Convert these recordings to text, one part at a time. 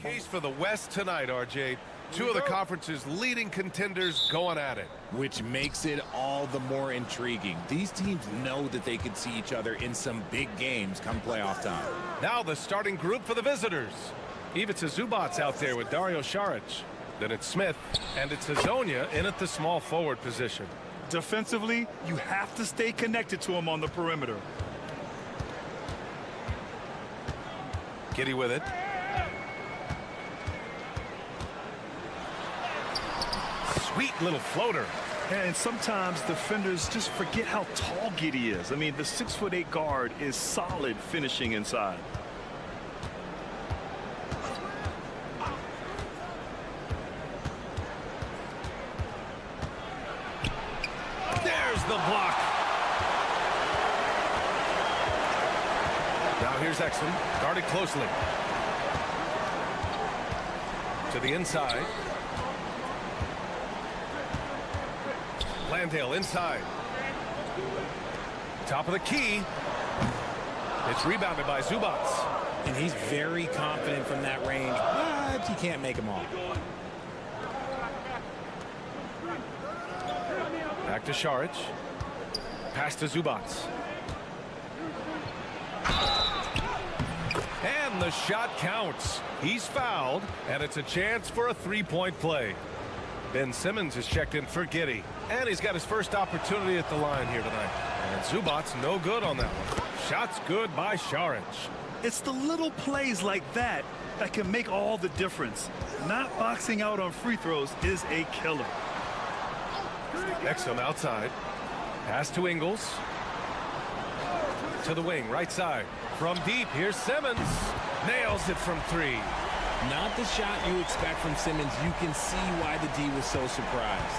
Case for the West tonight, RJ. Two of the conference's leading contenders going at it. Which makes it all the more intriguing. These teams know that they could see each other in some big games come playoff time. Now the starting group for the visitors. Ivica Zubac's out there with Dario Saric. Then it's Smith, and it's Hazonia in at the small forward position. Defensively, you have to stay connected to him on the perimeter. Giddy with it. Sweet little floater. And sometimes defenders just forget how tall Giddy is. I mean, the 6'8" guard is solid finishing inside. There's the block. Now here's Exum, guarded closely. To the inside. Landale inside. Top of the key. It's rebounded by Zubac. And he's very confident from that range, but he can't make them all. Back to Saric. Pass to Zubac. And the shot counts. He's fouled, and it's a chance for a three-point play. Ben Simmons is checked in for Giddy, and he's got his first opportunity at the line here tonight. And Zubac's no good on that one. Shot's good by Saric. It's the little plays like that that can make all the difference. Not boxing out on free throws is a killer. Exum outside. Pass to Ingles. To the wing, right side. From deep, here's Simmons. Nails it from three. Not the shot you expect from Simmons. You can see why the D was so surprised.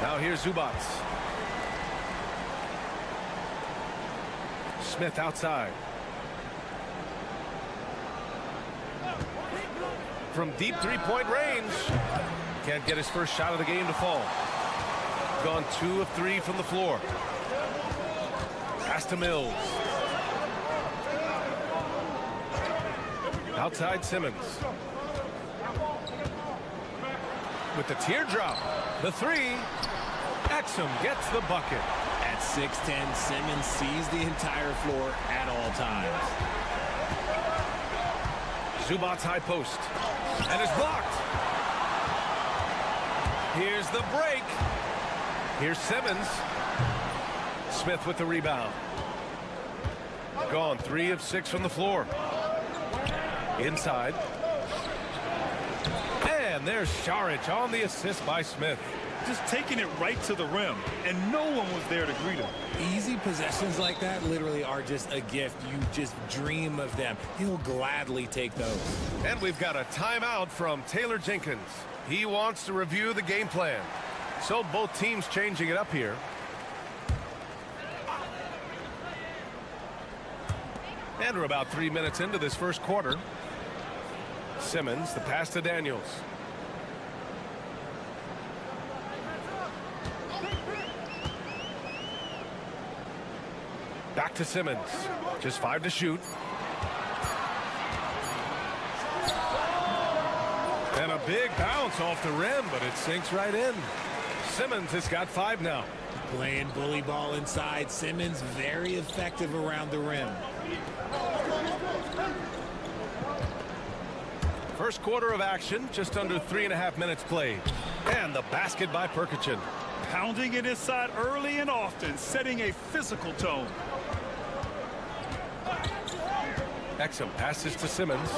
Now here's Zubac. Smith outside. From deep three-point range. Can't get his first shot of the game to fall. Gone 2 of 3 from the floor. Pass to Mills. Outside Simmons. With the teardrop. The three. Exum gets the bucket. At 6'10", Simmons sees the entire floor at all times. Zubac's high post. And it's blocked. Here's the break. Here's Simmons. Smith with the rebound. Gone 3 of 6 from the floor. Inside. And there's Saric on the assist by Smith. Just taking it right to the rim, and no one was there to greet him. Easy possessions like that literally are just a gift. You just dream of them. He'll gladly take those. And we've got a timeout from Taylor Jenkins. He wants to review the game plan. So both teams changing it up here. And we're about 3 minutes into this first quarter. Simmons, the pass to Daniels. Back to Simmons. Just 5 to shoot. And a big bounce off the rim, but it sinks right in. Simmons has got 5 now. Playing bully ball inside. Simmons very effective around the rim. First quarter of action, just under 3.5 minutes played. And the basket by Perkichin. Pounding it inside early and often, setting a physical tone. Exum passes to Simmons.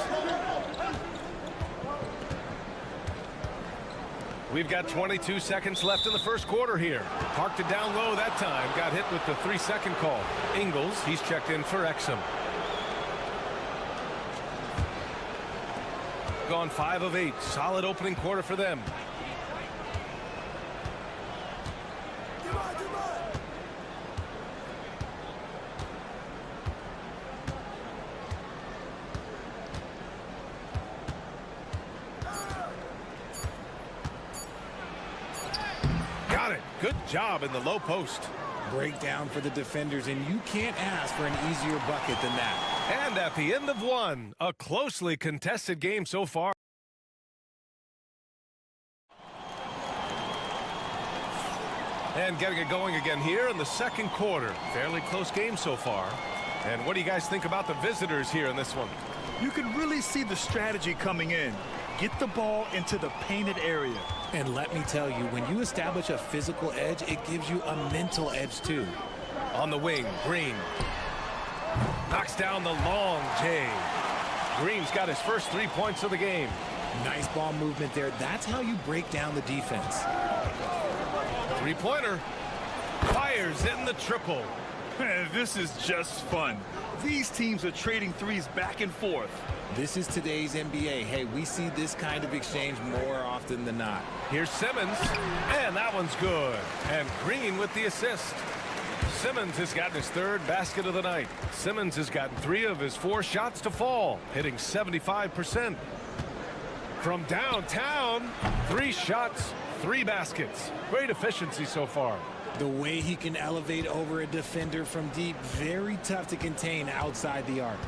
We've got 22 seconds left in the first quarter here. Parked it down low that time. Got hit with the 3-second call. Ingles, he's checked in for Exum. Gone 5 of 8. Solid opening quarter for them. Got it. Good job in the low post. Breakdown for the defenders, and you can't ask for an easier bucket than that. And at the end of one, a closely contested game so far. And getting it going again here in the second quarter. Fairly close game so far. And what do you guys think about the visitors here in this one? You can really see the strategy coming in. Get the ball into the painted area. And let me tell you, when you establish a physical edge, it gives you a mental edge too. On the wing, Green. Knocks down the long J. Green's got his first 3 points of the game. Nice ball movement there. That's how you break down the defense. Three-pointer. Fires in the triple. This is just fun. These teams are trading threes back and forth. This is today's NBA. Hey, we see this kind of exchange more often than not. Here's Simmons, and that one's good. And Green with the assist. Simmons has gotten his third basket of the night. Simmons has gotten 3 of his 4 shots to fall, hitting 75%. From downtown, 3 shots, 3 baskets. Great efficiency so far. The way he can elevate over a defender from deep, very tough to contain outside the arc.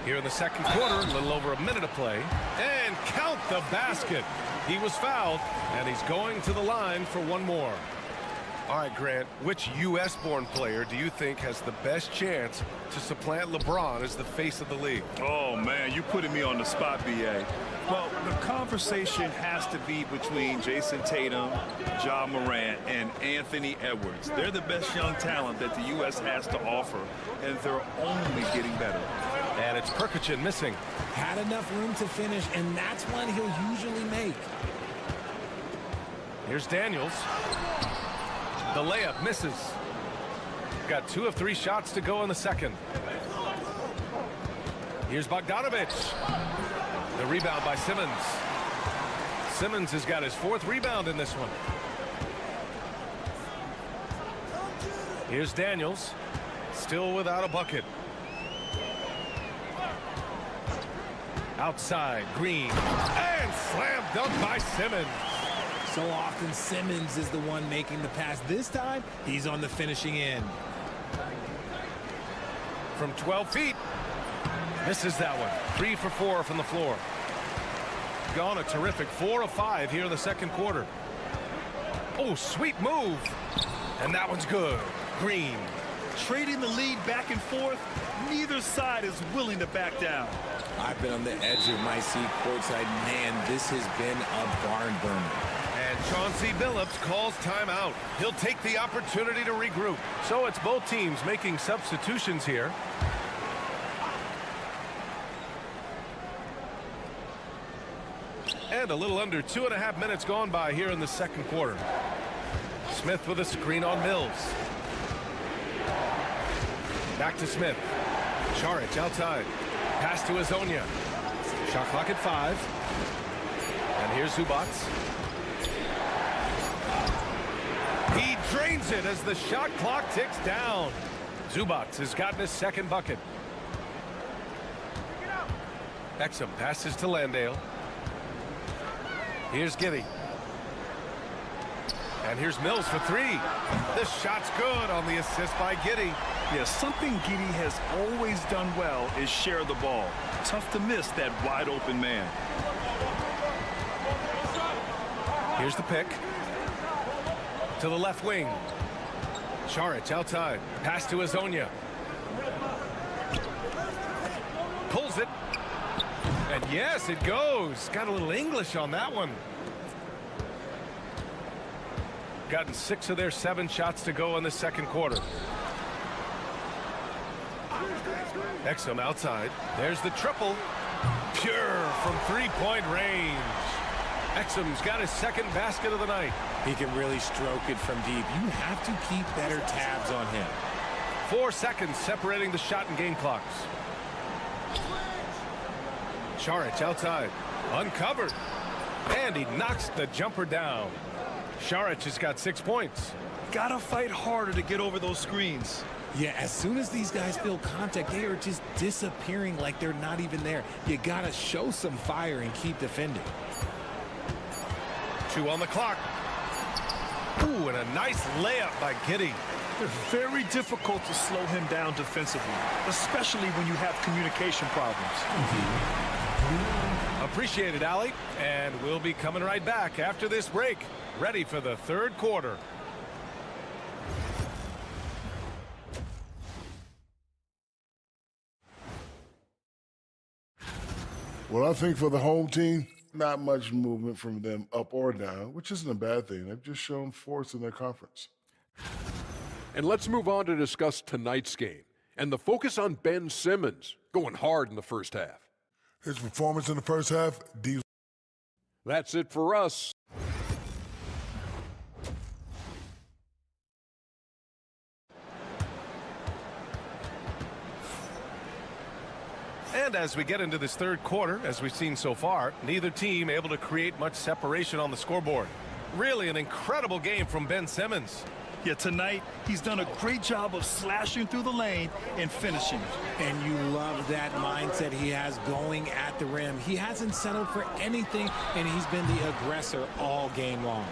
Here in the second quarter, a little over a minute to play. And count the basket. He was fouled, and he's going to the line for one more. All right, Grant, which U.S.-born player do you think has the best chance to supplant LeBron as the face of the league? Oh, man, you putting me on the spot, B.A. Well, the conversation has to be between Jason Tatum, Ja Morant, and Anthony Edwards. They're the best young talent that the U.S. has to offer, and they're only getting better. And it's Perkichin missing. Had enough room to finish, and that's one he'll usually make. Here's Daniels. The layup misses. Got 2 of 3 shots to go in the second. Here's Bogdanovic. The rebound by Simmons. Simmons has got his 4th rebound in this one. Here's Daniels. Still without a bucket. Outside, Green. And slam dunk by Simmons. So often Simmons is the one making the pass. This time, he's on the finishing end. From 12 feet. Misses that one. 3 for 4 from the floor. Gone a terrific 4 of 5 here in the second quarter. Oh, sweet move. And that one's good. Green. Trading the lead back and forth, neither side is willing to back down. I've been on the edge of my seat courtside. Man, this has been a barn burner. And Chauncey Billups calls timeout. He'll take the opportunity to regroup. So it's both teams making substitutions here. And a little under 2.5 minutes gone by here in the second quarter. Smith with a screen on Mills. Back to Smith. Charic outside. Pass to Azonia. Shot clock at 5. And here's Zubac. He drains it as the shot clock ticks down. Zubac has gotten his second bucket. Exum passes to Landale. Here's Giddey. And here's Mills for 3. The shot's good on the assist by Giddey. Yeah, something Giddey has always done well is share the ball. Tough to miss that wide open man. Here's the pick. To the left wing. Charic outside. Pass to Azonia. Pulls it. And yes, it goes. Got a little English on that one. Gotten 6 of their 7 shots to go in the second quarter. Exum outside. There's the triple. Pure from three-point range. Exum's got his second basket of the night. He can really stroke it from deep. You have to keep better tabs on him. 4 seconds separating the shot and game clocks. Šarić outside. Uncovered. And he knocks the jumper down. Šarić has got 6 points. Gotta fight harder to get over those screens. Yeah, as soon as these guys feel contact, they are just disappearing like they're not even there. You gotta show some fire and keep defending. 2 on the clock. Ooh, and a nice layup by Giddey. It's very difficult to slow him down defensively, especially when you have communication problems. Appreciate it, Allie. And we'll be coming right back after this break. Ready for the third quarter. Well, I think for the home team, not much movement from them up or down, which isn't a bad thing. They've just shown force in their conference. And let's move on to discuss tonight's game and the focus on Ben Simmons going hard in the first half. His performance in the first half, That's it for us. And as we get into this third quarter, as we've seen so far, neither team able to create much separation on the scoreboard. Really an incredible game from Ben Simmons. Yeah, tonight, he's done a great job of slashing through the lane and finishing. And you love that mindset he has going at the rim. He hasn't settled for anything, and he's been the aggressor all game long.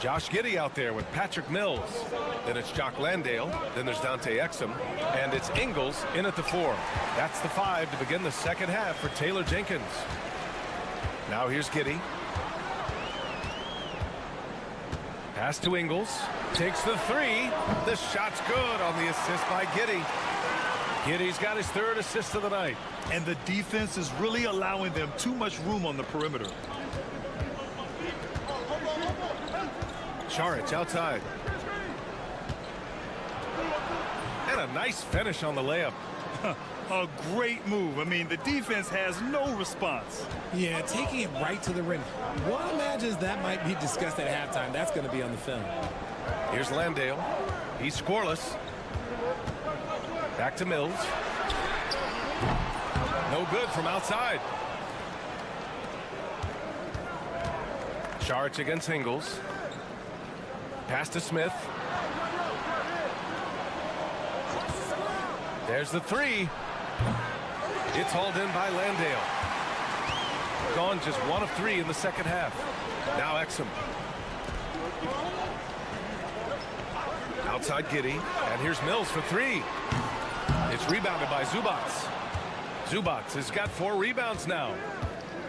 Josh Giddey out there with Patrick Mills. Then it's Jock Landale. Then there's Dante Exum. And it's Ingles in at the 4. That's the 5 to begin the second half for Taylor Jenkins. Now here's Giddey. Pass to Ingles. Takes the 3. The shot's good on the assist by Giddey. Giddey's got his 3rd assist of the night. And the defense is really allowing them too much room on the perimeter. Šarić outside. And a nice finish on the layup. A great move. I mean, the defense has no response. Yeah, taking it right to the rim. One imagines that might be discussed at halftime. That's going to be on the film. Here's Landale. He's scoreless. Back to Mills. No good from outside. Šarić against Ingles. Pass to Smith. There's the 3. It's hauled in by Landale. Gone just 1 of 3 in the second half. Now Exum. Outside Giddey. And here's Mills for 3. It's rebounded by Zubac. Zubac has got 4 rebounds now.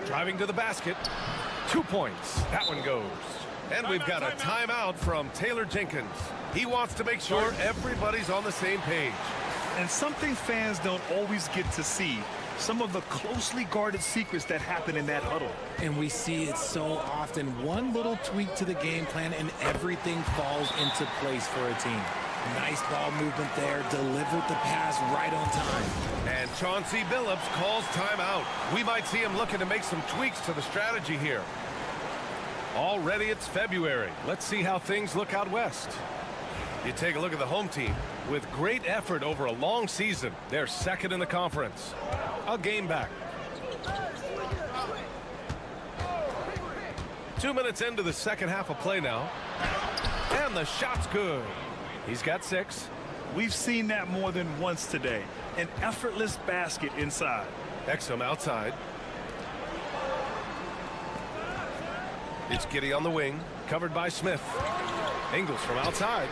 Driving to the basket. 2 points. That one goes. And we've got a timeout from Taylor Jenkins. He wants to make sure everybody's on the same page. And something fans don't always get to see, some of the closely guarded secrets that happen in that huddle. And we see it so often. One little tweak to the game plan and everything falls into place for a team. Nice ball movement there. Delivered the pass right on time. And Chauncey Billups calls timeout. We might see him looking to make some tweaks to the strategy here. Already it's February. Let's see how things look out west. You take a look at the home team. With great effort over a long season, they're second in the conference. A game back. 2 minutes into the second half of play now. And the shot's good. He's got 6. We've seen that more than once today. An effortless basket inside. Exum outside. It's Giddey on the wing, covered by Smith. Ingles from outside.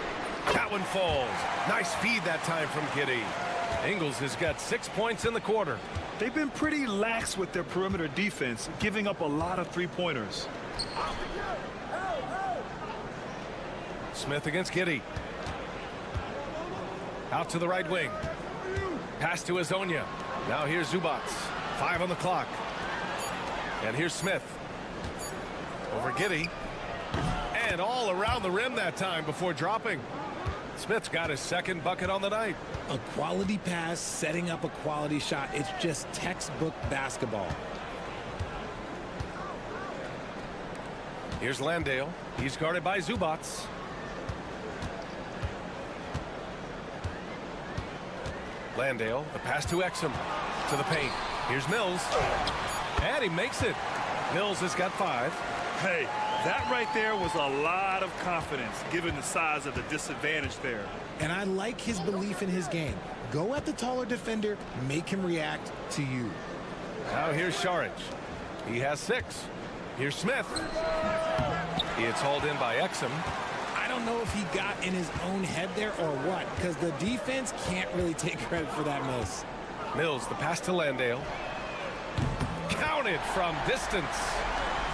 That one falls. Nice feed that time from Giddey. Ingles has got 6 points in the quarter. They've been pretty lax with their perimeter defense, giving up a lot of three-pointers. Smith against Giddey. Out to the right wing. Pass to Azonia. Now here's Zubac. 5 on the clock. And here's Smith. Over Giddey. And all around the rim that time before dropping. Smith's got his second bucket on the night. A quality pass, setting up a quality shot. It's just textbook basketball. Here's Landale. He's guarded by Zubac. Landale, the pass to Exum. To the paint. Here's Mills. And he makes it. Mills has got 5. Hey, that right there was a lot of confidence, given the size of the disadvantage there. And I like his belief in his game. Go at the taller defender, make him react to you. Now here's Šarić. He has 6. Here's Smith. It's hauled in by Exum. I don't know if he got in his own head there or what, because the defense can't really take credit for that miss. Mills, the pass to Landale. Counted from distance.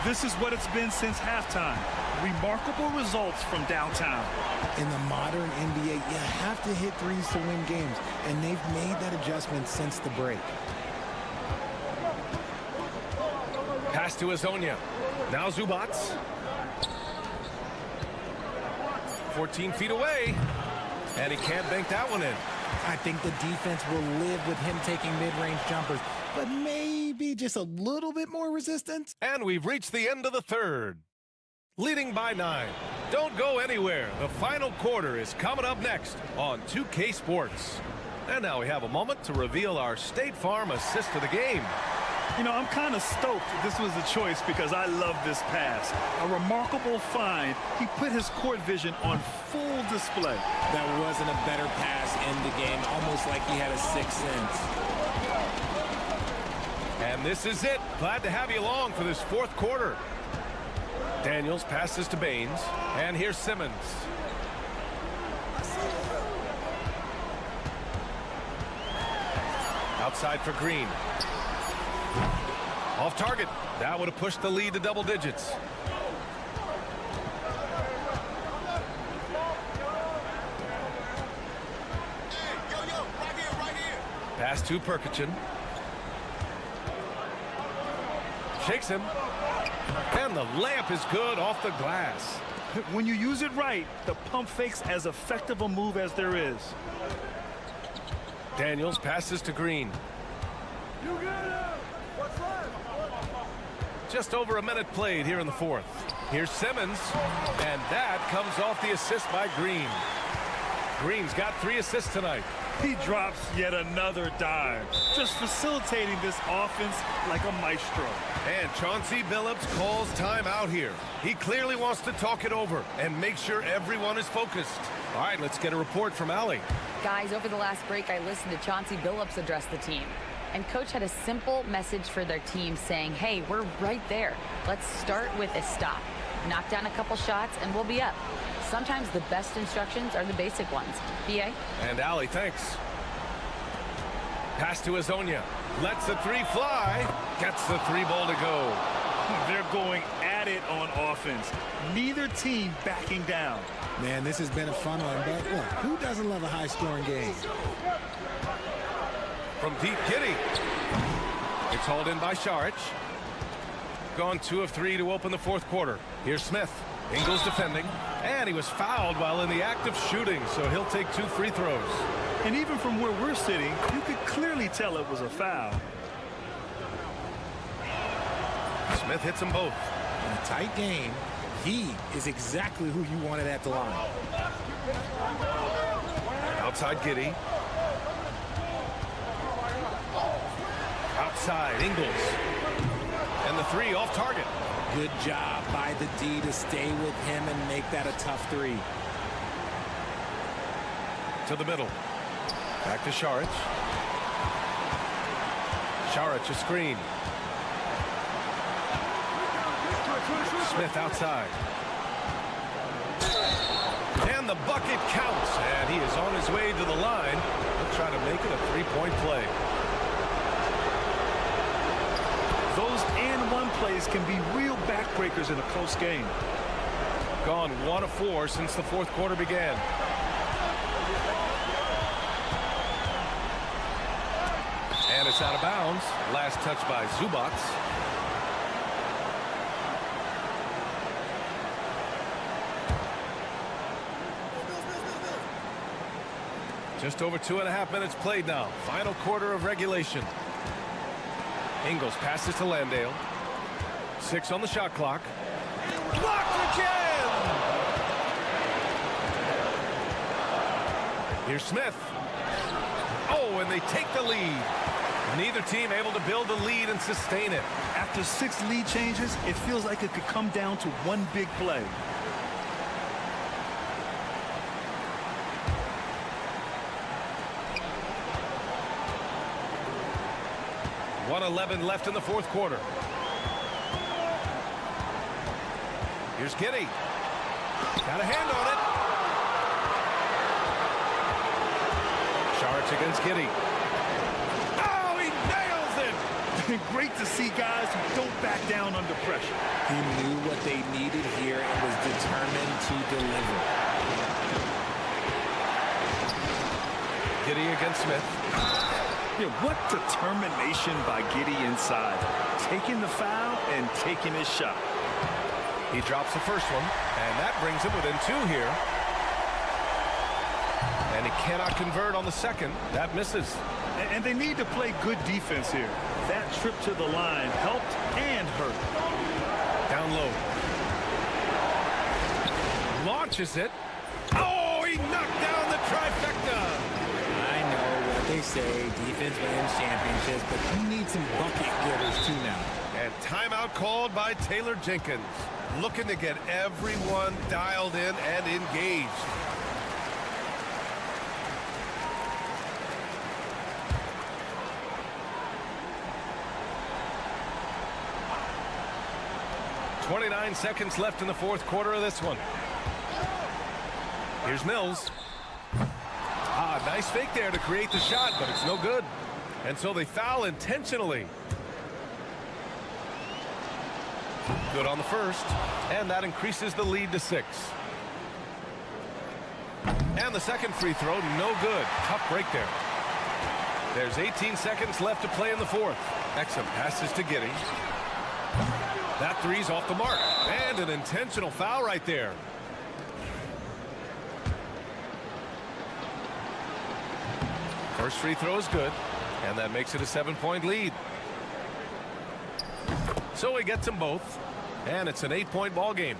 This is what it's been since halftime. Remarkable results from downtown. In the modern NBA, you have to hit threes to win games, and they've made that adjustment since the break. Pass to Azonia. Now Zubac. 14 feet away. And he can't bank that one in. I think the defense will live with him taking mid-range jumpers, but maybe just a little bit more resistance. And we've reached the end of the third. Leading by 9. Don't go anywhere. The final quarter is coming up next on 2K Sports. And now we have a moment to reveal our State Farm assist of the game. You know, I'm kind of stoked this was the choice because I love this pass. A remarkable find. He put his court vision on full display. That wasn't a better pass in the game, almost like he had a 6th sense. And this is it. Glad to have you along for this fourth quarter. Daniels passes to Baines. And here's Simmons. Outside for Green. Off target. That would have pushed the lead to double digits. Pass to Perkichin. Shakes him. And the layup is good off the glass. When you use it right, the pump fake's as effective a move as there is. Daniels passes to Green. Just over a minute played here in the fourth. Here's Simmons, and that comes off the assist by Green. Green's got 3 assists tonight. He drops yet another dime, just facilitating this offense like a maestro. And Chauncey Billups calls timeout here. He clearly wants to talk it over and make sure everyone is focused. All right, let's get a report from Allie. Guys, over the last break, I listened to Chauncey Billups address the team. And Coach had a simple message for their team saying, hey, we're right there. Let's start with a stop. Knock down a couple shots, and we'll be up. Sometimes the best instructions are the basic ones. B.A.? And Allie, thanks. Pass to Azonia. Lets the 3 fly. Gets the 3 ball to go. They're going at it on offense. Neither team backing down. Man, this has been a fun one, but look, who doesn't love a high-scoring game? From deep, Giddey. It's hauled in by Šarić. Gone 2 of 3 to open the fourth quarter. Here's Smith. Ingles defending. And he was fouled while in the act of shooting, so he'll take 2 free throws. And even from where we're sitting, you could clearly tell it was a foul. Smith hits them both. In a tight game, he is exactly who you wanted at the line. Outside Giddey. Outside Ingles. And the 3 off target. Good job by the D to stay with him and make that a tough 3. To the middle. Back to Šarić. Šarić a screen. Smith outside. And the bucket counts. And he is on his way to the line. He'll try to make it a 3-point play. Those and-one plays can be real backbreakers in a close game. Gone 1 of 4 since the fourth quarter began. And it's out of bounds. Last touch by Zubac. Just over 2.5 minutes played now. Final quarter of regulation. Ingles passes to Landale. 6 on the shot clock. Blocked again! Here's Smith. Oh, and they take the lead. Neither team able to build the lead and sustain it. After 6 lead changes, it feels like it could come down to one big play. .11 left in the fourth quarter. Here's Giddey. Got a hand on it. Charge against Giddey. Oh, he nails it! Great to see guys who don't back down under pressure. He knew what they needed here and was determined to deliver. Giddey against Smith. Yeah, what determination by Giddey inside. Taking the foul and taking his shot. He drops the first one, and that brings him within 2 here. And he cannot convert on the second. That misses. And they need to play good defense here. That trip to the line helped and hurt. Down low. Launches it. Oh, he knocked down the trifecta. I know what they say, defense wins championships, but you need some bucket getters too now. And timeout called by Taylor Jenkins. Looking to get everyone dialed in and engaged. .29 seconds left in the fourth quarter of this one. Here's Mills. Nice fake there to create the shot, but it's no good. And so they foul intentionally. Good on the first, and that increases the lead to 6. And the second free throw, no good. Tough break there. There's 18 seconds left to play in the fourth. Exum passes to Giddey. That three's off the mark, and an intentional foul right there. First free throw is good, and that makes it a 7-point lead. So he gets them both, and it's an 8-point ball game.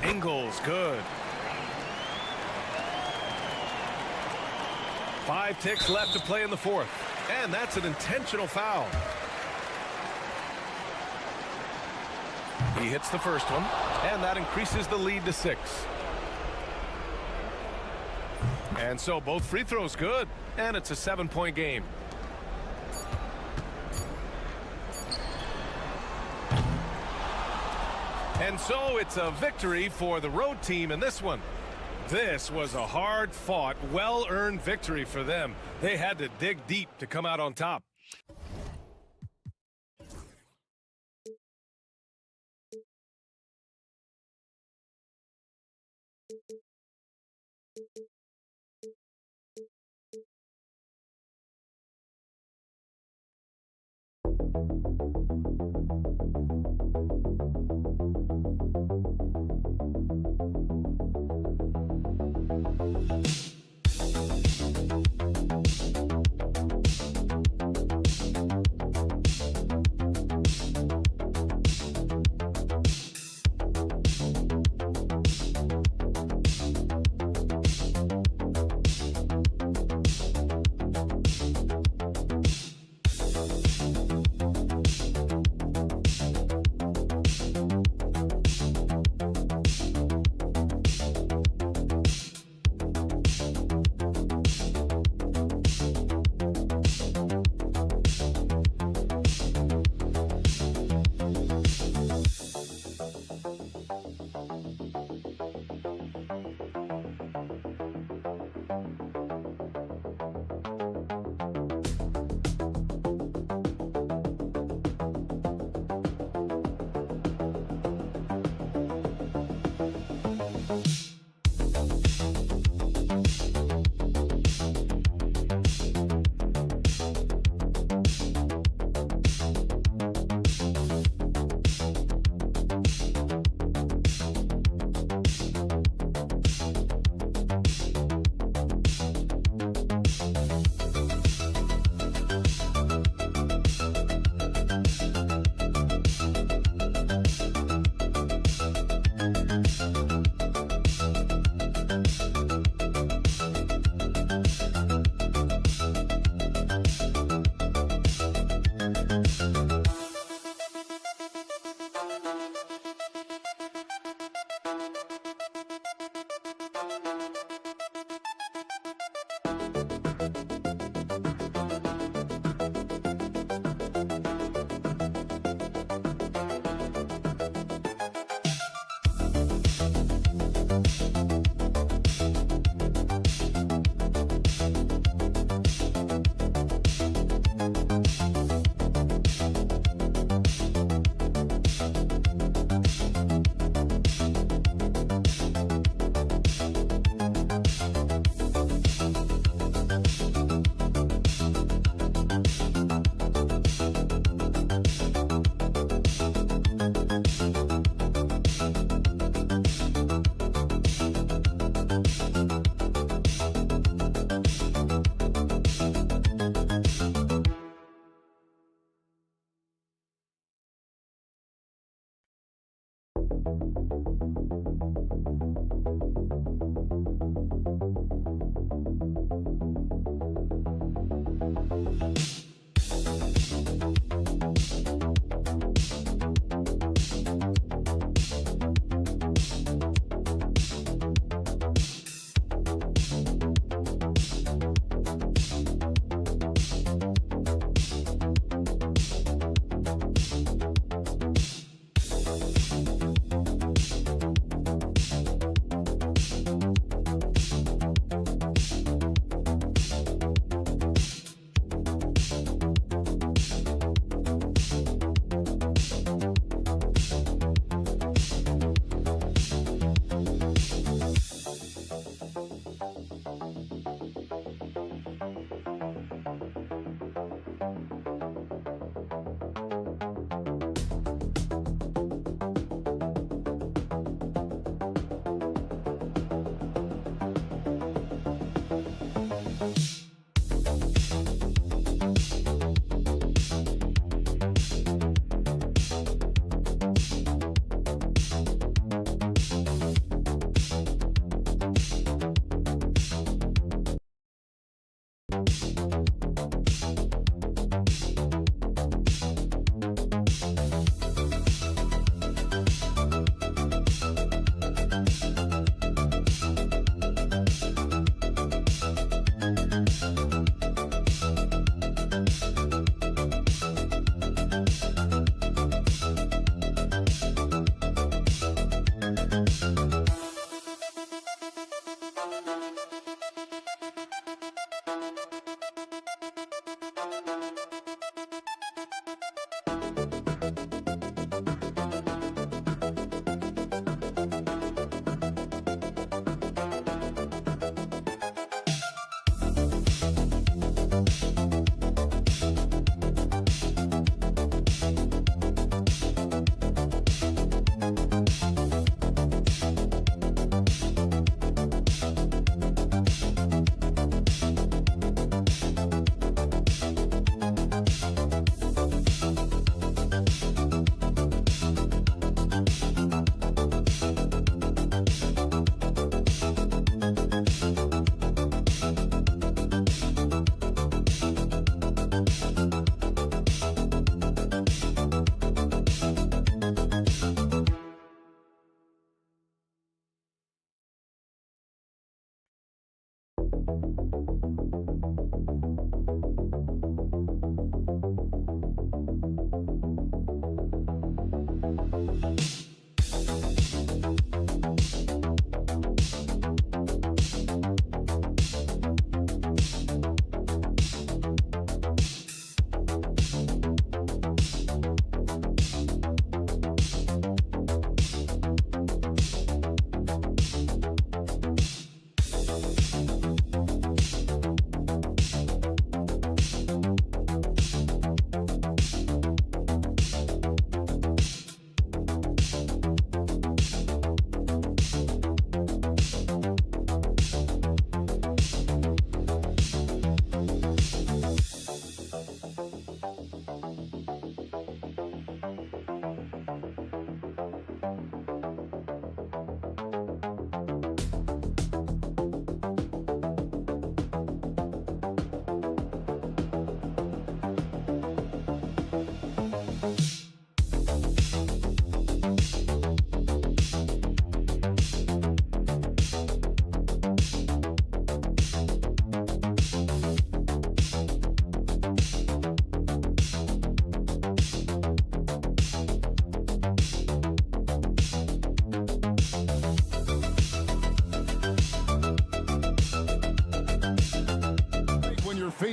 Ingles, good. 5 ticks left to play in the fourth, and that's an intentional foul. He hits the first one, and that increases the lead to 6. And so both free throws good, and it's a 7-point game. And so it's a victory for the road team in this one. This was a hard-fought, well-earned victory for them. They had to dig deep to come out on top.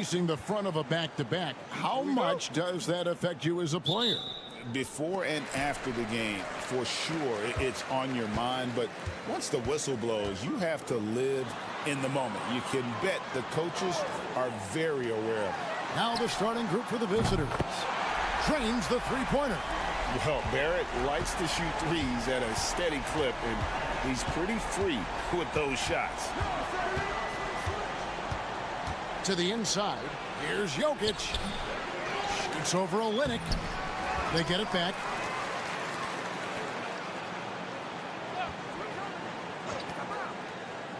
facing the front of a back-to-back, how much does that affect you as a player? Before and after the game, for sure, it's on your mind. But once the whistle blows, you have to live in the moment. You can bet the coaches are very aware of it. Now the starting group for the visitors. Trains the three-pointer. Well, Barrett likes to shoot threes at a steady clip, and he's pretty free with those shots. To the inside, here's Jokic. Shoots over Olynyk. They get it back.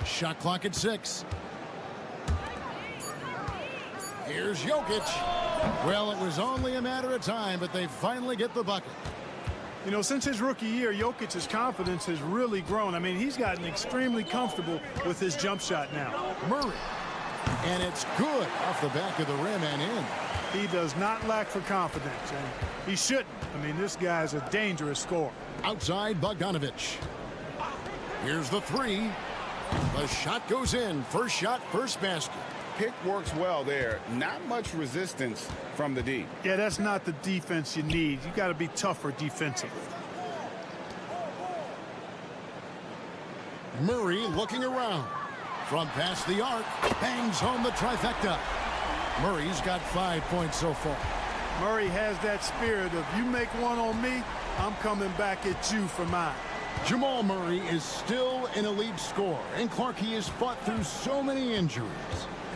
Shot clock at 6. Here's Jokic. Well, it was only a matter of time, but they finally get the bucket. You know, since his rookie year, Jokic's confidence has really grown. I mean, he's gotten extremely comfortable with his jump shot now. Murray. And it's good off the back of the rim and in. He does not lack for confidence, and he shouldn't. I mean, this guy's a dangerous scorer. Outside Bogdanovich. Here's the 3. The shot goes in. First shot, first basket. Pick works well there. Not much resistance from the D. Yeah, that's not the defense you need. You got to be tougher defensively. Murray looking around. From past the arc, bangs home the trifecta. Murray's got 5 points so far. Murray has that spirit of, you make one on me, I'm coming back at you for mine. Jamal Murray is still an elite scorer, and Clark, he has fought through so many injuries.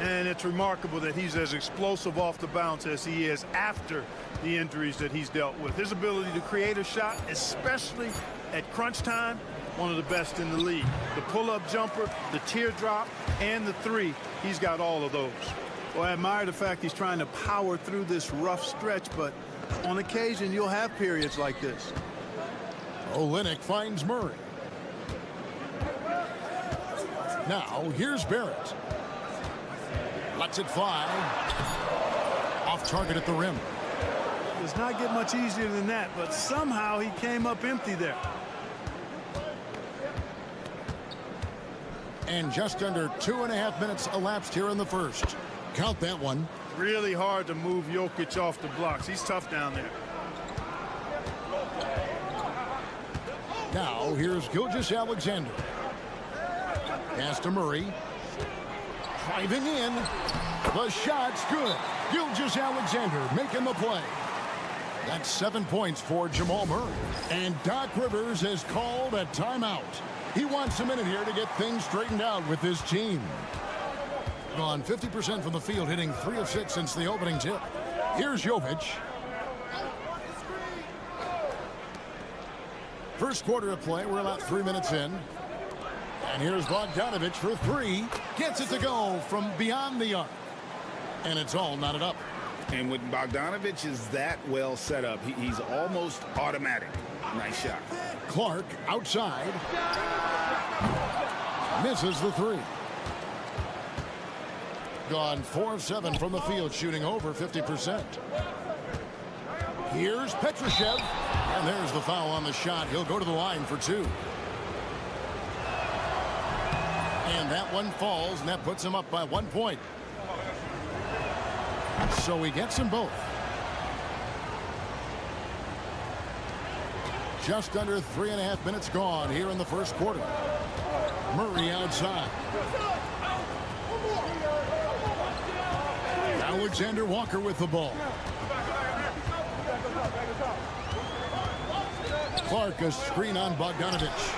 And it's remarkable that he's as explosive off the bounce as he is after the injuries that he's dealt with. His ability to create a shot, especially at crunch time, one of the best in the league. The pull-up jumper, the teardrop, and the 3, he's got all of those. Well, I admire the fact he's trying to power through this rough stretch, but on occasion you'll have periods like this. Olynyk finds Murray. Now, here's Barrett. Lets it fly. Off target at the rim. Does not get much easier than that, but somehow he came up empty there. And just under 2.5 minutes elapsed here in the first. Count that one. Really hard to move Jokic off the blocks. He's tough down there. Now, here's Gilgeous-Alexander. Pass to Murray. Driving in. The shot's good. Gilgeous-Alexander making the play. That's 7 points for Jamal Murray. And Doc Rivers has called a timeout. He wants a minute here to get things straightened out with his team. Gone 50% from the field, hitting 3 of 6 since the opening tip. Here's Jovic. First quarter of play, we're about 3 minutes in. And here's Bogdanovich for 3. Gets it to go from beyond the arc. And it's all knotted up. And when Bogdanovich is that well set up, he's almost automatic. Nice shot. Clark outside. Misses the 3. Gone 4 of 7 from the field, shooting over 50%. Here's Petrushev. And there's the foul on the shot. He'll go to the line for 2. And that one falls, and that puts him up by 1 point. So he gets them both. Just under 3.5 minutes gone here in the first quarter. Murray outside. Alexander Walker with the ball. Clark, a screen on Bogdanovich.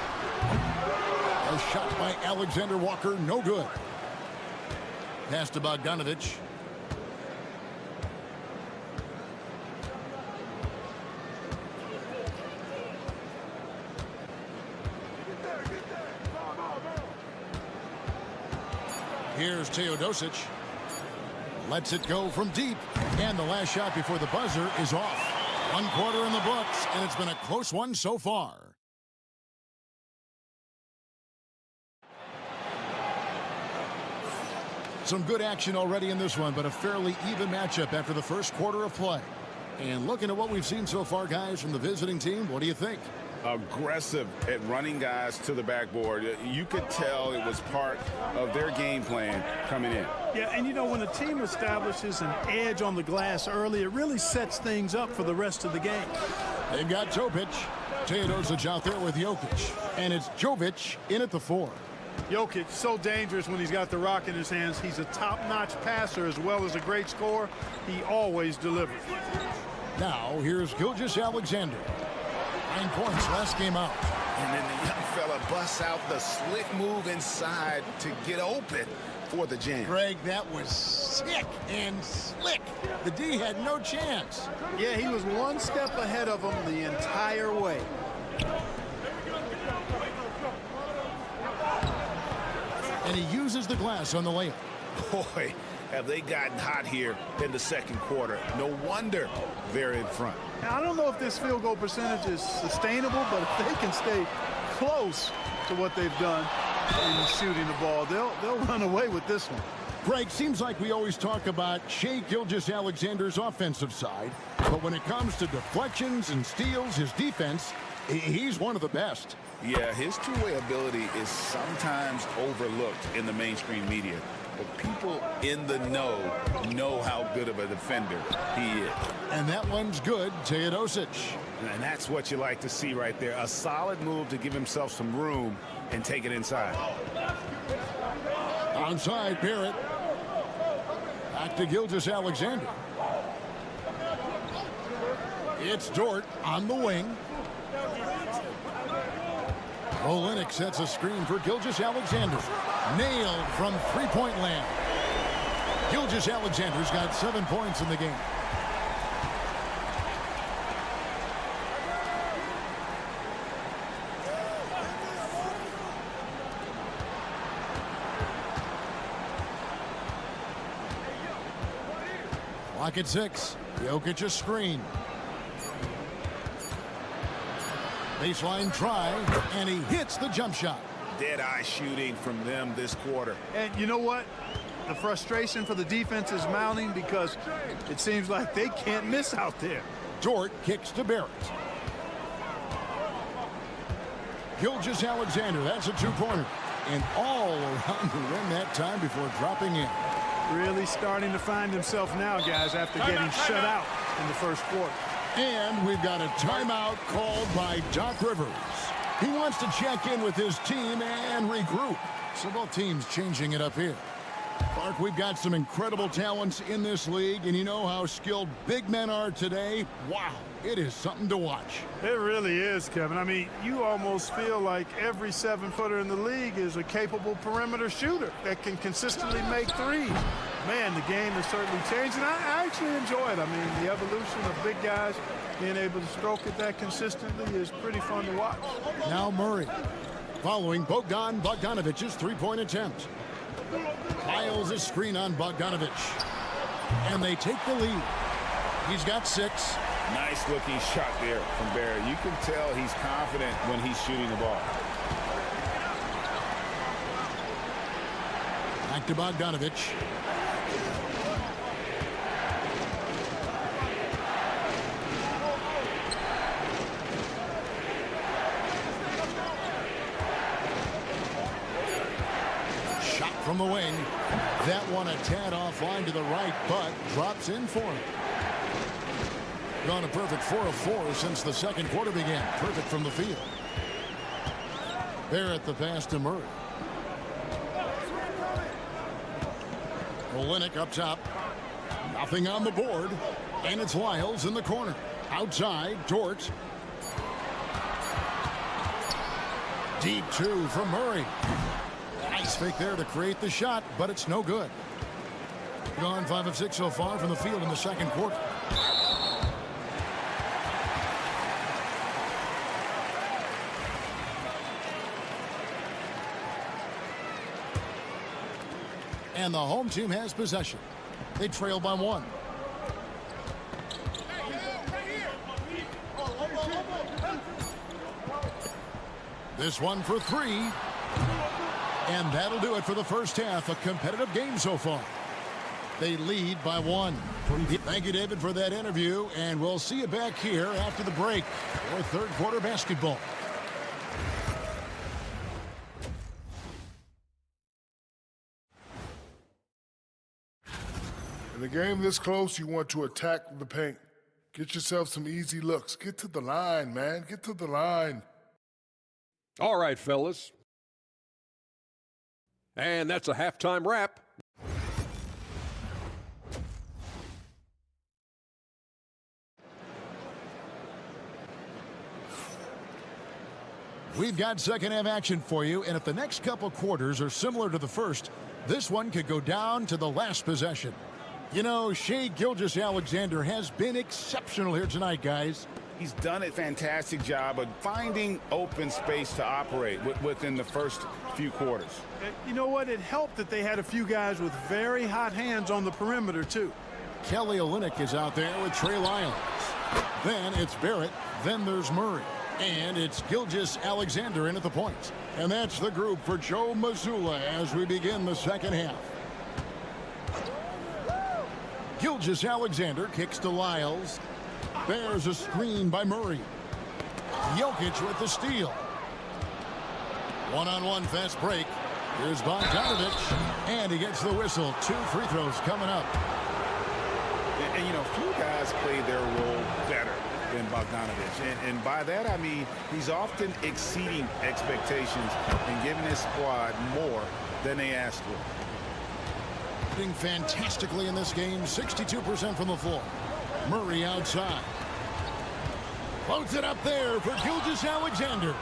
A shot by Alexander Walker, no good. Pass to Bogdanovich. Here's Teodosic. Lets it go from deep. And the last shot before the buzzer is off. 1 quarter in the books, and it's been a close one so far. Some good action already in this one, but a fairly even matchup after the first quarter of play. And looking at what we've seen so far, guys, from the visiting team, what do you think? Aggressive at running guys to the backboard. You could tell it was part of their game plan coming in. Yeah, and you know, when a team establishes an edge on the glass early, it really sets things up for the rest of the game. They've got Topic. Teodosic out there with Jokic. And it's Jovic in at the 4. Jokic, so dangerous when he's got the rock in his hands. He's a top-notch passer as well as a great scorer. He always delivers. Now, here's Gilgeous-Alexander. 9 points last game out. And then the young fella busts out the slick move inside to get open for the jam. Greg, that was sick and slick. The D had no chance. Yeah, he was 1 step ahead of him the entire way. And he uses the glass on the layup. Boy, have they gotten hot here in the second quarter. No wonder they're in front. Now, I don't know if this field goal percentage is sustainable, but if they can stay close to what they've done in shooting the ball, they'll run away with this one. Greg, seems like we always talk about Shai Gilgeous-Alexander's offensive side, but when it comes to deflections and steals, his defense, he's one of the best. Yeah, his two-way ability is sometimes overlooked in the mainstream media, but people in the know how good of a defender he is. And that one's good, Teodosic. And that's what you like to see right there. A solid move to give himself some room and take it inside. Onside, Barrett. Back to Gilgeous-Alexander. It's Dort on the wing. Olenek sets a screen for Gilgeous-Alexander. Nailed from three-point land. Gilgeous-Alexander's got 7 points in the game. Clock at 6. Jokic a screen. Baseline try, and he hits the jump shot. Dead-eye shooting from them this quarter. And you know what? The frustration for the defense is mounting because it seems like they can't miss out there. Dort kicks to Barrett. Gilgeous-Alexander, that's a two-pointer. And all around the rim that time before dropping in. Really starting to find himself now, guys, after getting shut out in the first quarter. And we've got a timeout called by Doc Rivers. He wants to check in with his team and regroup. So both teams changing it up here. Clark, we've got some incredible talents in this league, and you know how skilled big men are today. Wow, it is something to watch. It really is, Kevin. I mean, you almost feel like every 7-footer in the league is a capable perimeter shooter that can consistently make threes. Man, the game has certainly changed, and I actually enjoy it. I mean, the evolution of big guys being able to stroke it that consistently is pretty fun to watch. Now Murray, following Bogdan Bogdanovic's three-point attempt. Miles a screen on Bogdanovic. And they take the lead. He's got 6. Nice looking shot there from Barrett. You can tell he's confident when he's shooting the ball. Back to Bogdanovic. From the wing. That one a tad offline to the right, but drops in for him. Gone a perfect 4 of 4 since the second quarter began. Perfect from the field. Barrett the pass to Murray. Olenek up top. Nothing on the board. And it's Lyles in the corner. Outside, Dort. Deep 2 from Murray. Nice fake there to create the shot, but it's no good. Gone 5 of 6 so far from the field in the second quarter. And the home team has possession. They trail by 1. This one for 3. And that'll do it for the first half. A competitive game so far. They lead by 1. Thank you, David, for that interview. And we'll see you back here after the break for third quarter basketball. In a game this close, you want to attack the paint. Get yourself some easy looks. Get to the line, man. Get to the line. All right, fellas. And that's a halftime wrap. We've got second half action for you, and if the next couple quarters are similar to the first, this one could go down to the last possession. You know, Shai Gilgeous-Alexander has been exceptional here tonight, guys. He's done a fantastic job of finding open space to operate within the first few quarters. You know what? It helped that they had a few guys with very hot hands on the perimeter, too. Kelly Olynyk is out there with Trey Lyles. Then it's Barrett. Then there's Murray. And it's Gilgeous-Alexander in at the point. And that's the group for Joe Mazzulla as we begin the second half. Gilgeous-Alexander kicks to Lyles. There's a screen by Murray. Jokic with the steal. One-on-one fast break. Here's Bogdanovic. And he gets the whistle. 2 free throws coming up. And you know, few guys play their role better than Bogdanovic. And by that, I mean he's often exceeding expectations and giving his squad more than they asked for. Doing fantastically in this game. 62% from the floor. Murray outside. Floats it up there for Gilgeous-Alexander.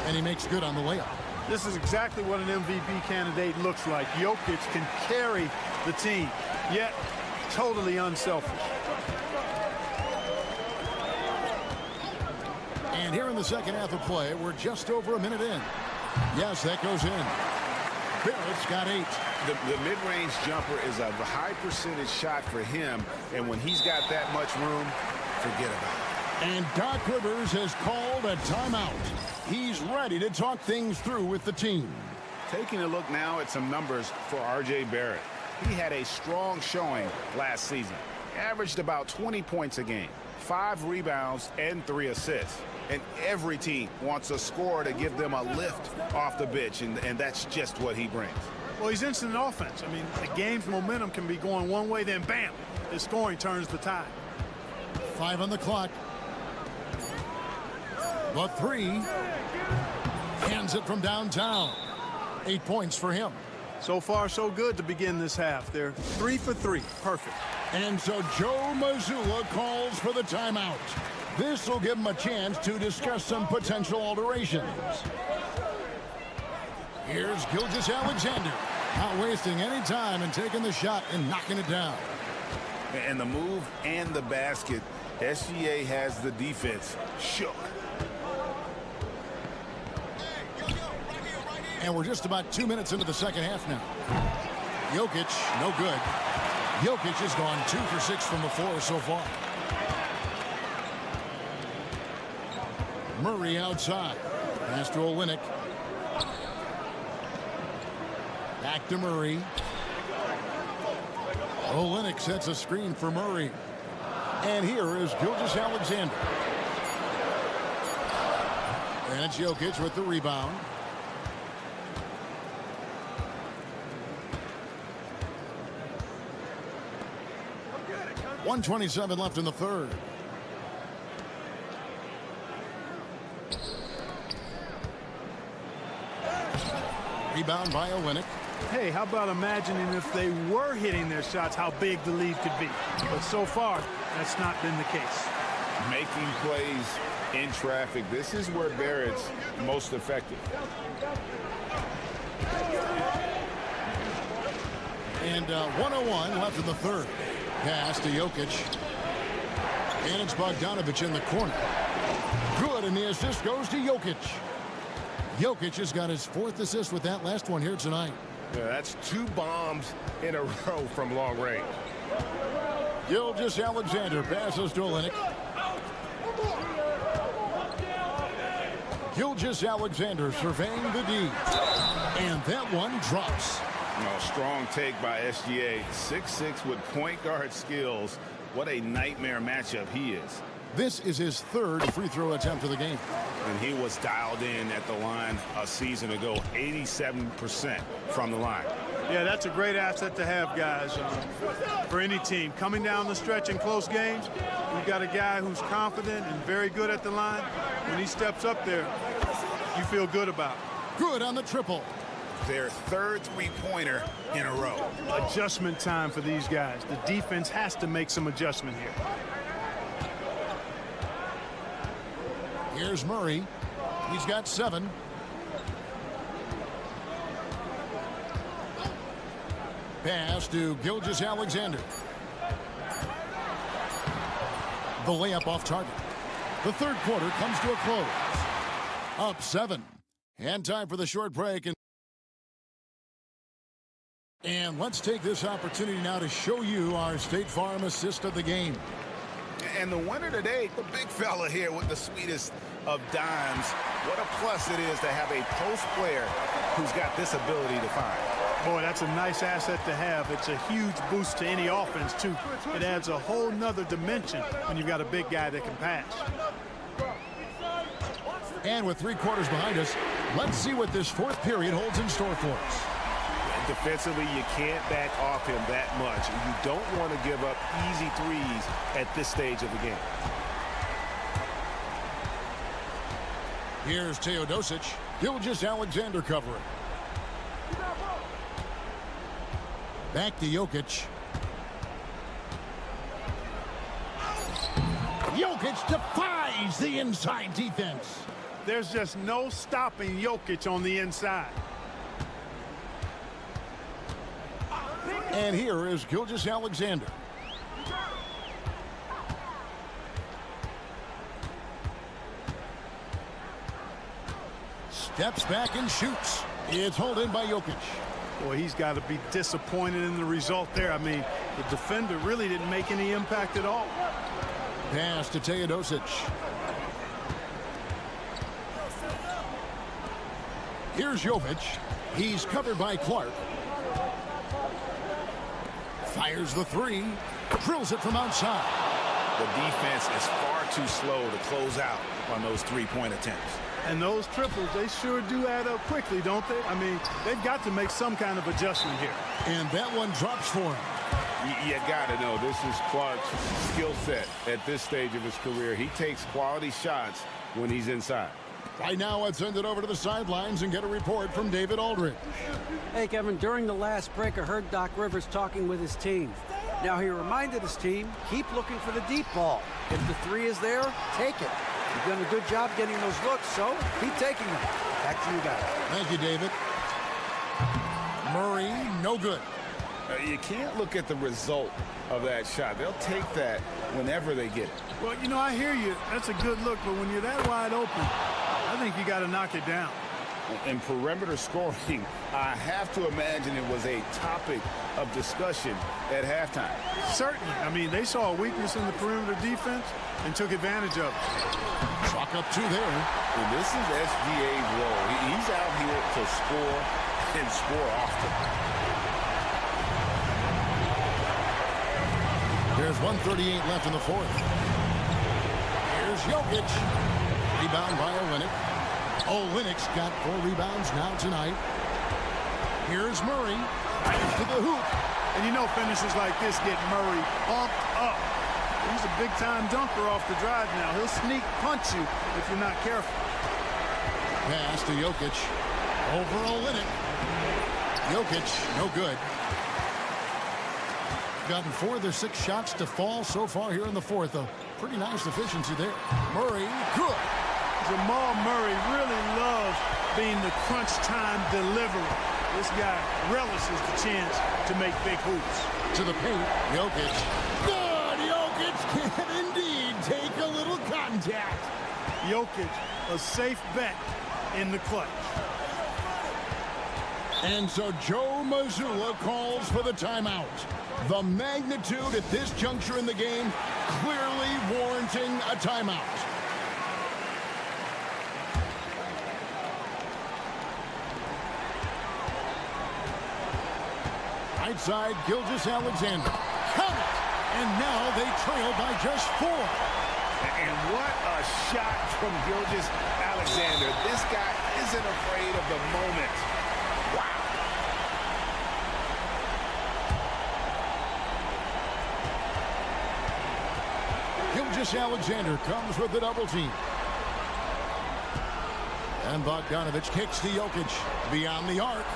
And he makes good on the layup. This is exactly what an MVP candidate looks like. Jokic can carry the team, yet totally unselfish. And here in the second half of play, we're just over a minute in. Yes, that goes in. Barrett's got 8. The mid-range jumper is a high percentage shot for him, and when he's got that much room, forget about it. And Doc Rivers has called a timeout. He's ready to talk things through with the team. Taking a look now at some numbers for R.J. Barrett. He had a strong showing last season. Averaged about 20 points a game, 5 rebounds, and 3 assists. And every team wants a scorer to give them a lift off the bench, and that's just what he brings. Well, he's instant offense. I mean, the game's momentum can be going one way, then bam, his scoring turns the tide. 5 on the clock. The 3. Hands it from downtown. 8 points for him. So far, so good to begin this half. They're 3 for 3. Perfect. And so Joe Mazzulla calls for the timeout. This will give him a chance to discuss some potential alterations. Here's Gilgeous-Alexander. Not wasting any time and taking the shot and knocking it down. And the move and the basket, SGA has the defense shook. And we're just about 2 minutes into the second half now. Jokic, no good. Jokic has gone 2 for 6 from the floor so far. Murray outside. Pass to Olynyk. Back to Murray. Olynyk sets a screen for Murray. And here is Gilgeous-Alexander. And it's Jokic with the rebound. .127 left in the third. Rebound by Olynyk. Hey, how about imagining if they were hitting their shots, how big the lead could be. But so far, that's not been the case. Making plays in traffic. This is where Barrett's most effective. And 1:01 left in the third. Pass to Jokic. And it's Bogdanovic in the corner. Good, and the assist goes to Jokic. Jokic has got his 4th assist with that last one here tonight. Yeah, that's 2 bombs in a row from long range. Gilgeous-Alexander passes to Olynyk. Gilgeous-Alexander surveying the D. And that one drops. Strong take by SGA. 6'6" with point guard skills. What a nightmare matchup he is. This is his 3rd free throw attempt of the game. And he was dialed in at the line a season ago. 87% from the line. Yeah, that's a great asset to have, guys, for any team. Coming down the stretch in close games, you've got a guy who's confident and very good at the line. When he steps up there, you feel good about it. Good on the triple. Their 3rd three-pointer in a row. Adjustment time for these guys. The defense has to make some adjustment here. Here's Murray. He's got 7. Pass to Gilgeous-Alexander. The layup off target. The third quarter comes to a close. Up 7. And time for the short break. And let's take this opportunity now to show you our State Farm assist of the game. And the winner today, the big fella here with the sweetest of dimes. What a plus it is to have a post player who's got this ability to find. Boy, that's a nice asset to have. It's a huge boost to any offense, too. It adds a whole nother dimension when you've got a big guy that can pass. And with 3 quarters behind us, let's see what this fourth period holds in store for us. Defensively, you can't back off him that much. You don't want to give up easy threes at this stage of the game. Here's Teodosic. Gilgeous-Alexander covering. Back to Jokic. Jokic defies the inside defense. There's just no stopping Jokic on the inside. And here is Gilgeous-Alexander. Steps back and shoots. It's hauled in by Jokic. Boy, he's got to be disappointed in the result there. I mean, the defender really didn't make any impact at all. Pass to Teodosic. Here's Jovic. He's covered by Clark. Fires the 3. Drills it from outside. The defense is far too slow to close out on those 3-point attempts. And those triples, they sure do add up quickly, don't they? I mean, they've got to make some kind of adjustment here. And that one drops for him. You got to know this is Clark's skill set at this stage of his career. He takes quality shots when he's inside. Right now, let's send it over to the sidelines and get a report from David Aldridge. Hey, Kevin, during the last break, I heard Doc Rivers talking with his team. Now, he reminded his team, keep looking for the deep ball. If the 3 is there, take it. You've done a good job getting those looks, so keep taking them. Back to you guys. Thank you, David. Murray, no good. You can't look at the result of that shot. They'll take that whenever they get it. Well, you know, I hear you. That's a good look, but when you're that wide open, I think you got to knock it down. In perimeter scoring, I have to imagine it was a topic of discussion at halftime. Certainly. I mean, they saw a weakness in the perimeter defense and took advantage of it. Chalk up 2 there. And this is SGA's role. He's out here to score and score often. There's 1:38 left in the fourth. Here's Jokic. Rebound by Olynyk. Olynyk's got 4 rebounds now tonight. Here's Murray. Right to the hoop. And you know finishes like this get Murray pumped up. He's a big-time dunker off the drive now. He'll sneak punch you if you're not careful. Pass to Jokic. Over Olynyk. Jokic, no good. Gotten 4 of their 6 shots to fall so far here in the fourth. A pretty nice efficiency there. Murray, good. Jamal Murray really loves being the crunch time deliverer. This guy relishes the chance to make big hoops. To the paint, Jokic. Good! Jokic can indeed take a little contact. Jokic, a safe bet in the clutch. And so Joe Mazzulla calls for the timeout. The magnitude at this juncture in the game clearly warranting a timeout. Right side, Gilgeous-Alexander. Count it! And now they trail by just 4. And what a shot from Gilgeous-Alexander. This guy isn't afraid of the moment. Wow. Gilgeous-Alexander comes with the double team. And Bogdanović kicks to Jokic beyond the arc.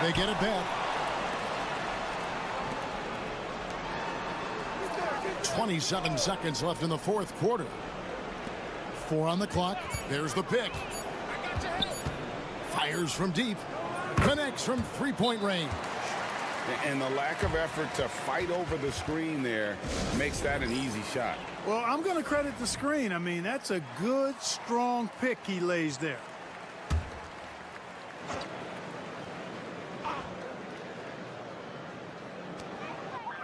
They get it back. 27 seconds left in the fourth quarter. 4 on the clock. There's the pick. Fires from deep. Connects from 3-point range. And the lack of effort to fight over the screen there makes that an easy shot. Well, I'm going to credit the screen. I mean, that's a good, strong pick he lays there.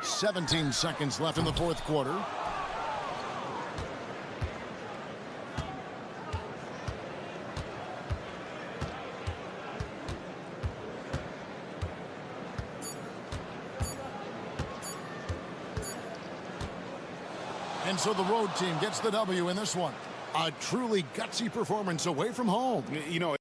"17 seconds left in the fourth quarter. And so the road team gets the W in this one. A truly gutsy performance away from home. You know,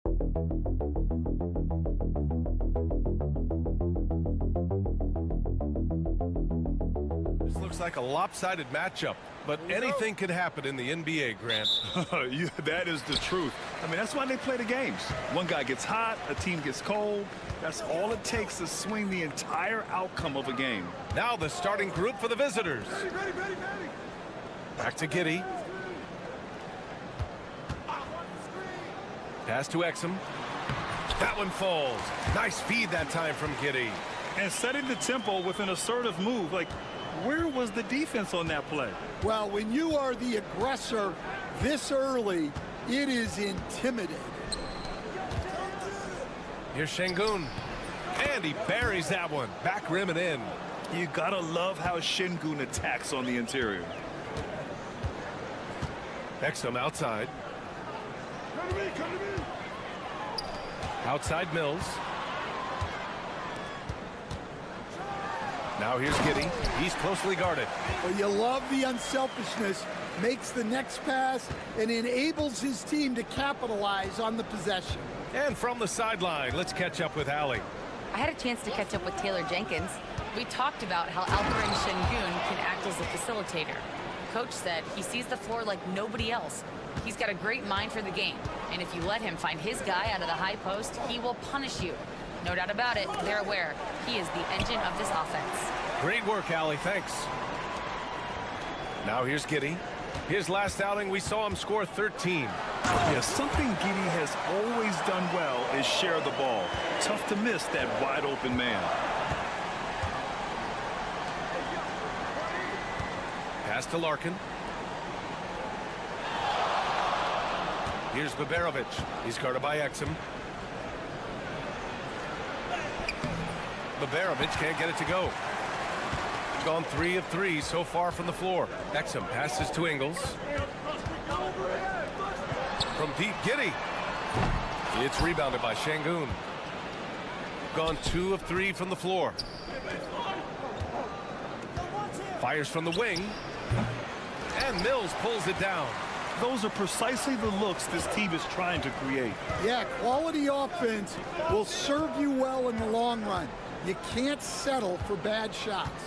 This looks like a lopsided matchup, but anything could happen in the NBA, Grant. Yeah, that is the truth. I mean, that's why they play the games. One guy gets hot, a team gets cold. That's all it takes to swing the entire outcome of a game. Now the starting group for the visitors. Back to Giddey. Pass to Exum. That one falls. Nice feed that time from Giddey. And setting the tempo with an assertive move. Like, where was the defense on that play? Well, when you are the aggressor this early, it is intimidating. Here's Şengün. And he buries that one. Back rim and in. You gotta love how Şengün attacks on the interior. Exum outside. Outside Mills. Now here's Giddey. He's closely guarded. Well, you love the unselfishness. Makes the next pass and enables his team to capitalize on the possession. And from the sideline, let's catch up with Allie. I had a chance to catch up with Taylor Jenkins. We talked about how Alperen Şengün can act as a facilitator. Coach said he sees the floor like nobody else. He's got a great mind for the game, and if you let him find his guy out of the high post, he will punish you. No doubt about it, they're aware he is the engine of this offense. Great work, Allie. Thanks. Now here's Giddey. His last outing, we saw him score 13. Yeah, something Giddey has always done well is share the ball. Tough to miss that wide open man. Pass to Larkin. Here's Baberovic. He's guarded by Exum. Baberovic can't get it to go. Gone 3 of 3 so far from the floor. Exum passes to Ingles. From deep, Giddey. It's rebounded by Şengün. Gone 2 of 3 from the floor. Fires from the wing. And Mills pulls it down. Those are precisely the looks this team is trying to create. Yeah, quality offense will serve you well in the long run. You can't settle for bad shots.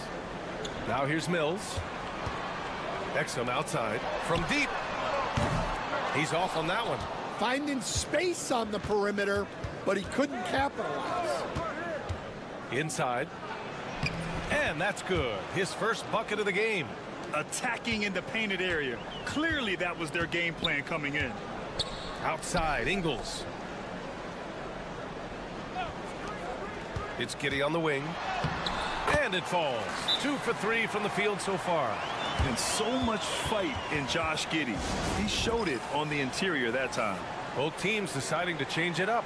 Now here's Mills. Exum outside. From deep. He's off on that one. Finding space on the perimeter, but he couldn't capitalize. Inside. And that's good. His first bucket of the game. Attacking in the painted area. Clearly that was their game plan coming in. Outside, Ingles. It's Giddey on the wing. And it falls. 2 for 3 from the field so far. And so much fight in Josh Giddey. He showed it on the interior that time. Both teams deciding to change it up.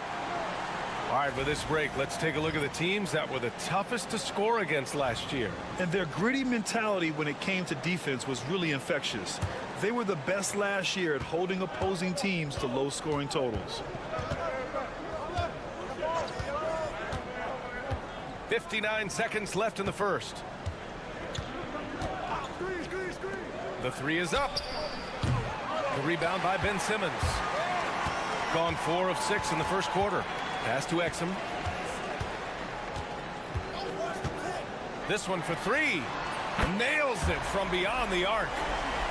All right, with this break, let's take a look at the teams that were the toughest to score against last year. And their gritty mentality when it came to defense was really infectious. They were the best last year at holding opposing teams to low-scoring totals. 59 seconds left in the first. The 3 is up. The rebound by Ben Simmons. Gone 4 of 6 in the first quarter. Pass to Exum. This one for 3. Nails it from beyond the arc.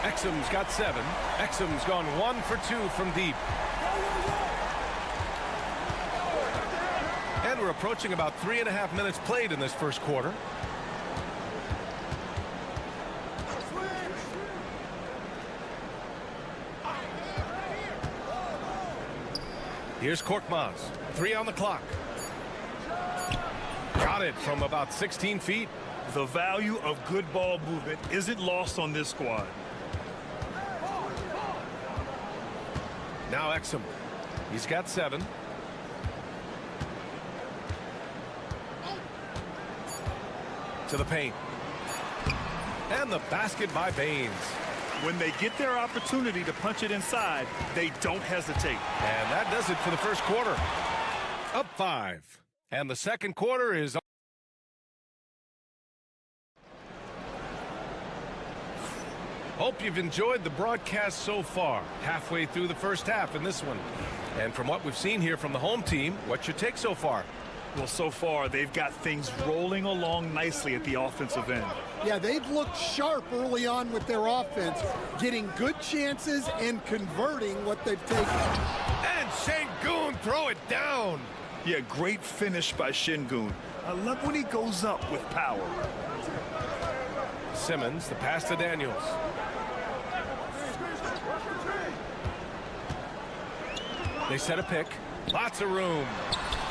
Exum's got 7. Exum's gone 1 for 2 from deep. And we're approaching about 3.5 minutes played in this first quarter. Here's Korkmaz. 3 on the clock. Got it from about 16 feet. The value of good ball movement isn't lost on this squad. Now Exum. He's got 7. To the paint. And the basket by Baines. When they get their opportunity to punch it inside, they don't hesitate. And that does it for the first quarter. Up 5. And the second quarter is on. Hope you've enjoyed the broadcast so far. Halfway through the first half in this one. And from what we've seen here from the home team, what's your take so far? Well, so far, they've got things rolling along nicely at the offensive end. Yeah, they've looked sharp early on with their offense, getting good chances and converting what they've taken. And Şengün throw it down. Yeah, great finish by Şengün. I love when he goes up with power. Simmons, the pass to Daniels. They set a pick. Lots of room.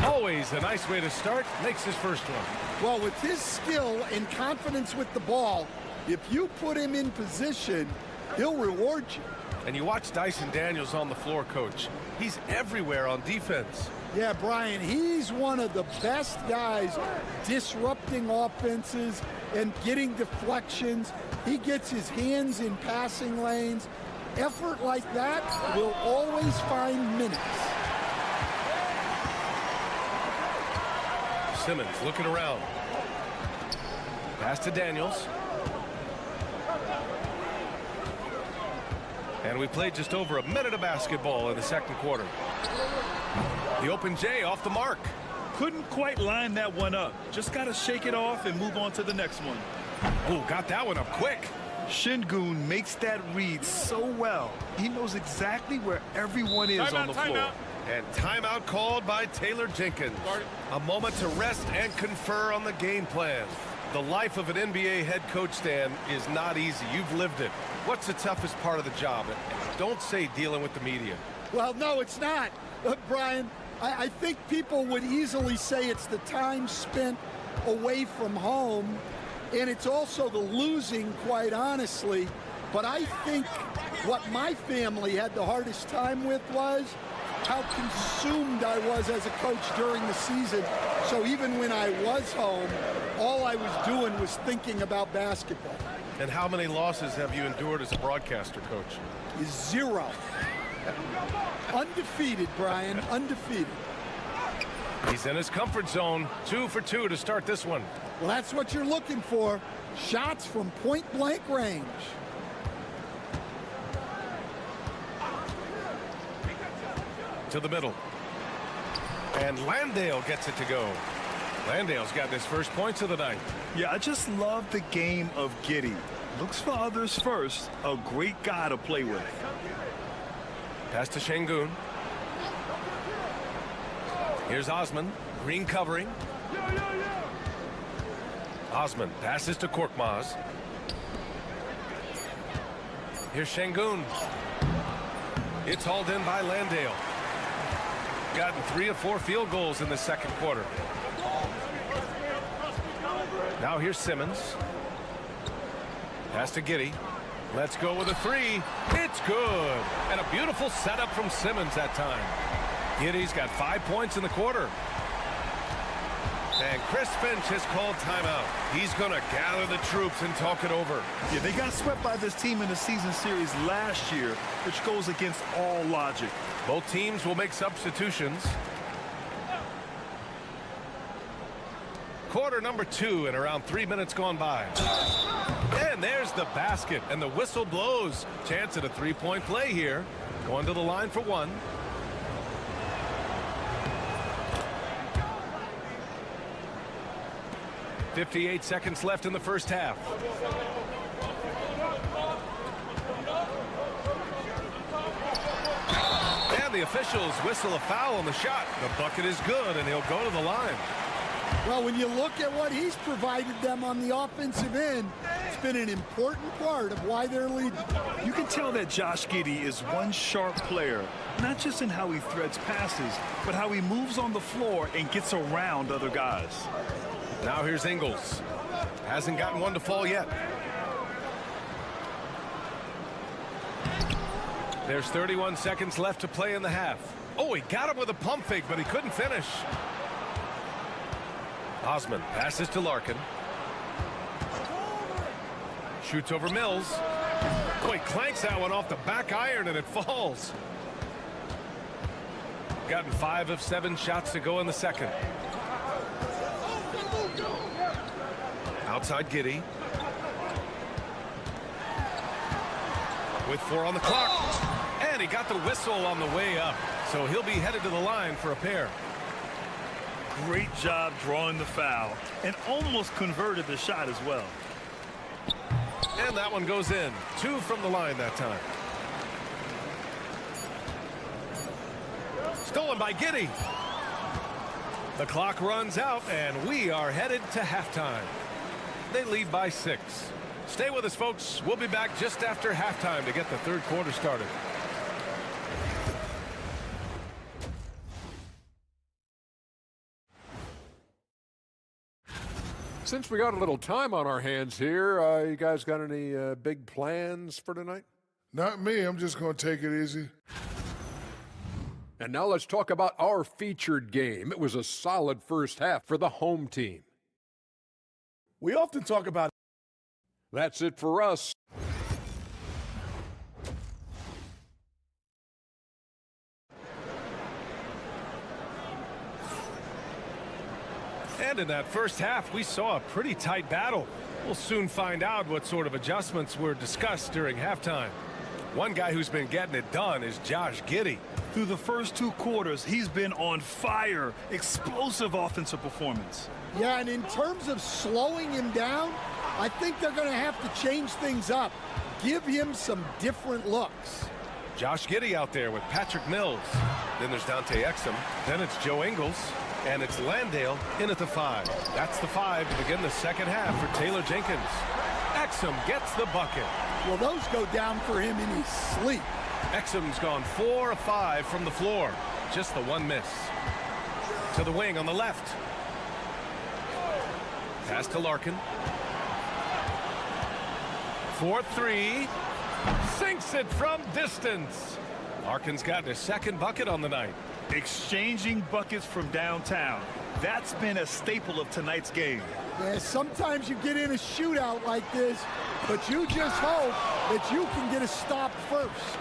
Always a nice way to start. Makes his first one. Well, with his skill and confidence with the ball, if you put him in position, he'll reward you. And you watch Dyson Daniels on the floor, Coach. He's everywhere on defense. Yeah, Brian, he's one of the best guys disrupting offenses and getting deflections. He gets his hands in passing lanes. Effort like that will always find minutes. Simmons looking around. Pass to Daniels. And we played just over a minute of basketball in the second quarter. The open J off the mark. Couldn't quite line that one up. Just got to shake it off and move on to the next one. Oh, got that one up quick. Şengün makes that read so well. He knows exactly where everyone is on the floor. And timeout called by Taylor Jenkins. A moment to rest and confer on the game plan. The life of an NBA head coach, Stan, is not easy. You've lived it. What's the toughest part of the job? Don't say dealing with the media. Well, no, it's not. Brian, I think people would easily say it's the time spent away from home, and it's also the losing, quite honestly. But I think what my family had the hardest time with was how consumed I was as a coach during the season. So even when I was home, all I was doing was thinking about basketball. And how many losses have you endured as a broadcaster, Coach? 0. Undefeated, Brian, undefeated. He's in his comfort zone. 2 for 2 to start this one. Well, that's what you're looking for. Shots from point-blank range. To the middle. And Landale gets it to go. Landale's got his first points of the night. Yeah, I just love the game of Giddey. Looks for others first. A great guy to play with. Pass to Şengün. Here's Osman. Green covering. Osman passes to Korkmaz. Here's Şengün. It's hauled in by Landale. Gotten 3 of 4 field goals in the second quarter. Now here's Simmons. Pass to Giddey. Let's go with a 3. It's good. And a beautiful setup from Simmons that time. Giddey's got 5 points in the quarter. And Chris Finch has called timeout. He's going to gather the troops and talk it over. Yeah, they got swept by this team in the season series last year, which goes against all logic. Both teams will make substitutions. Quarter number 2 and around 3 minutes gone by. And there's the basket, and the whistle blows. Chance at a 3-point play here. Going to the line for 1. .58 seconds left in the first half. And the officials whistle a foul on the shot. The bucket is good, and he'll go to the line. Well, when you look at what he's provided them on the offensive end, it's been an important part of why they're leading. You can tell that Josh Giddey is one sharp player, not just in how he threads passes, but how he moves on the floor and gets around other guys. Now here's Ingles. Hasn't gotten one to fall yet. There's 31 seconds left to play in the half. Oh, he got him with a pump fake, but he couldn't finish. Osman passes to Larkin. Shoots over Mills. Oh, he clanks that one off the back iron, and it falls. Gotten 5 of 7 shots to go in the second. Outside Giddey. With 4 on the clock. And And he got the whistle on the way up, so he'll be headed to the line for a pair. Great job drawing the foul and almost converted the shot as well. And that one goes in. 2 from the line that time. Stolen by Giddey. The clock runs out, and we are headed to halftime. They lead by 6. Stay with us, folks. We'll be back just after halftime to get the third quarter started. Since we got a little time on our hands here, you guys got any big plans for tonight? Not me. I'm just going to take it easy. And now let's talk about our featured game. It was a solid first half for the home team. We often talk about... That's it for us. And in that first half, we saw a pretty tight battle. We'll soon find out what sort of adjustments were discussed during halftime. One guy who's been getting it done is Josh Giddey. Through the first 2 quarters, he's been on fire. Explosive offensive performance. Yeah, and in terms of slowing him down, I think they're going to have to change things up. Give him some different looks. Josh Giddey out there with Patrick Mills. Then there's Dante Exum. Then it's Joe Ingles. And it's Landale in at the 5. That's the 5 to begin the second half for Taylor Jenkins. Exum gets the bucket. Well, those go down for him in his sleep. Exum's gone 4 of 5 from the floor. Just the 1 miss. To the wing on the left. Pass to Larkin. 4-3. Sinks it from distance. Larkin's got his second bucket on the night. Exchanging buckets from downtown. That's been a staple of tonight's game. Yeah, sometimes you get in a shootout like this, but you just hope that you can get a stop first.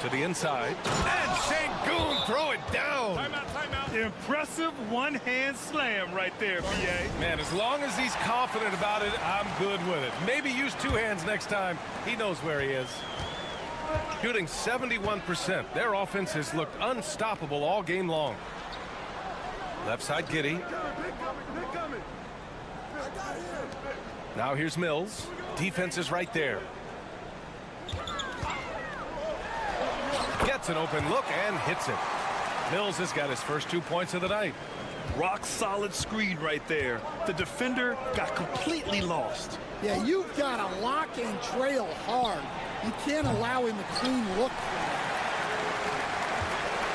To the inside. And Şengün throw it down. Timeout. Impressive one-hand slam right there, BA. Man, as long as he's confident about it, I'm good with it. Maybe use 2 hands next time. He knows where he is. Shooting 71%. Their offense has looked unstoppable all game long. Left side Giddey. Now here's Mills. Defense is right there. Gets an open look and hits it. Mills has got his first 2 points of the night. Rock solid screen right there. The defender got completely lost. Yeah, you've got to lock and trail hard. You can't allow him a clean look.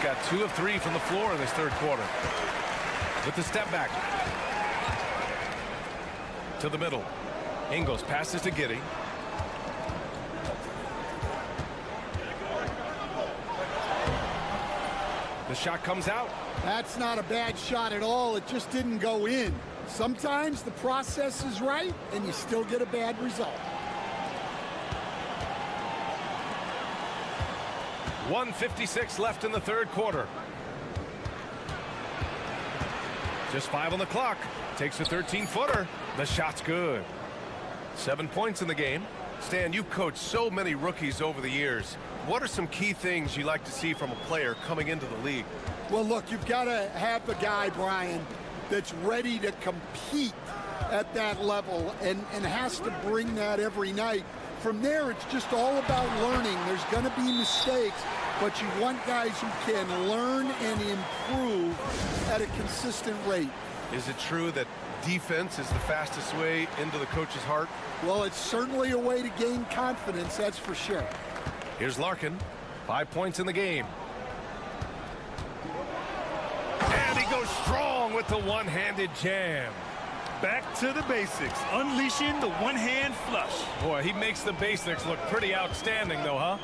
Got 2 of 3 from the floor in this third quarter. With the step back. To the middle. Ingles passes to Giddey. The shot comes out. That's not a bad shot at all. It just didn't go in. Sometimes the process is right, and you still get a bad result. 1:56 left in the third quarter. Just 5 on the clock. Takes a 13-footer. The shot's good. 7 points in the game. Stan, you've coached so many rookies over the years. What are some key things you like to see from a player coming into the league? Well, look, you've got to have a guy, Brian, that's ready to compete at that level and has to bring that every night. From there, it's just all about learning. There's going to be mistakes, but you want guys who can learn and improve at a consistent rate. Is it true that defense is the fastest way into the coach's heart? Well, it's certainly a way to gain confidence, that's for sure. Here's Larkin. 5 points in the game. And he goes strong with the one-handed jam. Back to the basics, unleashing the one-hand flush. Boy, he makes the basics look pretty outstanding, though, huh?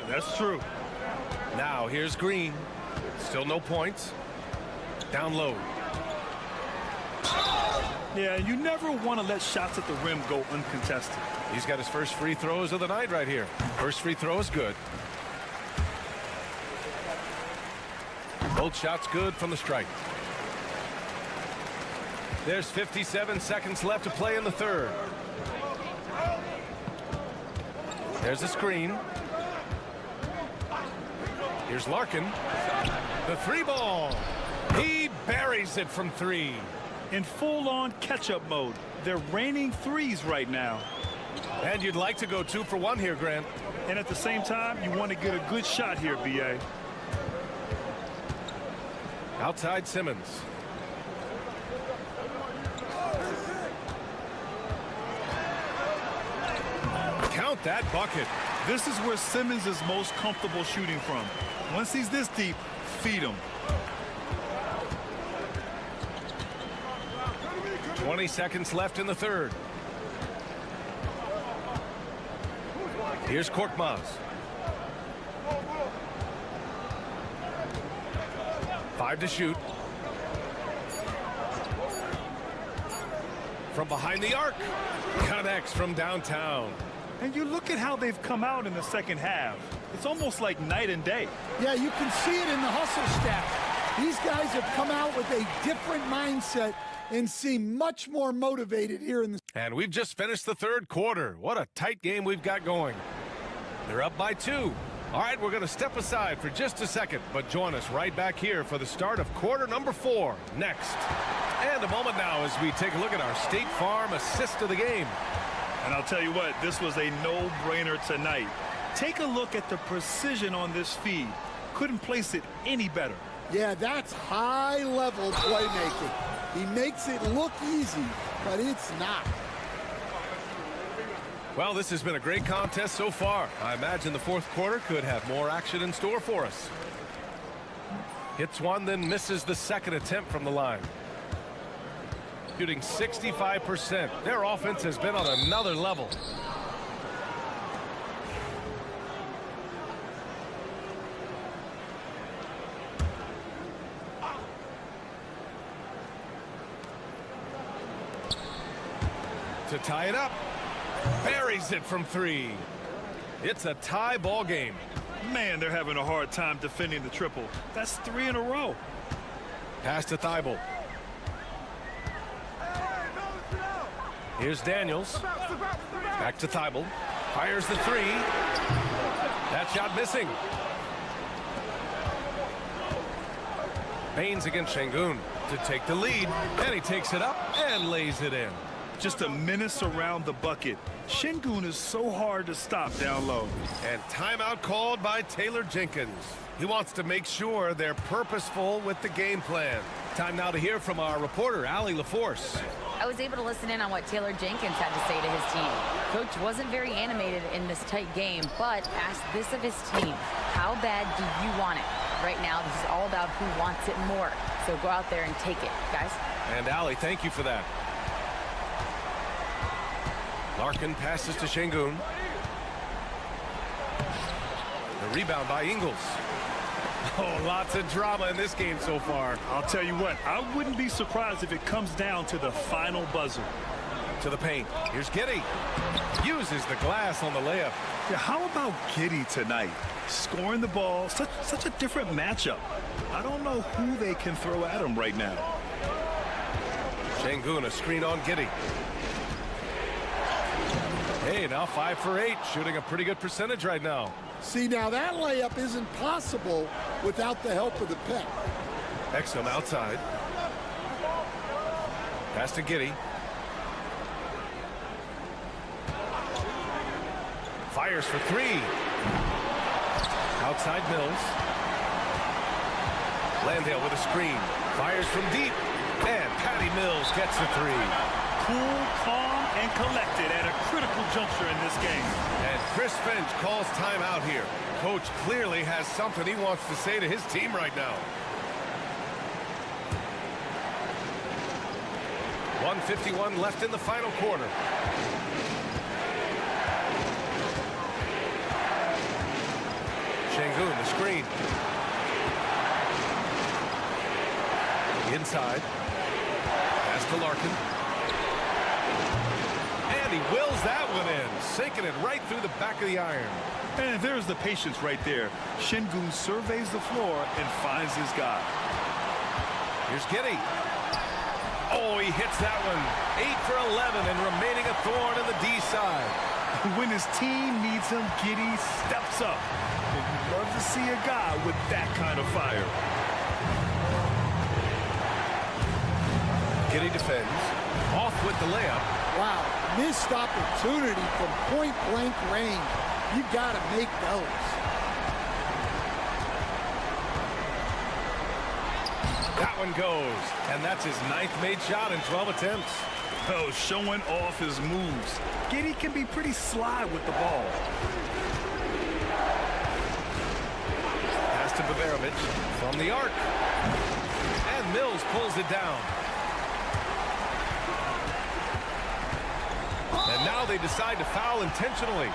That's true. Now, here's Green. Still no points. Down low. Yeah, you never want to let shots at the rim go uncontested. He's got his first free throws of the night right here. First free throw is good. Both shots good from the strike. There's 57 seconds left to play in the third. There's a screen. Here's Larkin. The three ball. He buries it from three. In full-on catch-up mode. They're raining threes right now. And you'd like to go 2 for 1 here, Grant. And at the same time, you want to get a good shot here, B.A. Outside Simmons. Count that bucket. This is where Simmons is most comfortable shooting from. Once he's this deep, feed him. 20 seconds left in the third. Here's Korkmaz. 5 to shoot. From behind the arc. Connects from downtown. And you look at how they've come out in the second half. It's almost like night and day. Yeah, you can see it in the hustle stat. These guys have come out with a different mindset and seem much more motivated here in the... And we've just finished the third quarter. What a tight game we've got going. They're up by 2. All right, we're going to step aside for just a second, but join us right back here for the start of quarter number 4 next. And a moment now as we take a look at our State Farm assist of the game. And I'll tell you what, this was a no-brainer tonight. Take a look at the precision on this feed. Couldn't place it any better. Yeah, that's high-level playmaking. He makes it look easy, but it's not. Well, this has been a great contest so far. I imagine the fourth quarter could have more action in store for us. Hits one, then misses the second attempt from the line. Shooting 65%. Their offense has been on another level. To tie it up. Buries it from 3. It's a tie ball game. Man, they're having a hard time defending the triple. That's 3 in a row. Pass to Thibault. Here's Daniels. Back to Thibault. Fires the 3. That shot missing. Baines against Şengün to take the lead. And he takes it up and lays it in. Just a menace around the bucket. Şengün is so hard to stop down low. And timeout called by Taylor Jenkins. He wants to make sure they're purposeful with the game plan. Time now to hear from our reporter, Allie LaForce. I was able to listen in on what Taylor Jenkins had to say to his team. Coach wasn't very animated in this tight game, but asked this of his team. How bad do you want it? Right now, this is all about who wants it more. So go out there and take it, guys. And Allie, thank you for that. Larkin passes to Şengün. The rebound by Ingles. Oh, lots of drama in this game so far. I'll tell you what, I wouldn't be surprised if it comes down to the final buzzer. To the paint. Here's Giddey. Uses the glass on the layup. Yeah, how about Giddey tonight? Scoring the ball, such a different matchup. I don't know who they can throw at him right now. Şengün, a screen on Giddey. Hey, now 5 for 8, shooting a pretty good percentage right now. See, now that layup isn't possible without the help of the pick. Exum outside. Pass to Giddey. Fires for 3. Outside Mills. Landale with a screen. Fires from deep. And Patty Mills gets the 3. Cool, calm, and collected at a critical juncture in this game. And Chris Finch calls timeout here. Coach clearly has something he wants to say to his team right now. 1:51 left in the final quarter. Şengün, the screen. Inside. Pass to Larkin. And he wills that one in, sinking it right through the back of the iron. And there's the patience right there. Şengün surveys the floor and finds his guy. Here's Giddey. Oh, he hits that one. 8 for 11 and remaining a thorn in the D side. When his team needs him, Giddey steps up. And you love to see a guy with that kind of fire. Giddey defends. Off with the layup. Wow, missed opportunity from point-blank range. You've got to make those. That one goes. And that's his 9th made shot in 12 attempts. Oh, showing off his moves. Giddey can be pretty sly with the ball. Pass to Baberovic from the arc. And Mills pulls it down. And now they decide to foul intentionally.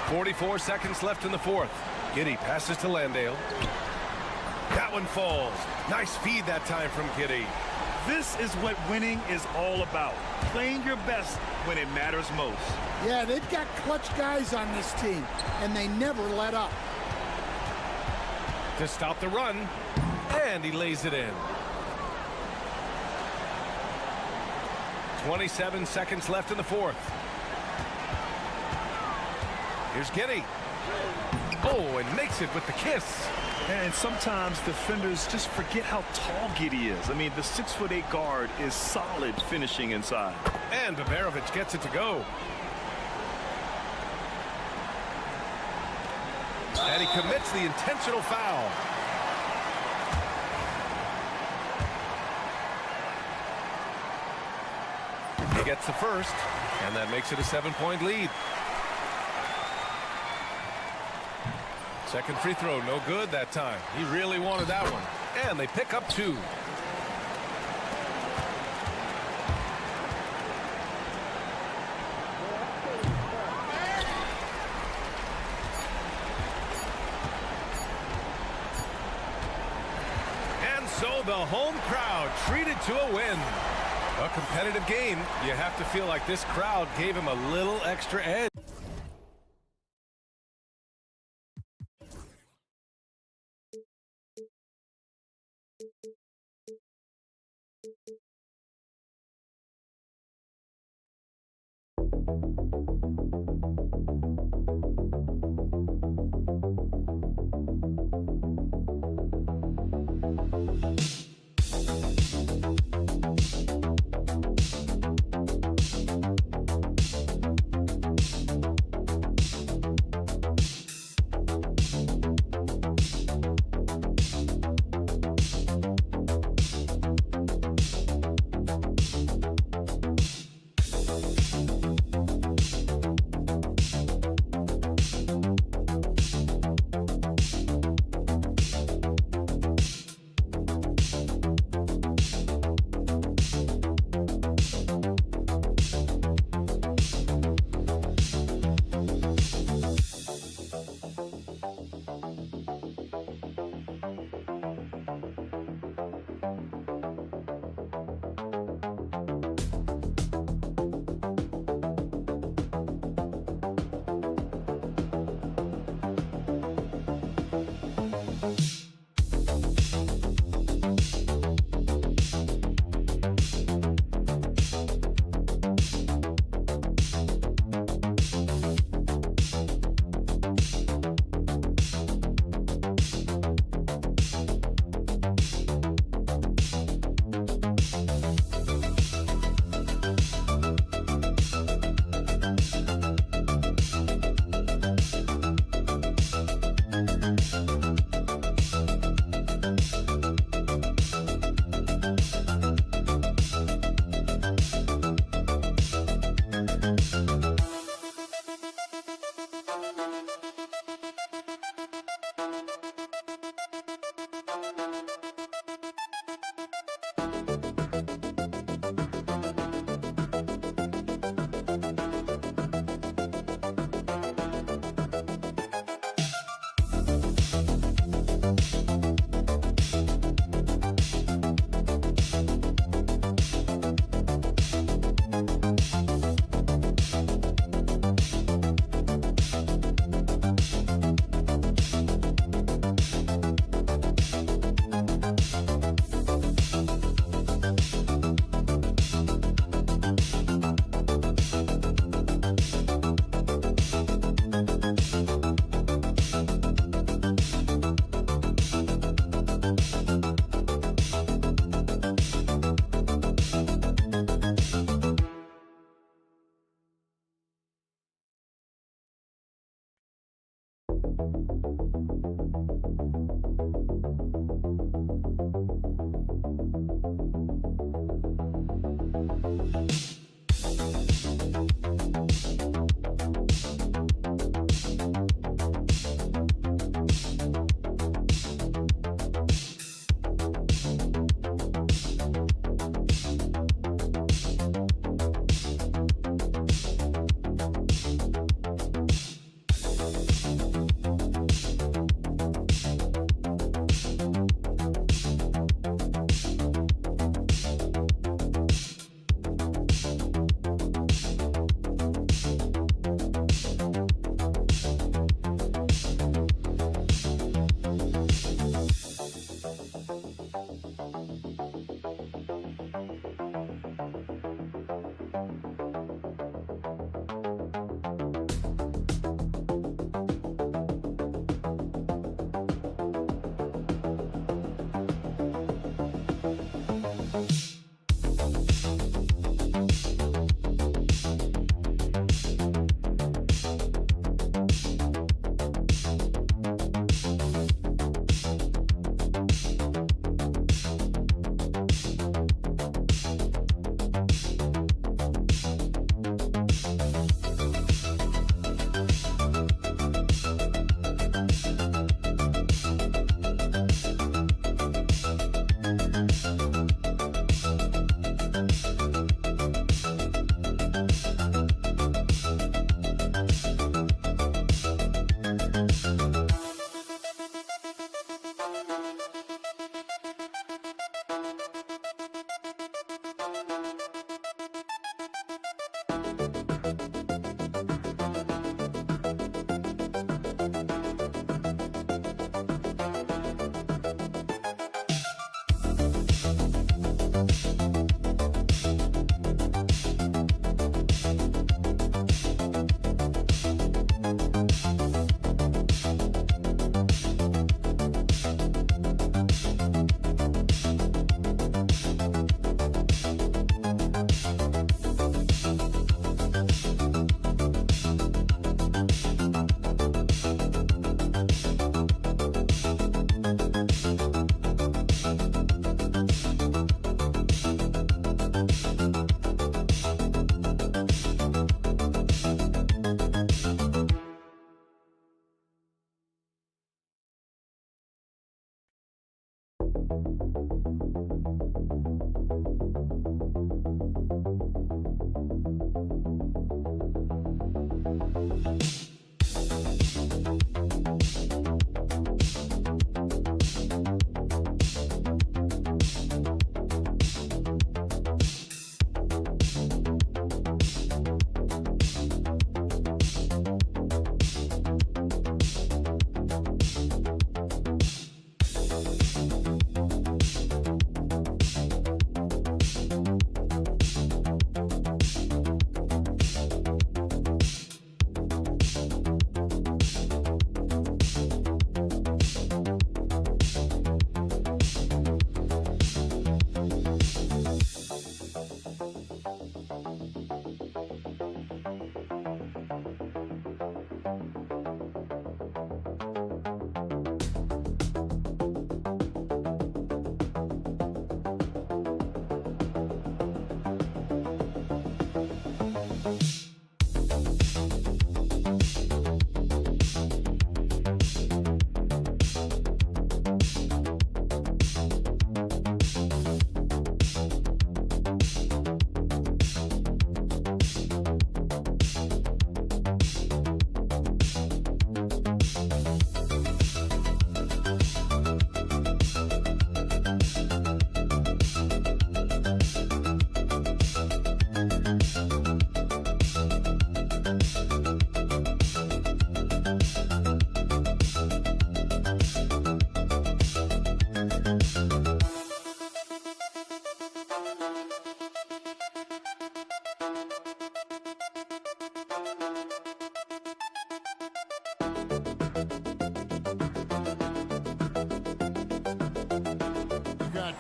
.44 seconds left in the fourth. Giddey passes to Landale. That one falls. Nice feed that time from Giddey. This is what winning is all about. Playing your best when it matters most. Yeah, they've got clutch guys on this team, and they never let up. To stop the run, and he lays it in. 27 seconds left in the fourth. Here's Giddey. Oh, and makes it with the kiss. And sometimes defenders just forget how tall Giddey is. I mean, the 6'8" guard is solid finishing inside. And Baberovic gets it to go. And he commits the intentional foul. He gets the first, and that makes it a 7-point lead. Second free throw, no good that time. He really wanted that one. And they pick up 2. And so the home crowd treated to a win. A competitive game. You have to feel like this crowd gave him a little extra edge.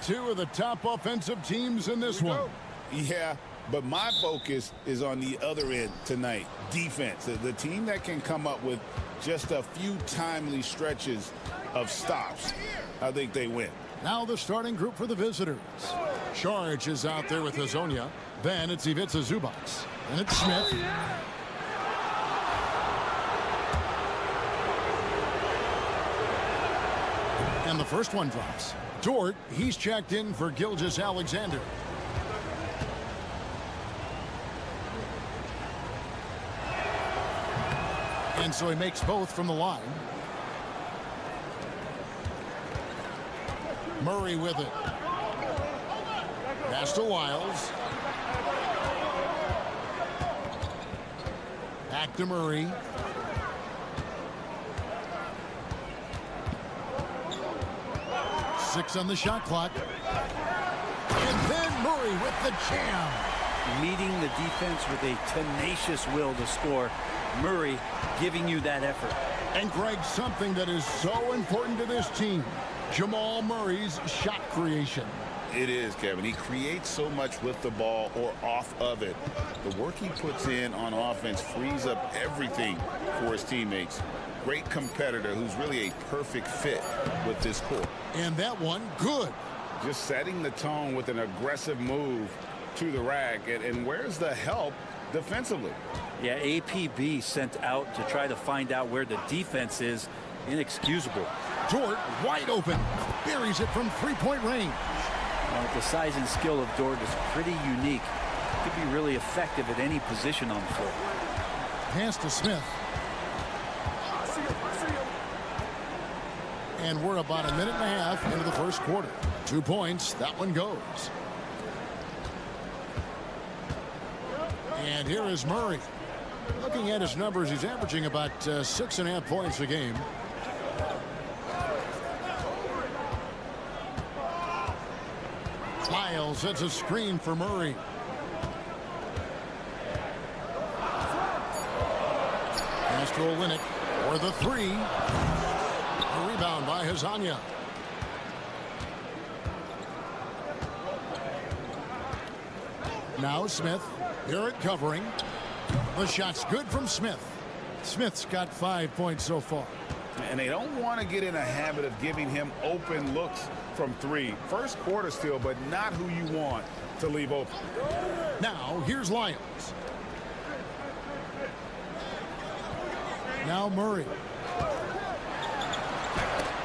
Two of the top offensive teams in this one. Yeah, But my focus is on the other end tonight, defense. The team that can come up with just a few timely stretches of stops, I think they win. Now the starting group for the visitors. Charge is out there with Hazonia. Then it's Ivica Zubac. And it's Smith. And the first one drops. Dort, he's checked in for Gilgeous Alexander. And so he makes both from the line. Murray with it. Pass to Wiles. Back to Murray. Six on the shot clock. And then Murray with the jam. Meeting the defense with a tenacious will to score. Murray giving you that effort. And Greg, something that is so important to this team, Jamal Murray's shot creation. It is, Kevin. He creates so much with the ball or off of it. The work he puts in on offense frees up everything for his teammates. Great competitor who's really a perfect fit with this core. And that one, good. Just setting the tone with an aggressive move to the rack. And where's the help defensively? Yeah, APB sent out to try to find out where the defense is. Inexcusable. Dort wide open. Buries it from three-point range. The size and skill of Dort is pretty unique. Could be really effective at any position on the floor. Pass to Smith. And we're about a minute and a half into the first quarter. 2 points. That one goes. And here is Murray. Looking at his numbers, he's averaging about 6.5 points a game. Wiles sets a screen for Murray. Pass to Olynyk for the three. A rebound by Hazonia. Now Smith. Barrett covering. The shot's good from Smith. Smith's got 5 points so far. And they don't want to get in a habit of giving him open looks from three. First quarter still, but not who you want to leave open. Now here's Lyons. Now Murray.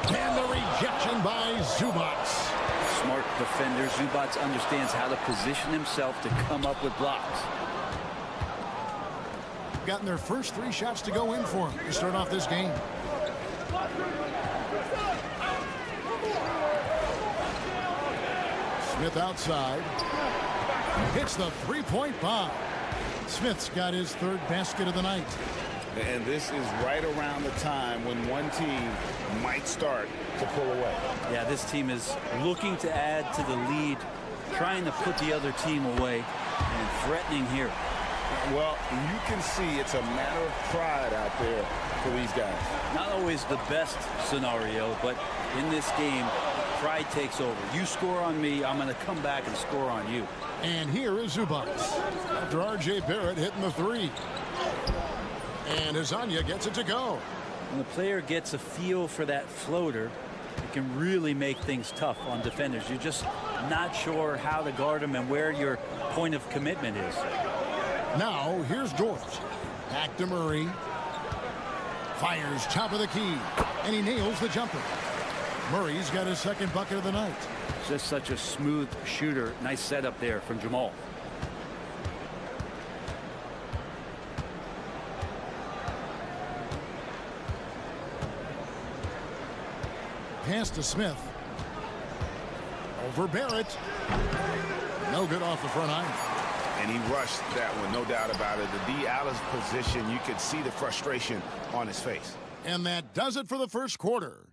And the rejection by Zubac. Smart defender. Zubac understands how to position himself to come up with blocks. Gotten their first 3 shots to go in for him to start off this game. Smith outside. Hits the three-point bomb. Smith's got his 3rd basket of the night. And this is right around the time when one team might start to pull away. Yeah, this team is looking to add to the lead, trying to put the other team away, and threatening here. Well, you can see it's a matter of pride out there for these guys. Not always the best scenario, but in this game, pride takes over. You score on me, I'm going to come back and score on you. And here is Zubac after R.J. Barrett hitting the three. And Hazonia gets it to go. When the player gets a feel for that floater, it can really make things tough on defenders. You're just not sure how to guard them and where your point of commitment is. Now here's Dort. Back to Murray. Fires top of the key. And he nails the jumper. Murray's got his 2nd bucket of the night. Just such a smooth shooter. Nice setup there from Jamal. Pass to Smith. Over Barrett. No good off the front iron. And he rushed that one, no doubt about it. The D. Allen's position, you could see the frustration on his face. And that does it for the first quarter.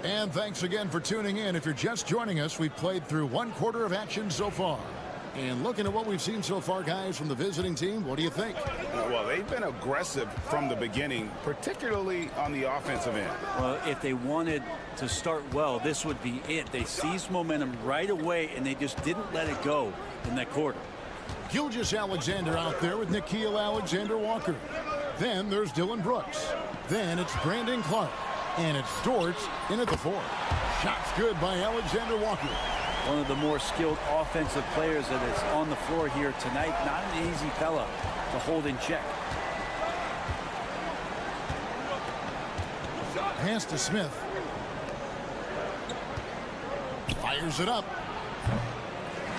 And thanks again for tuning in. If you're just joining us, we've played through 1 quarter of action so far. And looking at what we've seen so far, guys, from the visiting team, what do you think? Well, they've been aggressive from the beginning, particularly on the offensive end. Well, if they wanted to start well, this would be it. They seized momentum right away, and they just didn't let it go in that quarter. Gilgeous-Alexander out there with Nickeil Alexander-Walker. Then there's Dylan Brooks. Then it's Brandon Clark. And it's Dortz in at the 4. Shots good by Alexander-Walker. One of the more skilled offensive players that is on the floor here tonight. Not an easy fella to hold in check. Pass to Smith. Fires it up.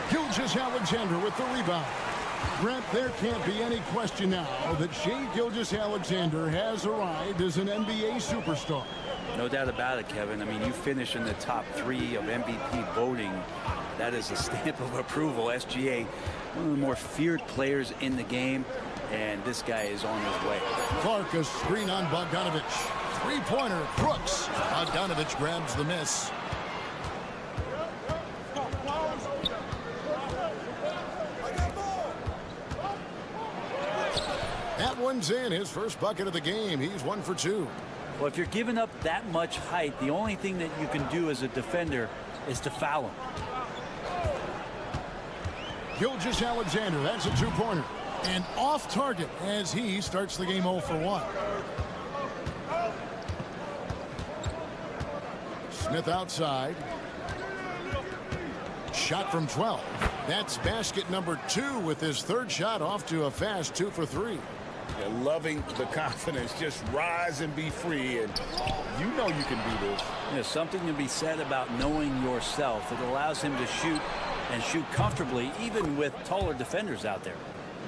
Gilgeous-Alexander with the rebound. Brent, there can't be any question now that Shai Gilgeous-Alexander has arrived as an NBA superstar. No doubt about it, Kevin. I mean, you finish in the top 3 of MVP voting. That is a stamp of approval. SGA, one of the more feared players in the game, and this guy is on his way. Clark, a screen on Bogdanovic. Three-pointer, Brooks. Bogdanovic grabs the miss. That one's in, his first bucket of the game. He's 1 for 2. Well, if you're giving up that much height, the only thing that you can do as a defender is to foul him. Gilgeous-Alexander, that's a 2-pointer. And off target as he starts the game 0 for 1. Smith outside. Shot from 12. That's basket number 2 with his 3rd shot off to a fast 2 for 3. They're loving the confidence. Just rise and be free, and you know you can do this. There's something to be said about knowing yourself. It allows him to shoot and shoot comfortably, even with taller defenders out there.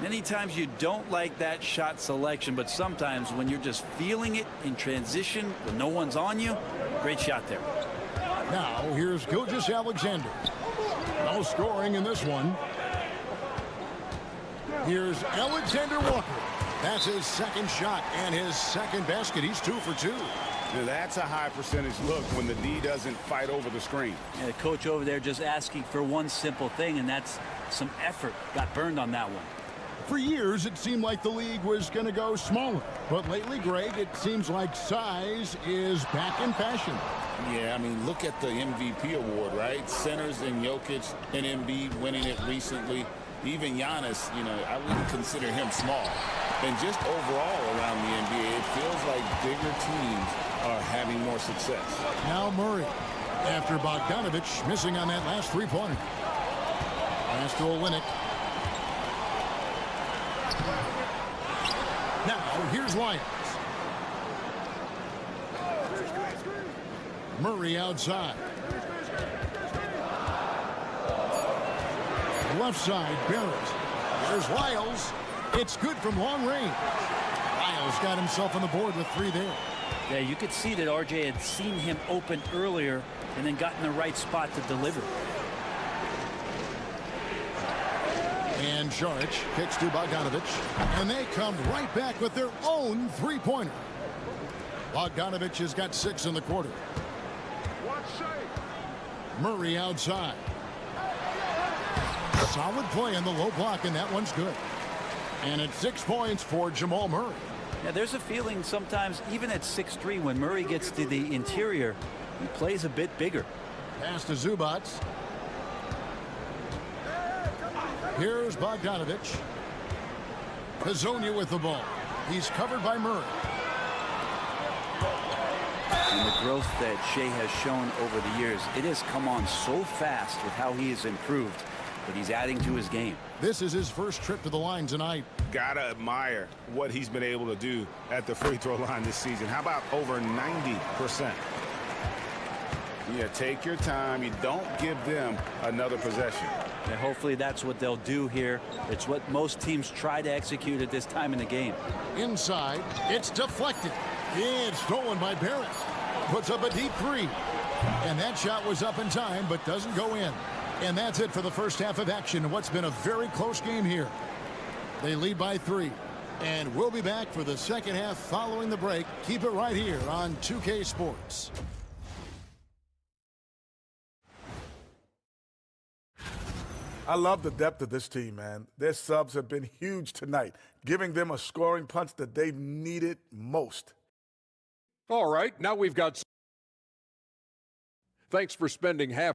Many times you don't like that shot selection, but sometimes when you're just feeling it in transition when no one's on you, great shot there. Now here's Gilgeous-Alexander. No scoring in this one. Here's Alexander Walker. That's his 2nd shot and his 2nd basket. He's 2 for 2. Now, that's a high percentage look when the D doesn't fight over the screen. And the coach over there just asking for one simple thing, and that's some effort. Got burned on that one. For years, it seemed like the league was going to go smaller. But lately, Greg, it seems like size is back in fashion. Yeah, I mean, look at the MVP award, right? Centers and Jokic and Embiid winning it recently. Even Giannis, you know, I wouldn't consider him small. And just overall around the NBA, it feels like bigger teams are having more success. Now Murray, after Bogdanovic missing on that last 3-pointer. Pass to Olynyk. Now here's Lyons. Murray outside. Left side, Barrett. There's Lyles. It's good from long range. Lyles got himself on the board with 3 there. Yeah, you could see that RJ had seen him open earlier and then got in the right spot to deliver. And Šarić kicks to Bogdanovic. And they come right back with their own 3-pointer. Bogdanovic has got 6 in the quarter. Murray outside. Solid play in the low block, and that one's good. And it's 6 points for Jamal Murray. Yeah, there's a feeling sometimes, even at 6'3", when Murray gets to the interior, he plays a bit bigger. Pass to Zubac. Here's Bogdanovic. Hazonia with the ball. He's covered by Murray. And the growth that Shai has shown over the years, it has come on so fast with how he has improved, but he's adding to his game. This is his first trip to the line tonight. Gotta admire what he's been able to do at the free throw line this season. How about over 90%? Yeah, take your time. You don't give them another possession. And hopefully that's what they'll do here. It's what most teams try to execute at this time in the game. Inside, it's deflected. It's stolen by Barrett. Puts up a deep 3. And that shot was up in time, but doesn't go in. And that's it for the first half of action. What's been a very close game here. They lead by 3. And we'll be back for the second half following the break. Keep it right here on 2K Sports. I love the depth of this team, man. Their subs have been huge tonight, giving them a scoring punch that they've needed most. All right, now we've got... Thanks for spending half...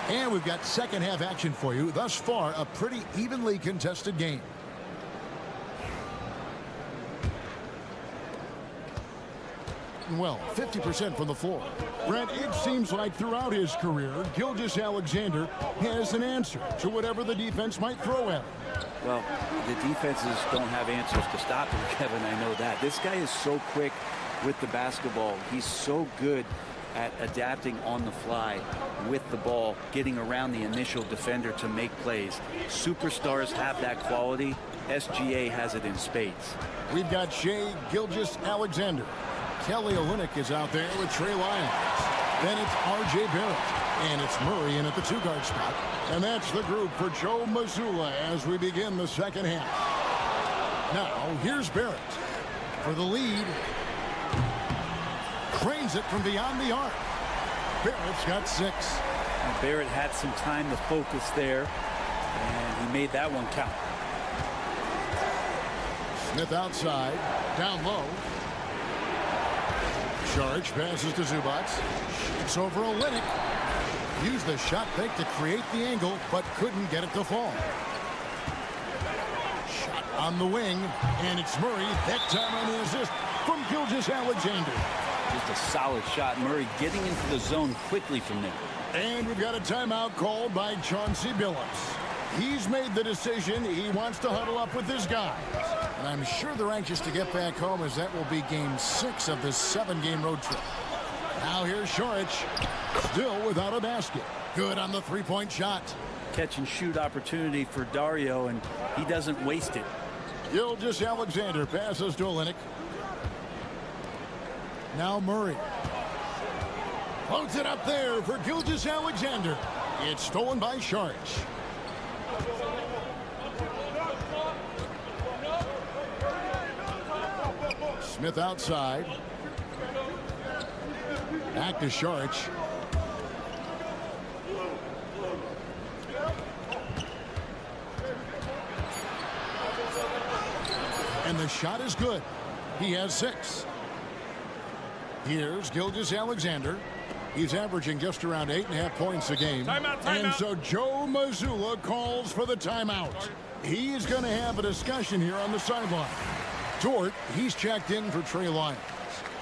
And we've got second half action for you. Thus far, a pretty evenly contested game. Well, 50% from the floor. Brent, it seems like throughout his career, Gilgeous-Alexander has an answer to whatever the defense might throw at him. Well, the defenses don't have answers to stop him, Kevin. I know that. This guy is so quick with the basketball. He's so good at adapting on the fly with the ball, getting around the initial defender to make plays. Superstars have that quality. SGA has it in spades. We've got Shai Gilgeous-Alexander. Kelly Olynyk is out there with Trey Lyons. Then it's R.J. Barrett. And it's Murray in at the two-guard spot. And that's the group for Joe Mazzulla as we begin the second half. Now, here's Barrett for the lead. Cranes it from beyond the arc. Barrett's got 6. And Barrett had some time to focus there, and he made that one count. Smith outside, down low. Saric passes to Zubac. It's over Olynyk. Used the shot fake to create the angle, but couldn't get it to fall. Shot on the wing, and it's Murray. That time on the assist from Gilgeous-Alexander. Just a solid shot. Murray getting into the zone quickly from there. And we've got a timeout called by Chauncey Billups. He's made the decision. He wants to huddle up with his guys. And I'm sure they're anxious to get back home, as that will be game 6 of this 7-game road trip. Now here's Saric, still without a basket. Good on the three-point shot. Catch and shoot opportunity for Dario, and he doesn't waste it. Gilgeous-Alexander passes to Olynyk. Now Murray. Floats it up there for Gilgeous-Alexander. It's stolen by Saric. Smith outside. Back to Saric. And the shot is good. He has 6. Here's Gilgeous-Alexander. He's averaging just around 8.5 points a game. Timeout. And so Joe Mazzulla calls for the timeout. He's going to have a discussion here on the sideline. Dort, he's checked in for Trey Lyons.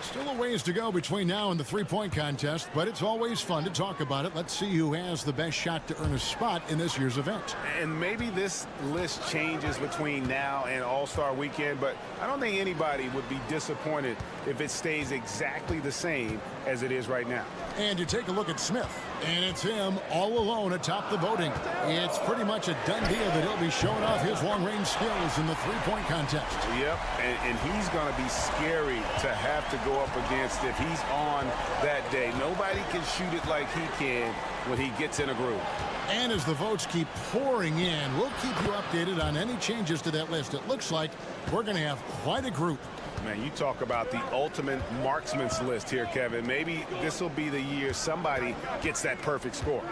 Still a ways to go between now and the three-point contest, but it's always fun to talk about it. Let's see who has the best shot to earn a spot in this year's event. And maybe this list changes between now and All-Star Weekend, but I don't think anybody would be disappointed if it stays exactly the same as it is right now. And you take a look at Smith, and it's him all alone atop the voting. It's pretty much a done deal that he'll be showing off his long-range skills in the three-point contest. Yep, and he's going to be scary to have to go up against if he's on that day. Nobody can shoot it like he can when he gets in a groove. And as the votes keep pouring in, we'll keep you updated on any changes to that list. It looks like we're going to have quite a group. Man, you talk about the ultimate marksman's list here, Kevin. Maybe this will be the year somebody gets that perfect score.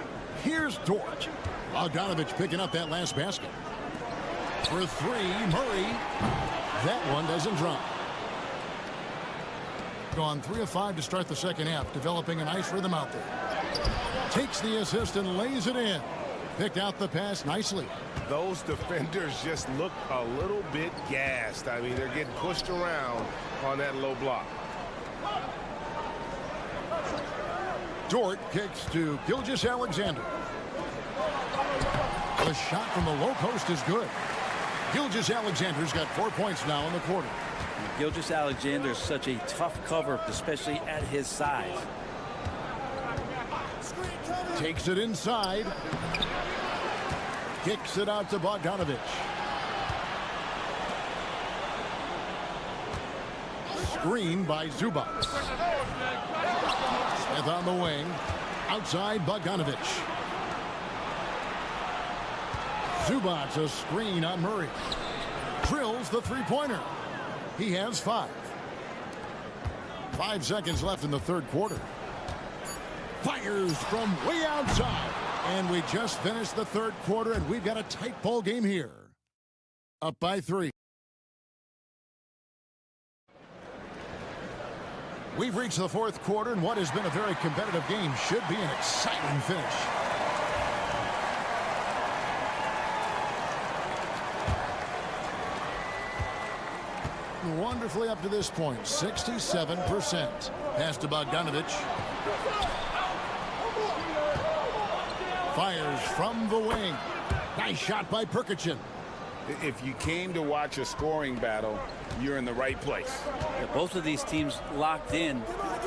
Here's Dort. Bogdanovich picking up that last basket. For 3, Murray. That one doesn't drop. Gone 3 of 5 to start the second half, developing a nice rhythm out there. Takes the assist and lays it in. Picked out the pass nicely. Those defenders just look a little bit gassed. I mean, they're getting pushed around on that low block. Dort kicks to Gilgeous-Alexander. The shot from the low post is good. Gilgeous-Alexander's got 4 points now in the quarter. Gilgeous-Alexander is such a tough cover, especially at his size. Takes it inside. Kicks it out to Bogdanovich. Screen by Zubac. Smith on the wing. Outside Bogdanovich. Zubac a screen on Murray. Drills the three-pointer. He has 5. 5 seconds left in the third quarter. Fires from way outside. And we just finished the third quarter, and we've got a tight ball game here. Up by 3. We've reached the fourth quarter, and what has been a very competitive game should be an exciting finish. Wonderfully up to this point, 67%. Pass to Bogdanovic. Fires from the wing. Nice shot by Perkichin. If you came to watch a scoring battle, you're in the right place. Yeah, both of these teams locked in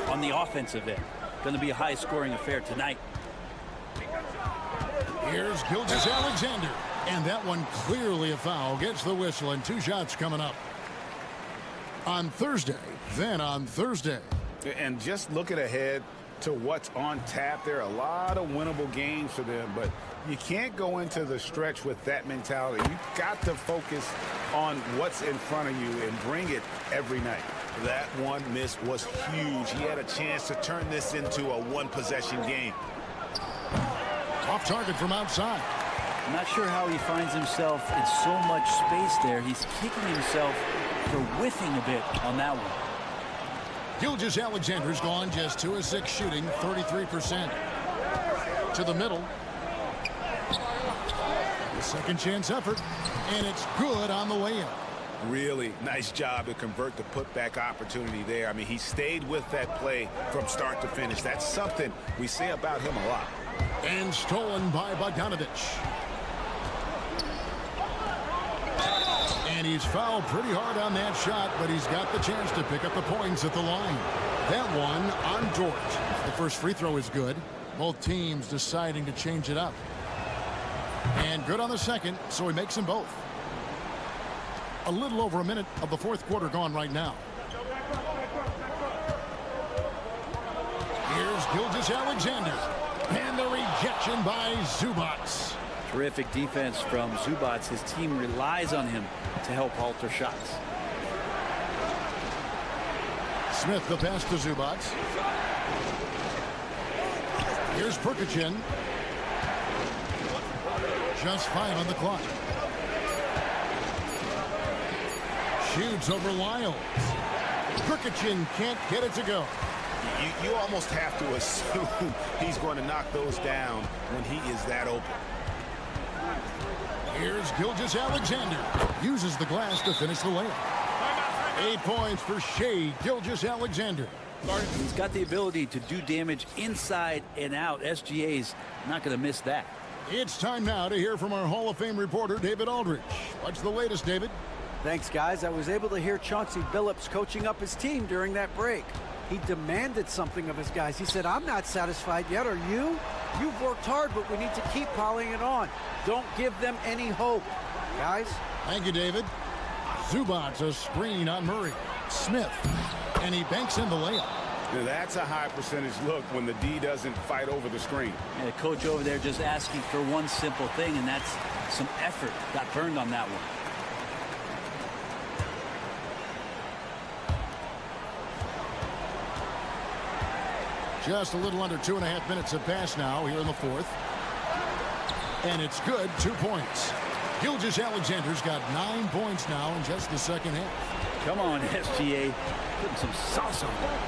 on the offensive end. Going to be a high-scoring affair tonight. Here's Gilgeous-Alexander. And that one clearly a foul. Gets the whistle, and 2 shots coming up. On Thursday, then on Thursday. And just looking ahead to what's on tap, there are a lot of winnable games for them, but you can't go into the stretch with that mentality. You've got to focus on what's in front of you and bring it every night. That one miss was huge. He had a chance to turn this into a one-possession game. Off target from outside. I'm not sure how he finds himself in so much space there. He's kicking himself for whiffing a bit on that one. Gilgeous-Alexander's gone just 2 of 6 shooting, 33%. To the middle. The second chance effort, and it's good on the way in. Really nice job to convert the putback opportunity there. I mean, he stayed with that play from start to finish. That's something we say about him a lot. And stolen by Bogdanovic. And he's fouled pretty hard on that shot, but he's got the chance to pick up the points at the line. That one on Dort. The first free throw is good. Both teams deciding to change it up. And good on the second, so he makes them both. A little over a minute of the fourth quarter gone right now. Here's Gilgeous-Alexander. And the rejection by Zubac. Terrific defense from Zubac. His team relies on him to help alter shots. Smith the pass to Zubac. Here's Perkichin. Just 5 on the clock. Shoots over Lyles. Perkichin can't get it to go. You almost have to assume he's going to knock those down when he is that open. Here's Gilgeous-Alexander. Uses the glass to finish the layup. 8 points for Shai Gilgeous-Alexander. He's got the ability to do damage inside and out. SGA's not going to miss that. It's time now to hear from our Hall of Fame reporter, David Aldridge. What's the latest, David? Thanks, guys. I was able to hear Chauncey Billups coaching up his team during that break. He demanded something of his guys. He said, I'm not satisfied yet. Are you? You've worked hard, but we need to keep piling it on. Don't give them any hope. Guys? Thank you, David. Zubac, a screen on Murray. Smith, and he banks in the layup. Now, that's a high percentage look when the D doesn't fight over the screen. And the coach over there just asking for one simple thing, and that's some effort. Got burned on that one. Just a little under 2.5 minutes have passed now here in the fourth. And it's good, 2 points. Gilgeous-Alexander's got 9 points now in just the second half. Come on, SGA. Putting some sauce on that.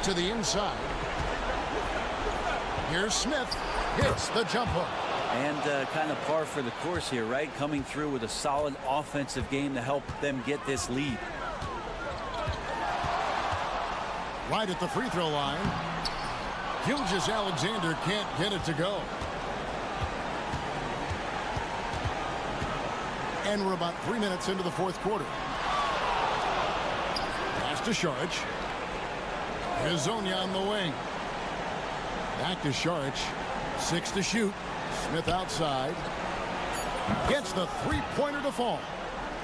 To the inside. Here's Smith. Hits the jump hook. And kind of par for the course here, right? Coming through with a solid offensive game to help them get this lead. Right at the free throw line. Gilgeous-Alexander can't get it to go. And we're about 3 minutes into the fourth quarter. Pass to Šarić. Hezonja on the wing. Back to Šarić. 6 to shoot. Smith outside. Gets the three-pointer to fall.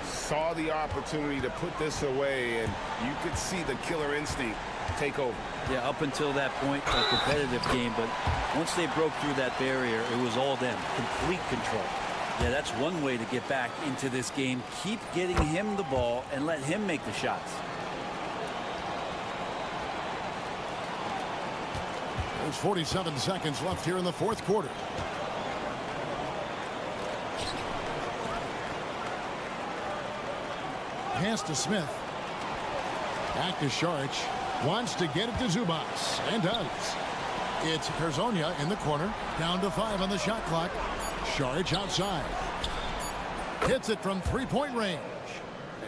Saw the opportunity to put this away, and you could see the killer instinct take over. Yeah, up until that point, a competitive game, but once they broke through that barrier, it was all them. Complete control. Yeah, that's one way to get back into this game. Keep getting him the ball and let him make the shots. There's 47 seconds left here in the fourth quarter. Pass to Smith. Back to Saric. Wants to get it to Zubas, and does. It's Hezonja in the corner. Down to 5 on the shot clock. Saric outside. Hits it from three-point range.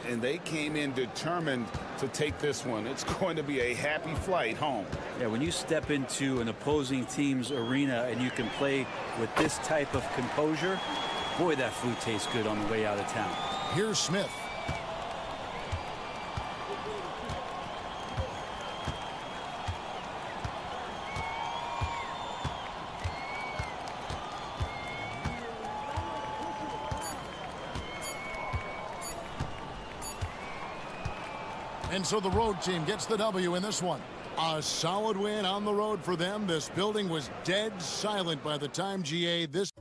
And they came in determined to take this one. It's going to be a happy flight home. Yeah, when you step into an opposing team's arena and you can play with this type of composure, boy, that food tastes good on the way out of town. Here's Smith. And so the road team gets the W in this one. A solid win on the road for them. This building was dead silent by the time GA this.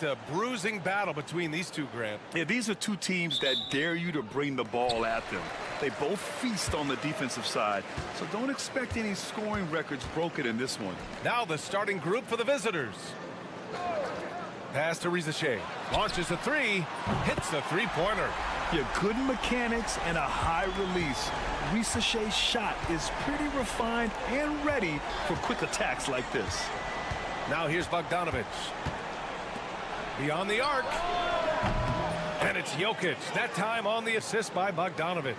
A bruising battle between these two, Grant. Yeah, these are two teams that dare you to bring the ball at them. They both feast on the defensive side, so don't expect any scoring records broken in this one. Now the starting group for the visitors. Pass to Rizachet. Launches a three. Hits the three-pointer. Yeah, good mechanics and a high release. Rizachet's shot is pretty refined and ready for quick attacks like this. Now here's Bogdanovic. Beyond the arc. And it's Jokic. That time on the assist by Bogdanovic.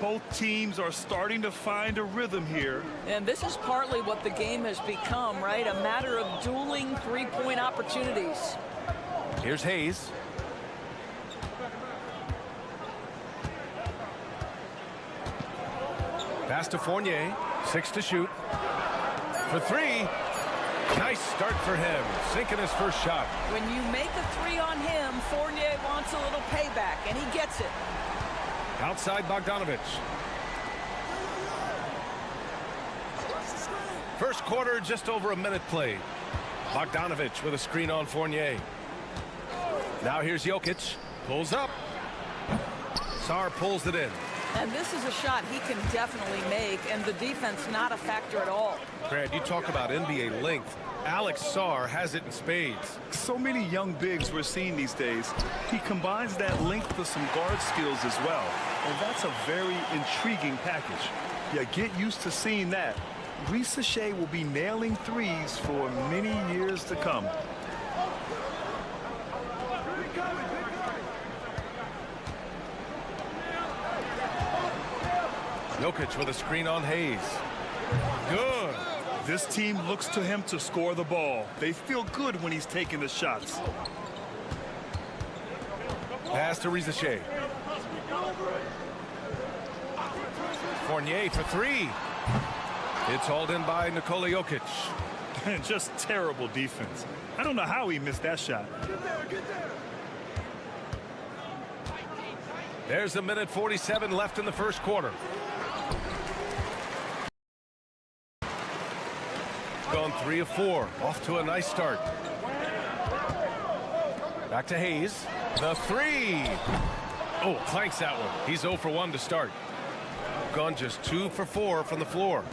Both teams are starting to find a rhythm here. And this is partly what the game has become, right? A matter of dueling three-point opportunities. Here's Hayes. Pass to Fournier. 6 to shoot. For three. Nice start for him. Sinking his first shot. When you make a three on him, Fournier wants a little payback, and he gets it. Outside Bogdanovic. First quarter, just over a minute played. Bogdanovic with a screen on Fournier. Now here's Jokic. Pulls up. Sarr pulls it in. And this is a shot he can definitely make, and the defense not a factor at all. Grant, you talk about NBA length. Alex Sarr has it in spades. So many young bigs we're seeing these days. He combines that length with some guard skills as well. And that's a very intriguing package. Yeah, get used to seeing that. Rizachet will be nailing threes for many years to come. Jokic with a screen on Hayes. Good. This team looks to him to score the ball. They feel good when he's taking the shots. Pass to Rizachet. Fournier for three. It's hauled in by Nikola Jokic. Just terrible defense. I don't know how he missed that shot. There's a minute 47 left in the first quarter. Gone 3 of 4. Off to a nice start. Back to Hayes. The three. Oh, clanks that one. He's 0 for 1 to start. Gone just 2 for 4 from the floor.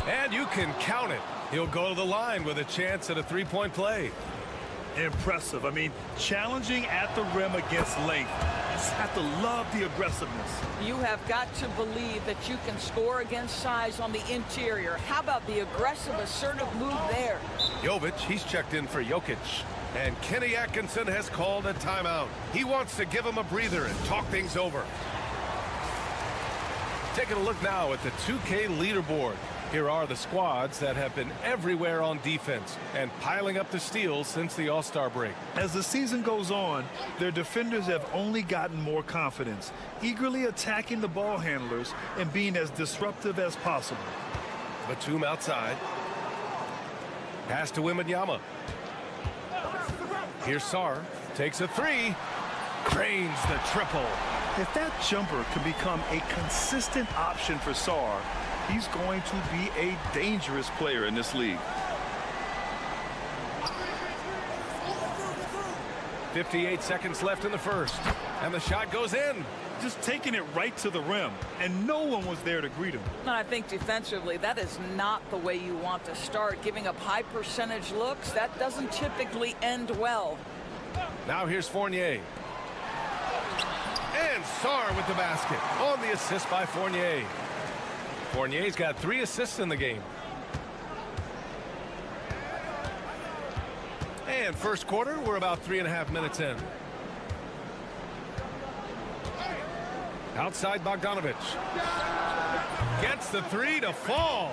And you can count it. He'll go to the line with a chance at a three-point play. Impressive. I mean, challenging at the rim against length. Just have to love the aggressiveness. You have got to believe that you can score against size on the interior. How about the aggressive, assertive move there? Jovic, he's checked in for Jokic. And Kenny Atkinson has called a timeout. He wants to give him a breather and talk things over. Taking a look now at the 2K leaderboard. Here are the squads that have been everywhere on defense and piling up the steals since the All-Star break. As the season goes on, their defenders have only gotten more confidence, eagerly attacking the ball handlers and being as disruptive as possible. Batum outside. Pass to Wembanyama. Here's Sarr. Takes a three. Drains the triple. If that jumper can become a consistent option for Sarr, he's going to be a dangerous player in this league. 58 seconds left in the first. And the shot goes in. Just taking it right to the rim, and no one was there to greet him. And I think defensively, that is not the way you want to start. Giving up high percentage looks, that doesn't typically end well. Now here's Fournier. And Sarr with the basket on the assist by Fournier. Fournier's got 3 assists in the game. And first quarter, we're about 3.5 minutes in. Outside Bogdanovic. Gets the three to fall.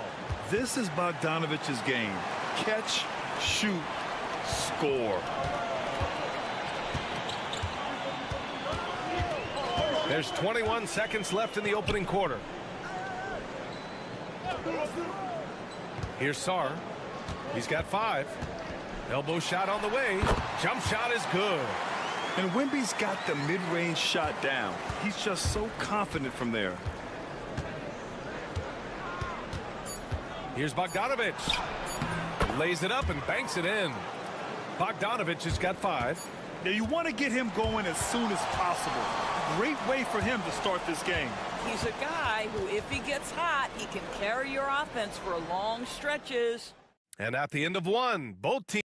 This is Bogdanovic's game. Catch, shoot, score. There's 21 seconds left in the opening quarter. Here's Sarr. He's got 5. Elbow shot on the way. Jump shot is good. And Wemby's got the mid-range shot down. He's just so confident from there. Here's Bogdanovic. Lays it up and banks it in. Bogdanovic has got 5. Now you want to get him going as soon as possible. Great way for him to start this game. He's a guy who, if he gets hot, he can carry your offense for long stretches. And at the end of one, both teams.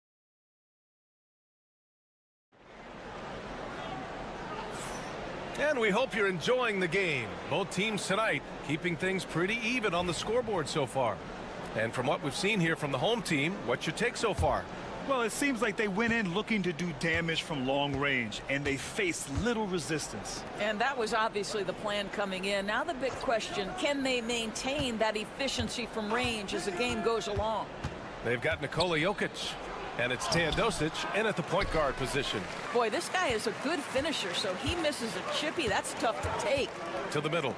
And we hope you're enjoying the game. Both teams tonight keeping things pretty even on the scoreboard so far. And from what we've seen here from the home team, what's your take so far? Well, it seems like they went in looking to do damage from long range, and they faced little resistance. And that was obviously the plan coming in. Now the big question, can they maintain that efficiency from range as the game goes along? They've got Nikola Jokic, and it's Teodosic in at the point guard position. Boy, this guy is a good finisher, so he misses a chippy. That's tough to take. To the middle.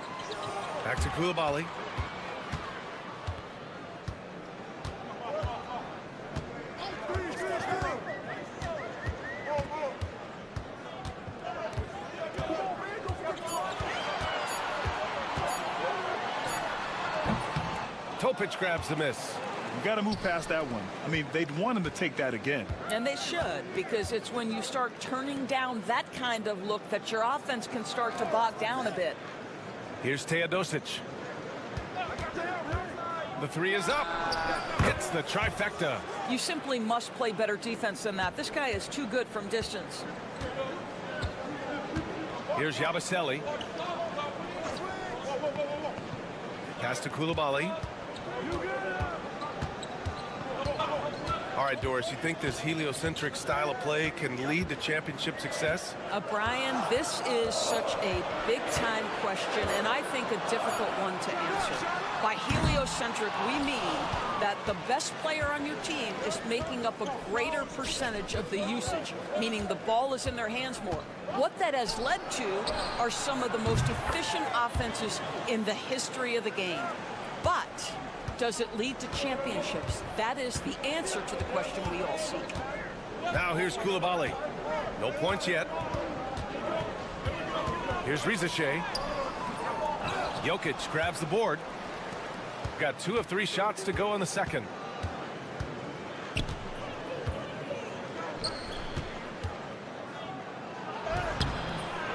Back to Koulibaly. Topic grabs the miss. You got to move past that one. I mean, they'd want him to take that again. And they should, because it's when you start turning down that kind of look that your offense can start to bog down a bit. Here's Teodosic. The three is up. Hits the trifecta. You simply must play better defense than that. This guy is too good from distance. Here's Yabusele. Pass to Koulibaly. All right, Doris, you think this heliocentric style of play can lead to championship success? Brian, this is such a big-time question, and I think a difficult one to answer. By heliocentric, we mean that the best player on your team is making up a greater percentage of the usage, meaning the ball is in their hands more. What that has led to are some of the most efficient offenses in the history of the game. But does it lead to championships? That is the answer to the question we all seek. Now here's Koulibaly. No points yet. Here's Rizache. Jokic grabs the board. Got 2 of 3 shots to go in the second.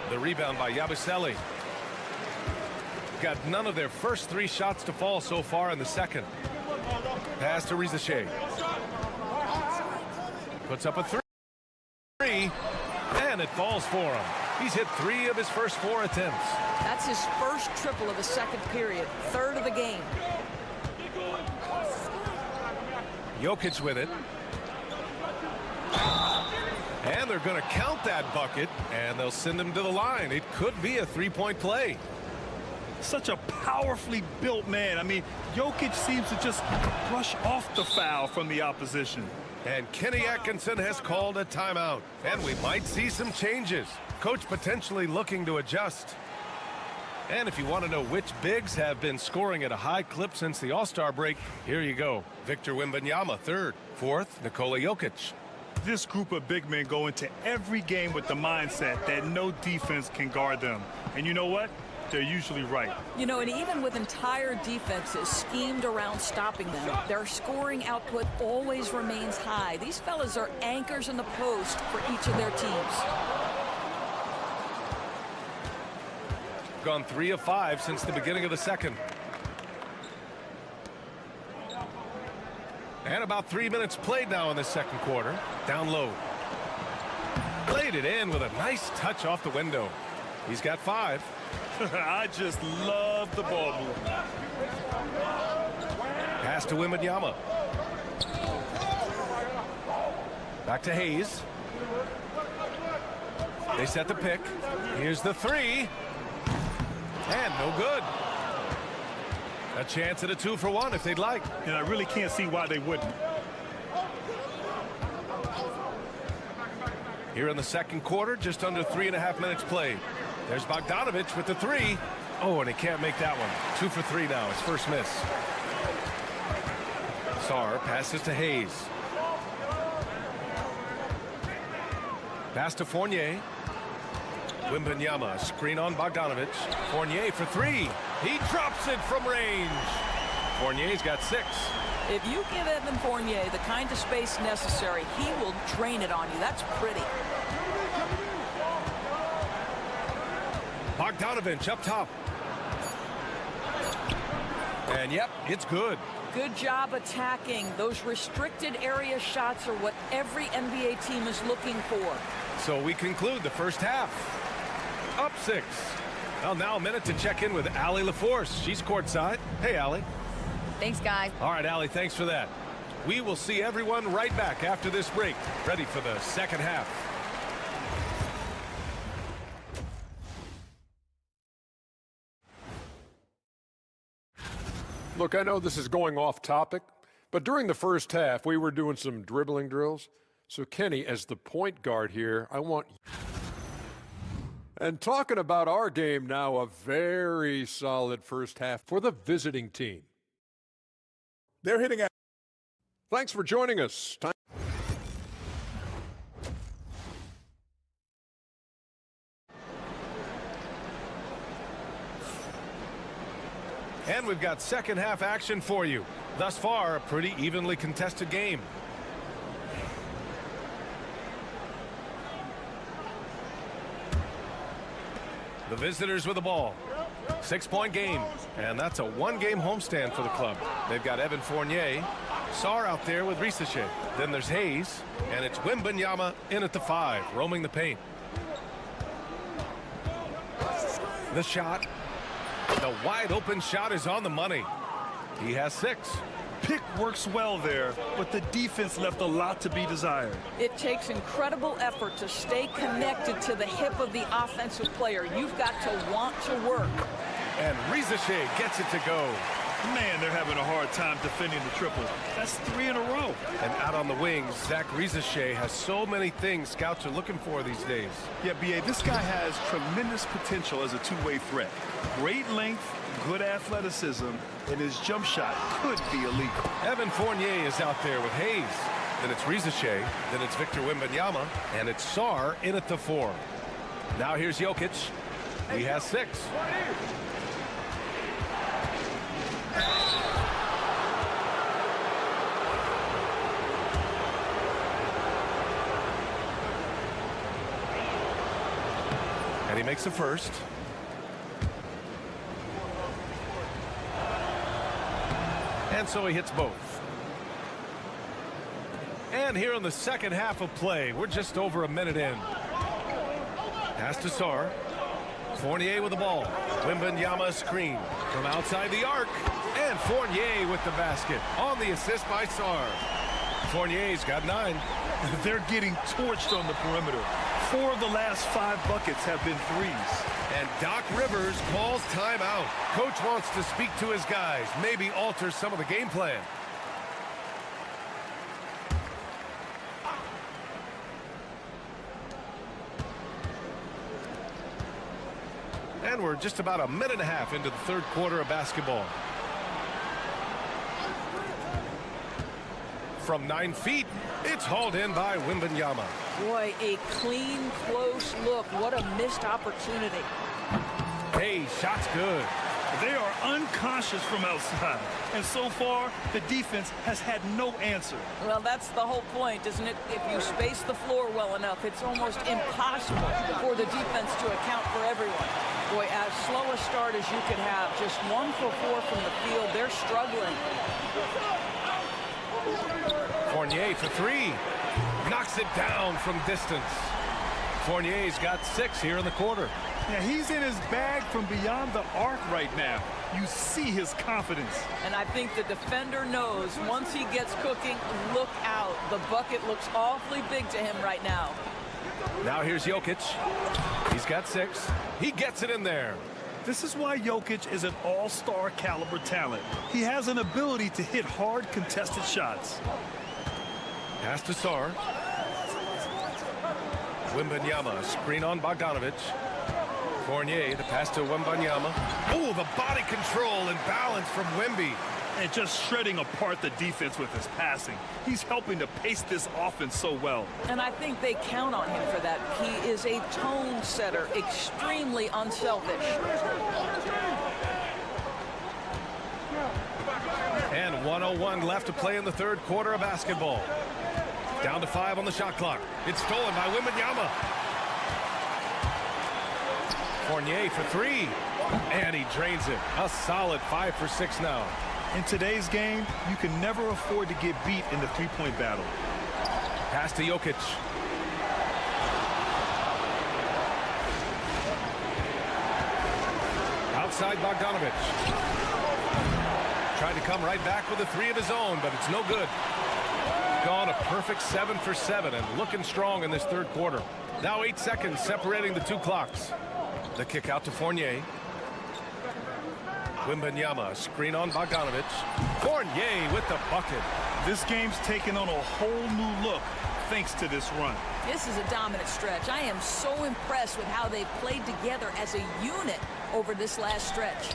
The rebound by Yabusele. Got none of their first 3 shots to fall so far in the second. Pass to Rizache. Puts up a 3, and it falls for him. He's hit 3 of his first 4 attempts. That's his first triple of the second period, 3rd of the game. Jokic with it. And they're going to count that bucket, and they'll send him to the line. It could be a 3-point play. Such a powerfully built man. I mean, Jokic seems to just brush off the foul from the opposition. And Kenny Atkinson has called a timeout. And we might see some changes. Coach potentially looking to adjust. And if you want to know which bigs have been scoring at a high clip since the All-Star break, here you go. Victor Wembanyama, 3rd. 4th, Nikola Jokic. This group of big men go into every game with the mindset that no defense can guard them. And you know what? They're usually right. You know, and even with entire defenses schemed around stopping them, their scoring output always remains high. These fellas are anchors in the post for each of their teams. Gone 3 of 5 since the beginning of the second. And about 3 minutes played now in the second quarter. Down low. Played it in with a nice touch off the window. He's got 5. I just love the ball movement. Pass to Wembanyama. Back to Hayes. They set the pick. Here's the 3. And no good. A chance at a 2-for-1 if they'd like. And I really can't see why they wouldn't. Here in the second quarter, just under 3.5 minutes played. There's Bogdanovic with the 3. Oh, and he can't make that one. 2 for 3 now, his first miss. Sarr passes to Hayes. Pass to Fournier. Wembanyama, screen on Bogdanovic. Fournier for 3. He drops it from range. Fournier's got 6. If you give Evan Fournier the kind of space necessary, he will drain it on you. That's pretty. Bogdanovic up top. And yep, it's good. Good job attacking. Those restricted area shots are what every NBA team is looking for. So we conclude the first half. Up 6. Well, now a minute to check in with Allie LaForce. She's courtside. Hey, Allie. Thanks, guys. All right, Allie, thanks for that. We will see everyone right back after this break, ready for the second half. Look, I know this is going off topic, but during the first half, we were doing some dribbling drills. So, Kenny, as the point guard here, I want... And talking about our game now, a very solid first half for the visiting team. They're hitting at... Thanks for joining us. And we've got second half action for you. Thus far, a pretty evenly contested game. The visitors with the ball. 6-point game. And that's a 1-game homestand for the club. They've got Evan Fournier. Sarr out there with Risache. Then there's Hayes. And it's Wembanyama in at the 5, roaming the paint. The shot. The wide open shot is on the money. He has 6. pick works well there, but the defense left a lot to be desired. It takes incredible effort to stay connected to the hip of the offensive player. You've got to want to work. And Rizache gets it to go. Man, they're having a hard time defending the triple. That's 3 in a row. And out on the wings, Zach Rizache has so many things scouts are looking for these days. Yeah, B.A., this guy has tremendous potential as a two-way threat. Great length, good athleticism, and his jump shot could be elite. Evan Fournier is out there with Hayes. Then it's Rizache, then it's Victor Wembanyama, and it's Sarr in at the 4. Now here's Jokic. He has 6. And he makes the first. And so he hits both. And here in the second half of play, we're just over a minute in. Pass to Sarr. Fournier with the ball. Wembanyama screen from outside the arc. And Fournier with the basket on the assist by Sarr. Fournier's got 9. They're getting torched on the perimeter. 4 of the last 5 buckets have been threes. And Doc Rivers calls timeout. Coach wants to speak to his guys, maybe alter some of the game plan. And we're just about a minute and a half into the third quarter of basketball. From 9 feet, it's hauled in by Wembanyama. Boy, a clean, close look. What a missed opportunity. Hey, shot's good. They are unconscious from outside. And so far, the defense has had no answer. Well, that's the whole point, isn't it? If you space the floor well enough, it's almost impossible for the defense to account for everyone. Boy, as slow a start as you could have, just 1 for 4 from the field. They're struggling. Fournier for 3. Knocks it down from distance. Fournier's got 6 here in the quarter. Yeah, he's in his bag from beyond the arc right now. You see his confidence. And I think the defender knows once he gets cooking, look out. The bucket looks awfully big to him right now. Now here's Jokic. He's got 6. He gets it in there. This is why Jokic is an all-star caliber talent. He has an ability to hit hard contested shots. Pass to Sarr. Wembanyama, screen on Bogdanovic. Fournier, the pass to Wembanyama. Oh, the body control and balance from Wemby. And just shredding apart the defense with his passing. He's helping to pace this offense so well. And I think they count on him for that. He is a tone setter, extremely unselfish. And 1:01 left to play in the third quarter of basketball. Down to 5 on the shot clock. It's stolen by Wembanyama. Fournier for 3. And he drains it. A solid 5 for 6 now. In today's game, you can never afford to get beat in the three-point battle. Pass to Jokic. Outside Bogdanovic. Tried to come right back with a 3 of his own, but it's no good. Gone a perfect 7 for 7 and looking strong in this third quarter. Now 8 seconds separating the 2 clocks. The kick out to Fournier. Wembanyama, screen on Bogdanovic. Fournier with the bucket. This game's taken on a whole new look thanks to this run. This is a dominant stretch. I am so impressed with how they've played together as a unit over this last stretch.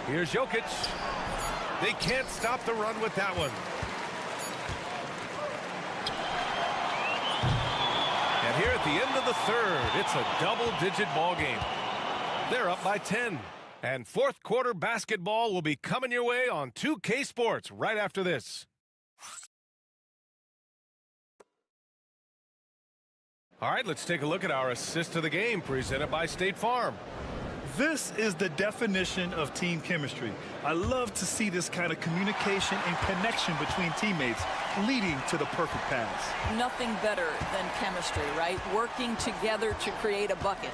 Here's Jokic. They can't stop the run with that one. And here at the end of the third, it's a double-digit ball game. They're up by 10. And fourth quarter basketball will be coming your way on 2K Sports right after this. All right, let's take a look at our assist of the game presented by State Farm. This is the definition of team chemistry. I love to see this kind of communication and connection between teammates leading to the perfect pass. Nothing better than chemistry, right? Working together to create a bucket.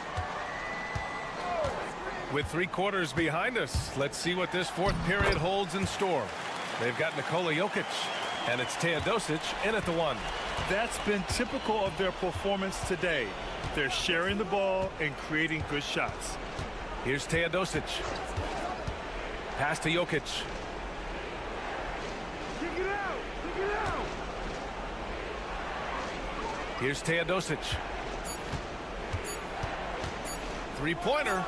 With 3 quarters behind us, let's see what this fourth period holds in store. They've got Nikola Jokic, and it's Teodosic in at the 1. That's been typical of their performance today. They're sharing the ball and creating good shots. Here's Teodosic. Pass to Jokic. Here's Teodosic. 3-pointer.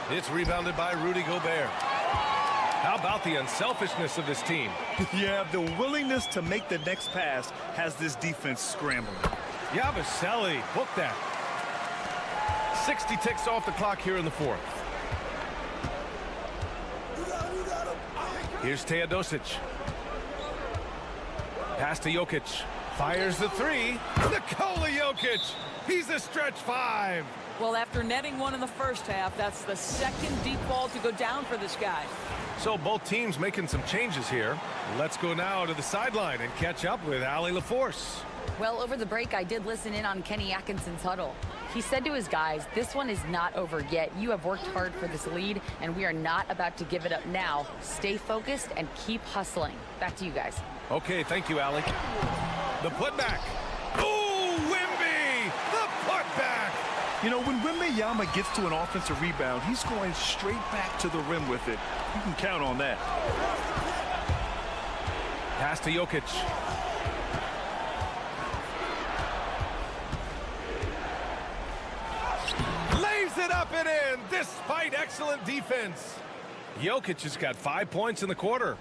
It's rebounded by Rudy Gobert. How about the unselfishness of this team? Yeah, the willingness to make the next pass has this defense scrambling. Yabusele, book that. 60 ticks off the clock here in the fourth. Here's Teodosic. Pass to Jokic. Fires the 3. Nikola Jokic. He's a stretch 5. Well, after netting one in the first half, that's the second deep ball to go down for this guy. So both teams making some changes here. Let's go now to the sideline and catch up with Allie LaForce. Well, over the break, I did listen in on Kenny Atkinson's huddle. He said to his guys, this one is not over yet. You have worked hard for this lead, and we are not about to give it up now. Stay focused and keep hustling. Back to you guys. Okay, thank you, Allie. The putback. Ooh, Wimby! The putback! You know, when Wembanyama gets to an offensive rebound, he's going straight back to the rim with it. You can count on that. Pass to Jokic. Lays it up and in, despite excellent defense. Jokic has got 5 points in the quarter.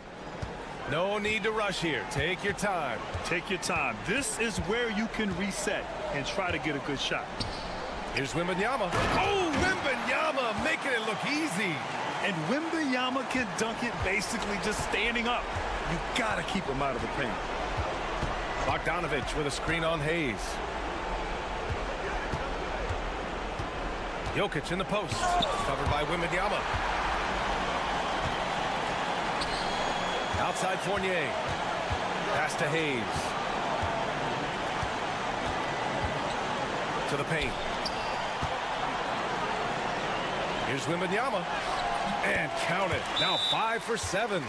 No need to rush here. Take your time. Take your time. This is where you can reset and try to get a good shot. Here's Wembanyama. Oh, Wembanyama making it look easy. And Wembanyama can dunk it basically just standing up. You got to keep him out of the paint. Bogdanovich with a screen on Hayes. Jokic in the post. Covered by Wembanyama. Outside Fournier. Pass to Hayes. To the paint. Here's Wembanyama. And count it. Now 5 for 7.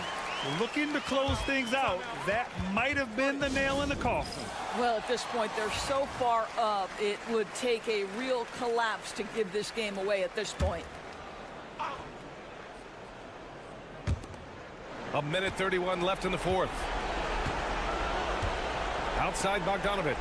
Looking to close things out. That might have been the nail in the coffin. Well, at this point, they're so far up, it would take a real collapse to give this game away at this point. A minute 31 left in the fourth. Outside Bogdanovich.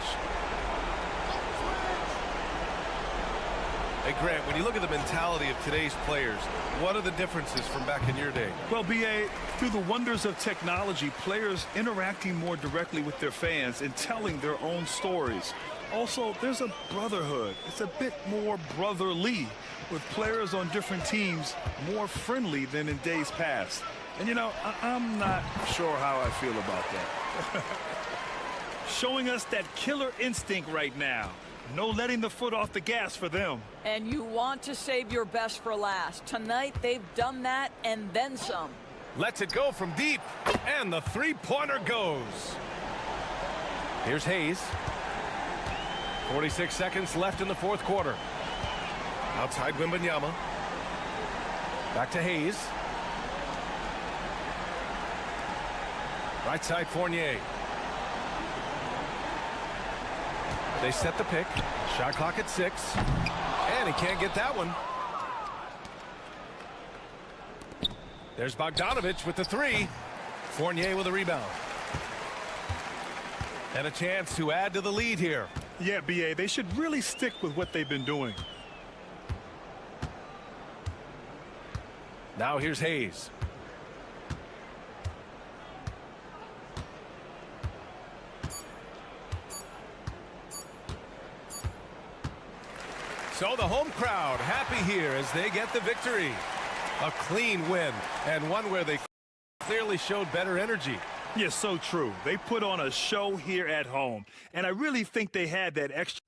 Hey, Grant, when you look at the mentality of today's players, what are the differences from back in your day? Well, B.A., through the wonders of technology, players interacting more directly with their fans and telling their own stories. Also, there's a brotherhood. It's a bit more brotherly, with players on different teams more friendly than in days past. And, you know, I'm not sure how I feel about that. Showing us that killer instinct right now. No letting the foot off the gas for them. And you want to save your best for last. Tonight, they've done that and then some. Lets it go from deep, and the three-pointer goes. Here's Hayes. 46 seconds left in the fourth quarter. Outside Wembanyama. Back to Hayes. Right side Fournier. They set the pick. Shot clock at 6. And he can't get that one. There's Bogdanovich with the 3. Fournier with a rebound. And a chance to add to the lead here. Yeah, B.A., they should really stick with what they've been doing. Now here's Hayes. So the home crowd happy here as they get the victory. A clean win, and one where they clearly showed better energy. Yes, so true. They put on a show here at home, and I really think they had that extra.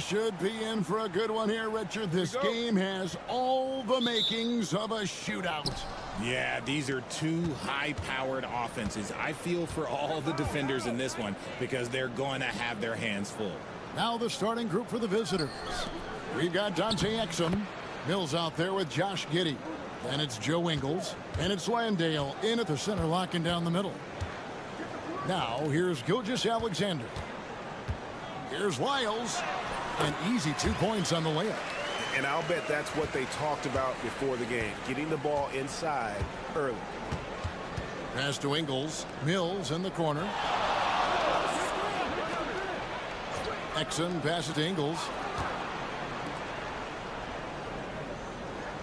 should be in for a good one here, Richard. This game has all the makings of a shootout. Yeah, these are two high-powered offenses. I feel for all the defenders in this one because they're going to have their hands full. Now the starting group for the visitors. We've got Dante Exum. Mills out there with Josh Giddey. Then it's Joe Ingles. And it's Landale in at the center, locking down the middle. Now here's Gilgeous-Alexander. Here's Lyles. An easy 2 points on the layup. And I'll bet that's what they talked about before the game, getting the ball inside early. Pass to Ingles. Mills in the corner. Exum passes to Ingles.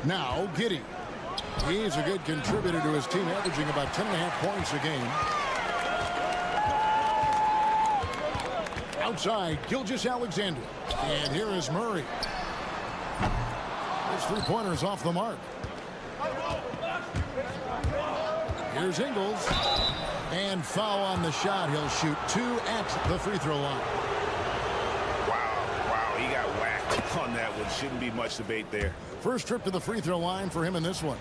Now Giddey. He's a good contributor to his team, averaging about 10.5 points a game. Outside, Gilgeous-Alexander. And here is Murray. His three-pointers off the mark. Here's Ingles. And foul on the shot. He'll shoot 2 at the free throw line. Wow, he got whacked on that one. Shouldn't be much debate there. First trip to the free throw line for him in this one.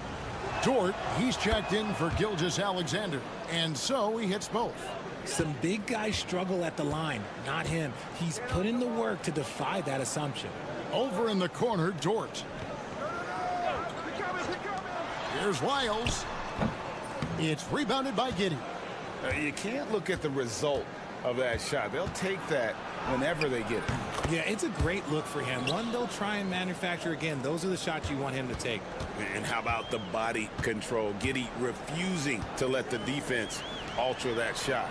Dort, he's checked in for Gilgeous-Alexander. And so he hits both. Some big guys struggle at the line, not him. He's put in the work to defy that assumption. Over in the corner, Dort. Here's Lyles. It's rebounded by Giddey. You can't look at the result of that shot. They'll take that whenever they get it. Yeah, it's a great look for him. One they'll try and manufacture again. Those are the shots you want him to take. And how about the body control? Giddey refusing to let the defense alter that shot.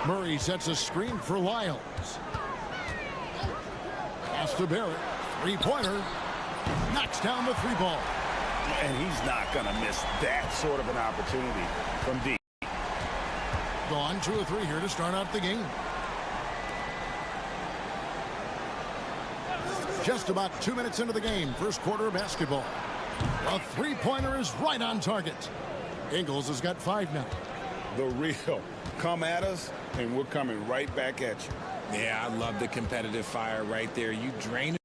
Murray sets a screen for Lyles. Pass to Barrett. Three-pointer. Knocks down the three ball. And he's not going to miss that sort of an opportunity from deep. Gone 2 of 3 here to start out the game. Just about 2 minutes into the game. First quarter of basketball. A three-pointer is right on target. Ingles has got 5 now. The real. Come at us, and we're coming right back at you. Yeah, I love the competitive fire right there. You drain it.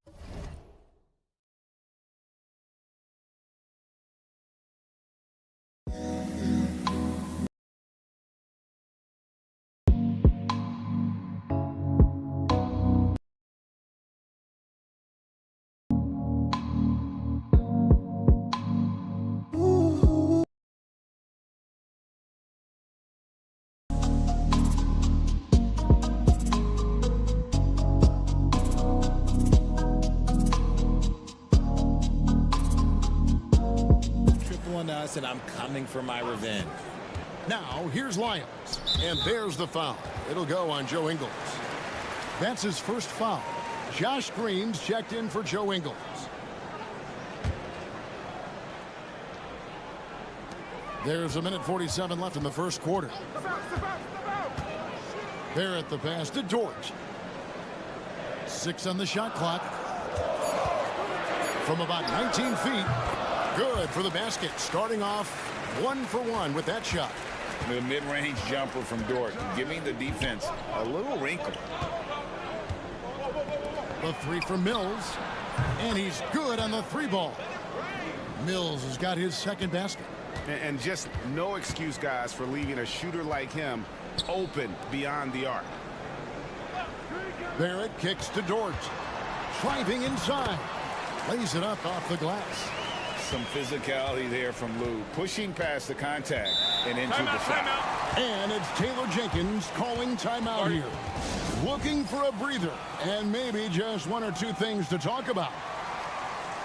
And I'm coming for my revenge. Now here's Lyles, and there's the foul. It'll go on Joe Ingles. That's his first foul. Josh Green's checked in for Joe Ingles. There's 1:47 left in the first quarter. Barrett the pass to Dort. 6 on the shot clock. From about 19 feet. Good for the basket. Starting off 1 for 1 with that shot. The mid-range jumper from Dort, giving the defense a little wrinkle. The 3 from Mills. And he's good on the 3 ball. Mills has got his second basket. And just no excuse, guys, for leaving a shooter like him open beyond the arc. Barrett kicks to Dort. Driving inside. Lays it up off the glass. Some physicality there from Lou, pushing past the contact and into the shot. And it's Taylor Jenkins calling timeout here. Looking for a breather and maybe just 1 or 2 things to talk about.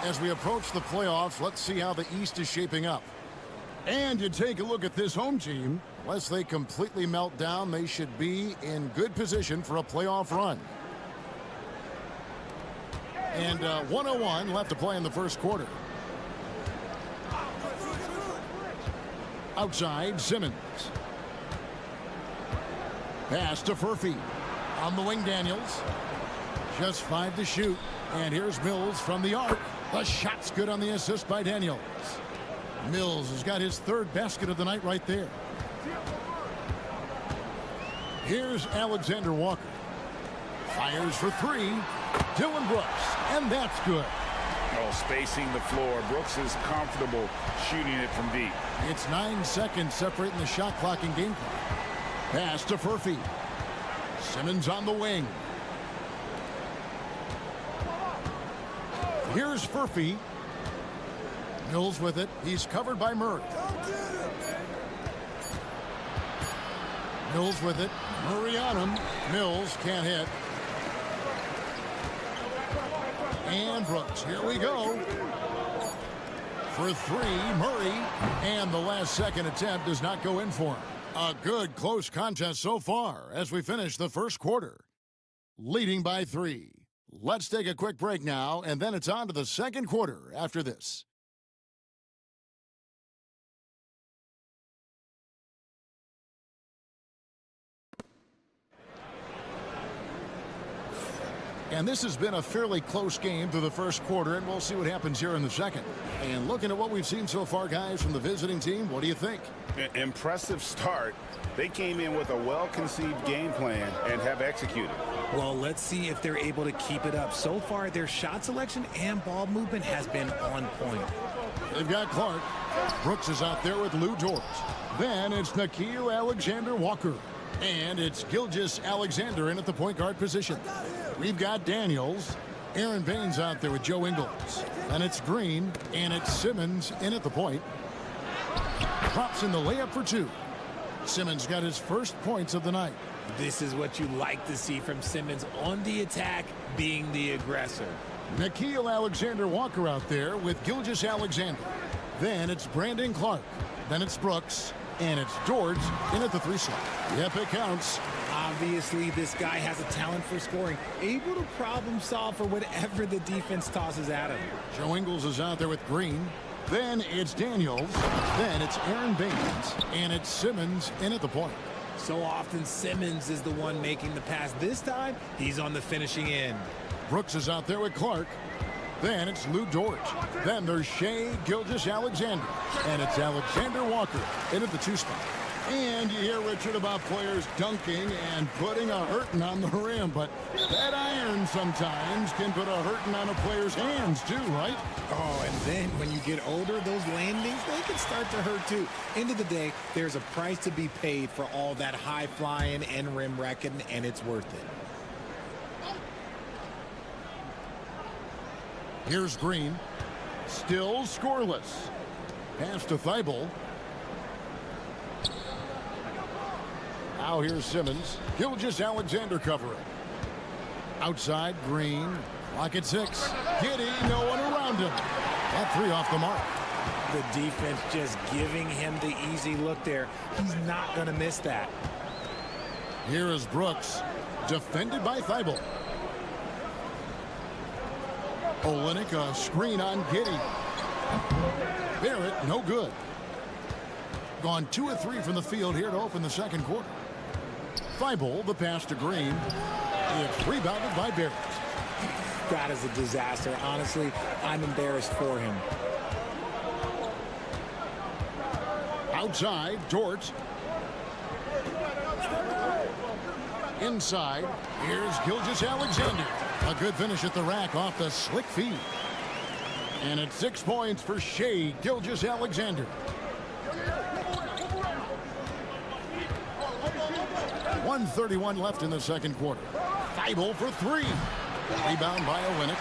As we approach the playoffs, let's see how the East is shaping up. And you take a look at this home team. Unless they completely melt down, they should be in good position for a playoff run. And 1:01 left to play in the first quarter. Outside, Simmons. Pass to Furphy. On the wing, Daniels. Just 5 to shoot. And here's Mills from the arc. The shot's good on the assist by Daniels. Mills has got his 3rd basket of the night right there. Here's Alexander Walker. Fires for 3. Dylan Brooks, and that's good. Oh, spacing the floor. Brooks is comfortable shooting it from deep. It's 9 seconds separating the shot clock and game clock. Pass to Furphy. Simmons on the wing. Here's Furphy. Mills with it. He's covered by Murray. Mills with it. Murray on him. Mills can't hit. And Brooks. Here we go. For three, Murray. And the last second attempt does not go in for him. A good close contest so far as we finish the first quarter. Leading by 3. Let's take a quick break now, and then it's on to the second quarter after this. And this has been a fairly close game through the first quarter, and we'll see what happens here in the second. And looking at what we've seen so far, guys, from the visiting team, what do you think? Impressive start. They came in with a well-conceived game plan and have executed. Well, let's see if they're able to keep it up. So far, their shot selection and ball movement has been on point. They've got Clark. Brooks is out there with Lou Dort. Then it's Nickeil Alexander-Walker. And it's Gilgeous Alexander in at the point guard position. We've got Daniels. Aaron Baines out there with Joe Ingles. And it's Green. And it's Simmons in at the point. Drops in the layup for 2. Simmons got his first points of the night. This is what you like to see from Simmons on the attack, being the aggressor. Nickeil Alexander-Walker out there with Gilgeous Alexander. Then it's Brandon Clark. Then it's Brooks. And it's George in at the 3 slot. Yep, it counts. Obviously, this guy has a talent for scoring, able to problem solve for whatever the defense tosses at him. Joe Ingles is out there with Green. Then it's Daniels. Then it's Aaron Baines. And it's Simmons in at the point. So often, Simmons is the one making the pass. This time, he's on the finishing end. Brooks is out there with Clark. Then it's Lou Dort. Then there's Shea Gilgeous-Alexander. And it's Alexander Walker in at the 2 spot. And you hear, Richard, about players dunking and putting a hurting on the rim. But that iron sometimes can put a hurting on a player's hands, too, right? Oh, and then when you get older, those landings, they can start to hurt, too. End of the day, there's a price to be paid for all that high-flying and rim wrecking, and it's worth it. Here's Green. Still scoreless. Pass to Thibault. Now here's Simmons. Gilgeous-Alexander covering. Outside, Green. Clock at 6. Giddey, no one around him. That 3 off the mark. The defense just giving him the easy look there. He's not going to miss that. Here is Brooks. Defended by Thibault. Olynyk, a screen on Giddey. Barrett, no good. Gone 2 of 3 from the field here to open the second quarter. Thibault, the pass to Green. It's rebounded by Barrett. That is a disaster. Honestly, I'm embarrassed for him. Outside, Dort. Inside, here's Gilgeous-Alexander. A good finish at the rack off the slick feed. And it's 6 points for Shea Gilgeous-Alexander. 1:31 left in the second quarter. Thibault for 3. Rebound by Olynyk.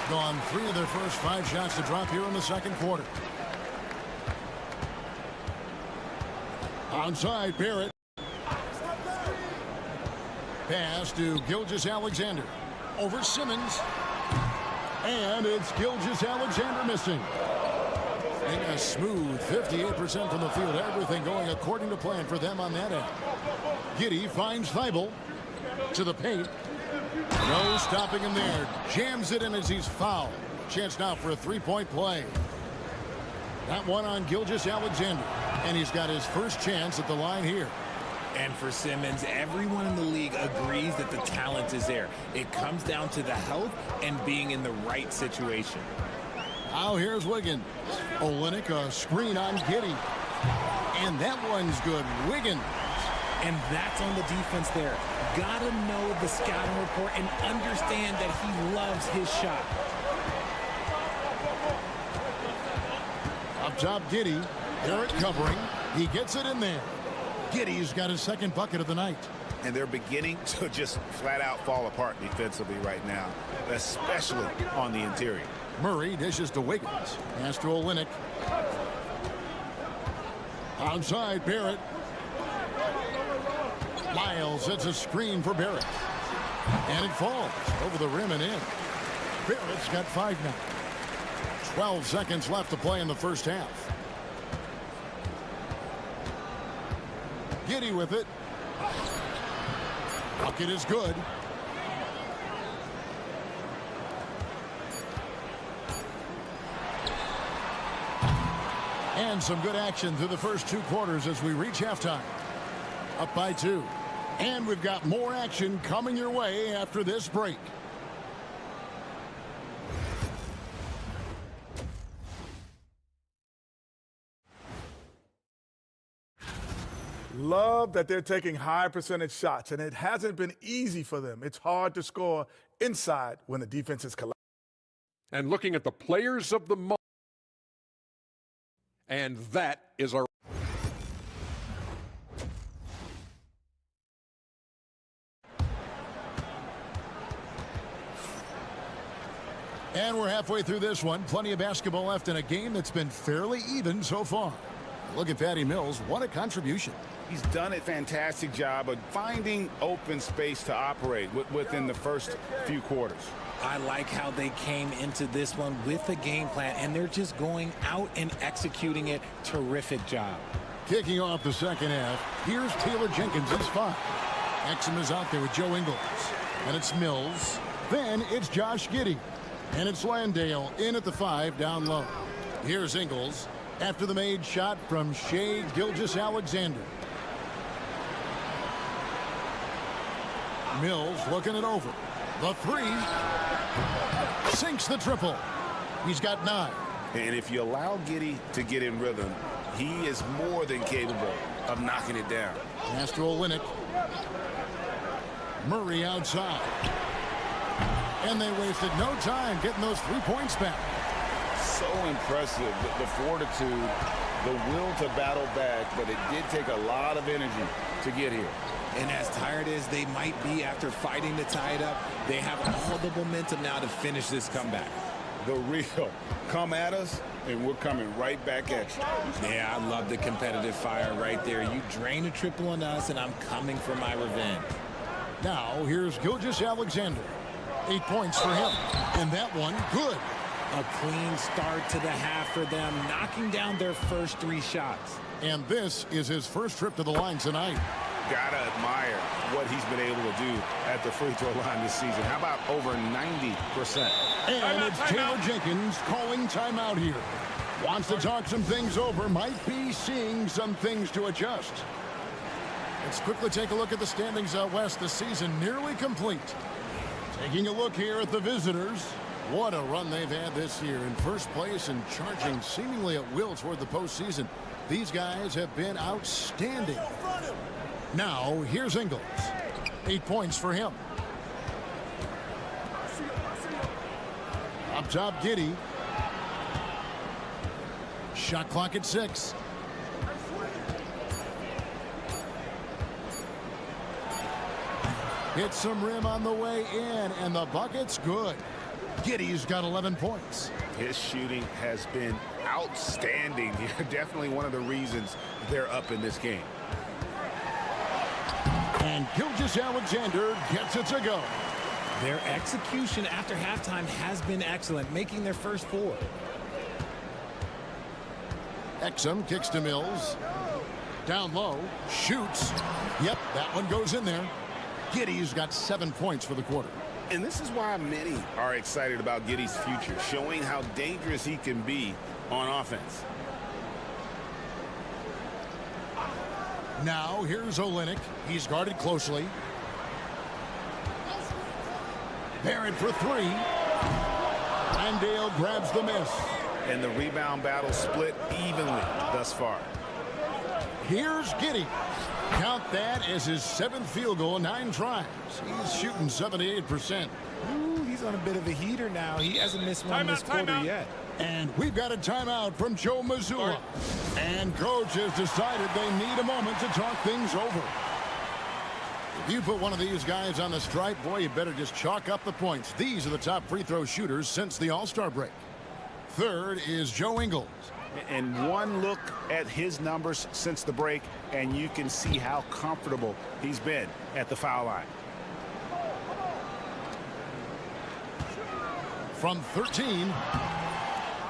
Gone 3 of their first 5 shots to drop here in the second quarter. Onside, Barrett. Pass to Gilgeous-Alexander. Over Simmons. And it's Gilgeous-Alexander missing. And a smooth 58% from the field. Everything going according to plan for them on that end. Giddey finds Thibault to the paint. No stopping him there. Jams it in as he's fouled. Chance now for a 3-point play. That one on Gilgeous-Alexander. And he's got his first chance at the line here. And for Simmons, everyone in the league agrees that the talent is there. It comes down to the health and being in the right situation. Now here's Wiggins. Olynyk, a screen on Giddey. And that one's good. Wiggins And that's on the defense there. Gotta know the scouting report and understand that he loves his shot. Up top, Giddey. Barrett covering. He gets it in there. Giddey's got his second bucket of the night. And they're beginning to just flat out fall apart defensively right now, especially on the interior. Murray dishes to Wiggins. Pass to Olynyk. Outside, Barrett. Lyles sets a screen for Barrett. And it falls over the rim and in. Barrett's got 5 now. 12 seconds left to play in the first half. Giddey with it. Bucket is good. And some good action through the first 2 quarters as we reach halftime. Up by 2. And we've got more action coming your way after this break. Love that they're taking high percentage shots, and it hasn't been easy for them. It's hard to score inside when the defense is collapsed. And looking at the players of the month, and that is our... And we're halfway through this one. Plenty of basketball left in a game that's been fairly even so far. Look at Patty Mills. What a contribution. He's done a fantastic job of finding open space to operate within the first few quarters. I like how they came into this one with a game plan, and they're just going out and executing it. Terrific job. Kicking off the second half, here's Taylor Jenkins' 5. Exum is out there with Joe Ingles. And it's Mills. Then it's Josh Giddey. And it's Landale in at the 5 down low. Here's Ingles after the made shot from Shai Gilgeous-Alexander. Mills looking it over. The 3 sinks the triple. He's got 9. And if you allow Giddey to get in rhythm, he is more than capable of knocking it down. Pass to Olynyk. Murray outside. And they wasted no time getting those 3 points back. So impressive, the fortitude, the will to battle back, but it did take a lot of energy to get here. And as tired as they might be after fighting to tie it up, they have all the momentum now to finish this comeback. The real come at us, and we're coming right back at you. Yeah, I love the competitive fire right there. You drain a triple on us, and I'm coming for my revenge. Now, here's Gilgeous-Alexander. 8 points for him. And that one, good. A clean start to the half for them, knocking down their first 3 shots. And this is his first trip to the line tonight. Gotta admire what he's been able to do at the free throw line this season. How about over 90%? And it's Taylor Jenkins calling timeout here. Wants to talk some things over, might be seeing some things to adjust. Let's quickly take a look at the standings out west. The season nearly complete. Taking a look here at the visitors. What a run they've had this year. In first place and charging seemingly at will toward the postseason. These guys have been outstanding. Now, here's Ingles. 8 points for him. Up top, Giddey. Shot clock at 6. Hits some rim on the way in, and the bucket's good. Giddey's got 11 points. His shooting has been outstanding. Definitely one of the reasons they're up in this game. And Gilgeous-Alexander gets it to go. Their execution after halftime has been excellent, making their first 4. Exum kicks to Mills. Down low, shoots. Yep, that one goes in there. Giddey's got 7 points for the quarter. And this is why many are excited about Giddey's future, showing how dangerous he can be on offense. Now here's Olynyk. He's guarded closely. Barrett for 3. Landale grabs the miss. And the rebound battle split evenly thus far. Here's Giddey. Count that as his 7th field goal in 9 tries. He's shooting 78%. Ooh, he's on a bit of a heater now. He hasn't missed one this quarter yet. And we've got a timeout from Joe Mazzulla. And coach has decided they need a moment to talk things over. If you put one of these guys on the stripe, boy, you better just chalk up the points. These are the top free throw shooters since the All-Star break. Third is Joe Ingles. And one look at his numbers since the break, and you can see how comfortable he's been at the foul line. From 13,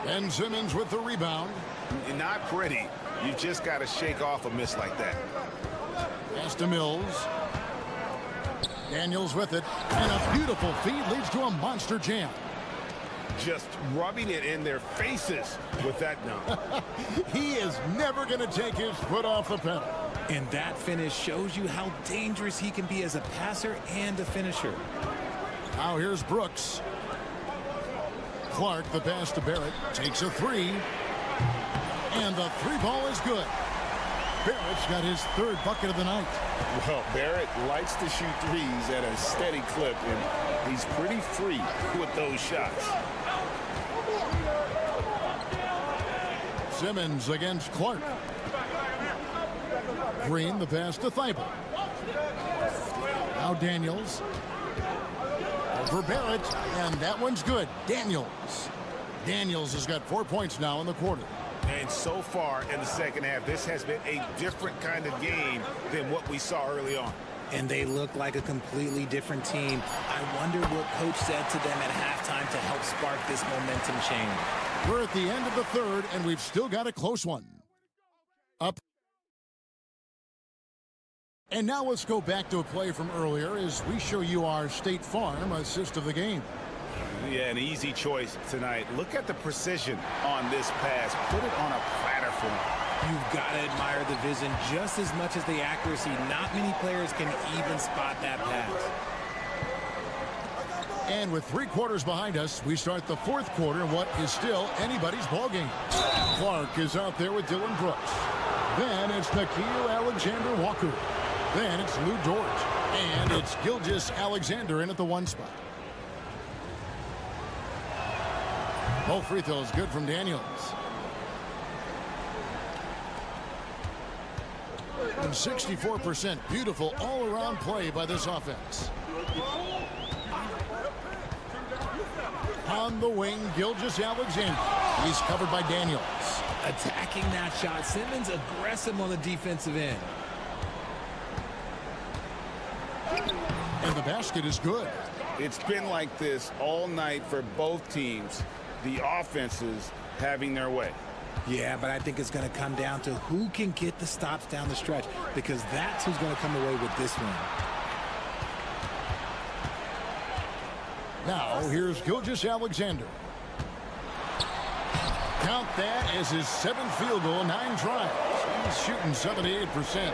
Ben Simmons with the rebound. Not pretty. You just got to shake off a miss like that. Pass to Mills. Daniels with it. And a beautiful feed leads to a monster jam. Just rubbing it in their faces with that dunk. He is never going to take his foot off the pedal. And that finish shows you how dangerous he can be as a passer and a finisher. Now here's Brooks. Clark, the pass to Barrett, takes a 3. And the 3 ball is good. Barrett's got his 3rd bucket of the night. Well, Barrett likes to shoot threes at a steady clip, and he's pretty free with those shots. Simmons against Clark. Green, the pass to Thibault. Now Daniels. Over Barrett, and that one's good. Daniels. Daniels has got 4 points now in the quarter. And so far in the second half, this has been a different kind of game than what we saw early on. And they look like a completely different team. I wonder what coach said to them at halftime to help spark this momentum change. We're at the end of the third, and we've still got a close one. Up. And now let's go back to a play from earlier as we show you our State Farm assist of the game. Yeah, an easy choice tonight. Look at the precision on this pass. Put it on a platter for him. You've got to admire the vision just as much as the accuracy. Not many players can even spot that pass. And with 3 quarters behind us, we start the 4th quarter in what is still anybody's ballgame. Clark is out there with Dylan Brooks. Then it's Nickeil Alexander-Walker. Then it's Lou Dort. And it's Gilgeous-Alexander in at the 1 spot. Both free throws good from Daniels. And 64%. Beautiful all-around play by this offense. On the wing, Gilgeous-Alexander. He's covered by Daniels. Attacking that shot. Simmons aggressive on the defensive end. And the basket is good. It's been like this all night for both teams. The offenses having their way. Yeah, but I think it's going to come down to who can get the stops down the stretch, because that's who's going to come away with this one. Now here's Gilgeous-Alexander. Count that as his 7th field goal, 9 tries. He's shooting 78%.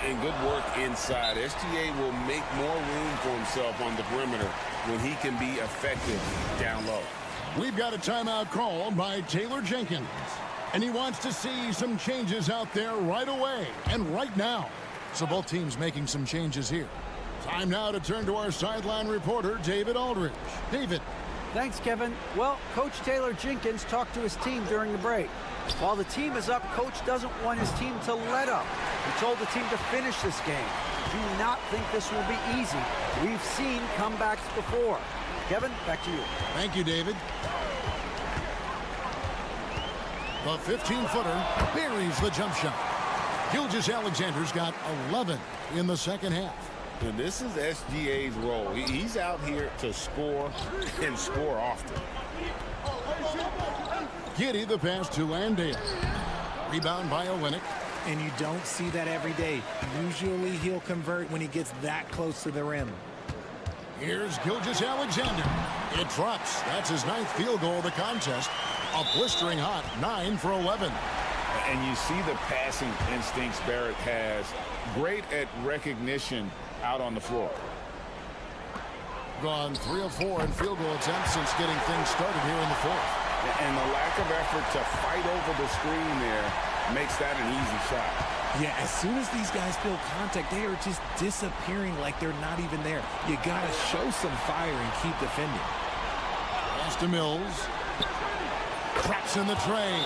And good work inside. SGA will make more room for himself on the perimeter when he can be effective down low. We've got a timeout called by Taylor Jenkins. And he wants to see some changes out there right away and right now. So both teams making some changes here. Time now to turn to our sideline reporter, David Aldridge. David. Thanks, Kevin. Well, Coach Taylor Jenkins talked to his team during the break. While the team is up, Coach doesn't want his team to let up. He told the team to finish this game. Do not think this will be easy. We've seen comebacks before. Kevin, back to you. Thank you, David. The 15-footer buries the jump shot. Gilgeous-Alexander's got 11 in the second half. And this is SGA's role. He's out here to score and score often. Giddey the pass to Landale. Rebound by Olynyk. And you don't see that every day. Usually he'll convert when he gets that close to the rim. Here's Gilgeous-Alexander. It drops. That's his 9th field goal of the contest. A blistering hot 9 for 11. And you see the passing instincts Barrett has. Great at recognition out on the floor. Gone 3 of 4 in field goal attempts since getting things started here in the 4th. And the lack of effort to fight over the screen there makes that an easy shot. Yeah, as soon as these guys feel contact, they are just disappearing like they're not even there. You got to show some fire and keep defending. Pass to Mills. Traps in the tray.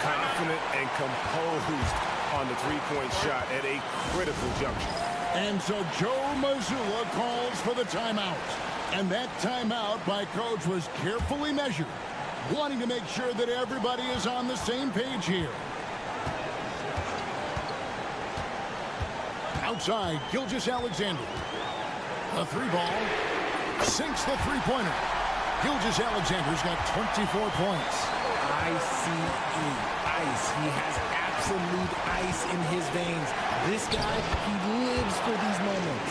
Confident and composed on the three-point shot at a critical juncture. And so Joe Mazzulla calls for the timeout. And that timeout by Coach was carefully measured, wanting to make sure that everybody is on the same page here. Outside, Gilgeous-Alexander. A three ball. Sinks the three-pointer. Gilgeous-Alexander's got 24 points. ICE. Ice. He has absolute ice in his veins. This guy, he lives for these moments.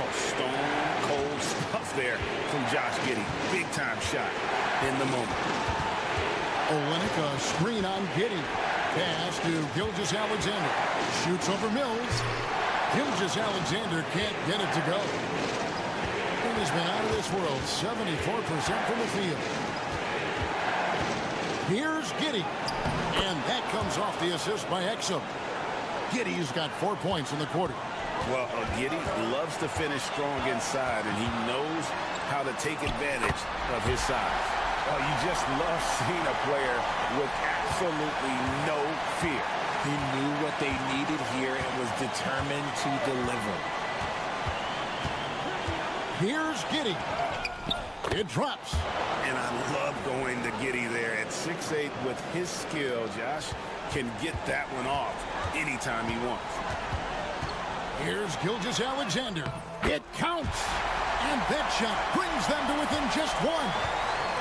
Oh, stone cold stuff there from Josh Giddey. Big time shot in the moment. Olynyk, a screen on Giddey. Pass to Gilgeous-Alexander. Shoots over Mills. Gilgeous-Alexander can't get it to go. And he's been out of this world, 74% from the field. Here's Giddey. And that comes off the assist by Exum. Giddey's got 4 points in the quarter. Well, Giddey loves to finish strong inside, and he knows how to take advantage of his size. Oh, you just love seeing a player with absolutely no fear. He knew what they needed here and was determined to deliver. Here's Giddey. It drops. And I love going to Giddey there at 6'8" with his skill. Josh can get that one off anytime he wants. Here's Gilgeous-Alexander. It counts. And that shot brings them to within just one.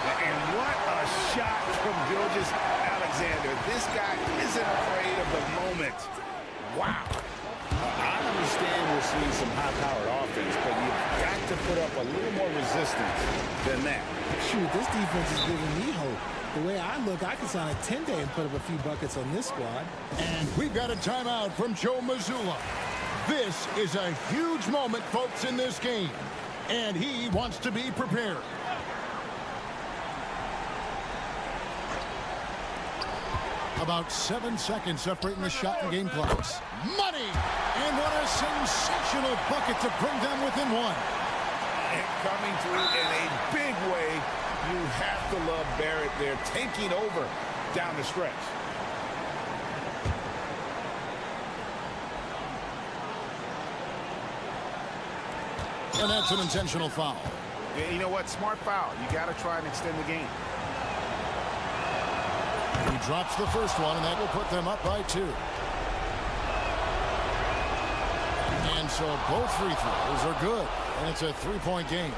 And what a shot from Gilgeous-Alexander. This guy isn't afraid of the moment. Wow. I understand we're seeing some high-powered offense, but you've got to put up a little more resistance than that. Shoot, this defense is giving me hope. The way I look, I could sign a 10-day and put up a few buckets on this squad. And we've got a timeout from Joe Mazzulla. This is a huge moment, folks, in this game. And he wants to be prepared. About 7 seconds separating the shot and game clocks. Money! And what a sensational bucket to bring them within one. And coming through in a big way, you have to love Barrett there, taking over down the stretch. And that's an intentional foul. Yeah, you know what? Smart foul. You got to try and extend the game. He drops the first one, and that will put them up by 2. And so both free throws are good, and it's a 3-point game.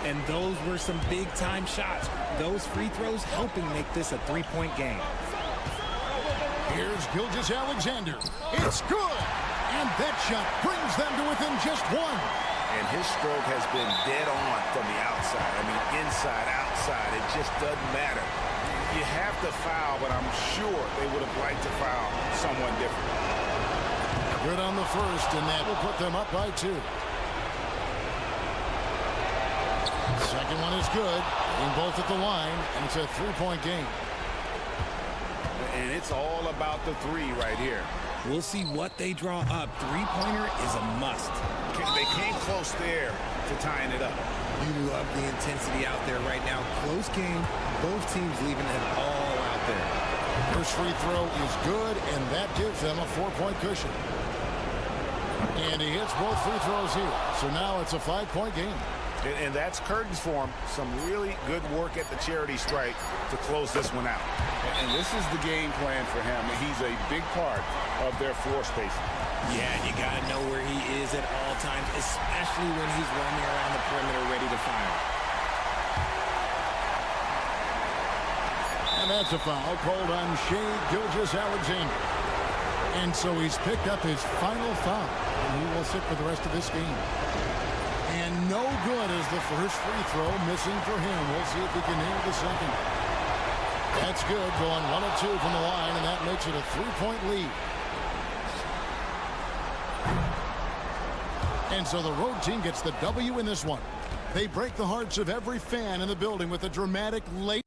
And those were some big-time shots. Those free throws helping make this a 3-point game. Here's Gilgeous-Alexander. It's good! And that shot brings them to within just 1. And his stroke has been dead on from the outside. I mean, inside, outside, it just doesn't matter. You have to foul, but I'm sure they would have liked to foul someone different. Good on the first, and that will put them up by 2. Second one is good. Being both at the line, and it's a 3-point game. And it's all about the 3 right here. We'll see what they draw up. Three-pointer is a must. They came close there to tying it up. You love the intensity out there right now. Close game. Both teams leaving it all out there. First free throw is good, and that gives them a 4-point cushion. And he hits both free throws here. So now it's a 5-point game. And that's curtains for him. Some really good work at the charity stripe to close this one out. And this is the game plan for him. He's a big part of their floor spacing. Yeah, you got to know where he is at all times, especially when he's roaming around the perimeter ready to fire. And that's a foul called on Shai Gilgeous-Alexander. And so he's picked up his final foul, and he will sit for the rest of this game. And no good is the first free throw missing for him. We'll see if he can nail the second. That's good, going 1 of 2 from the line, and that makes it a 3-point lead. And so the road team gets the W in this one. They break the hearts of every fan in the building with a dramatic late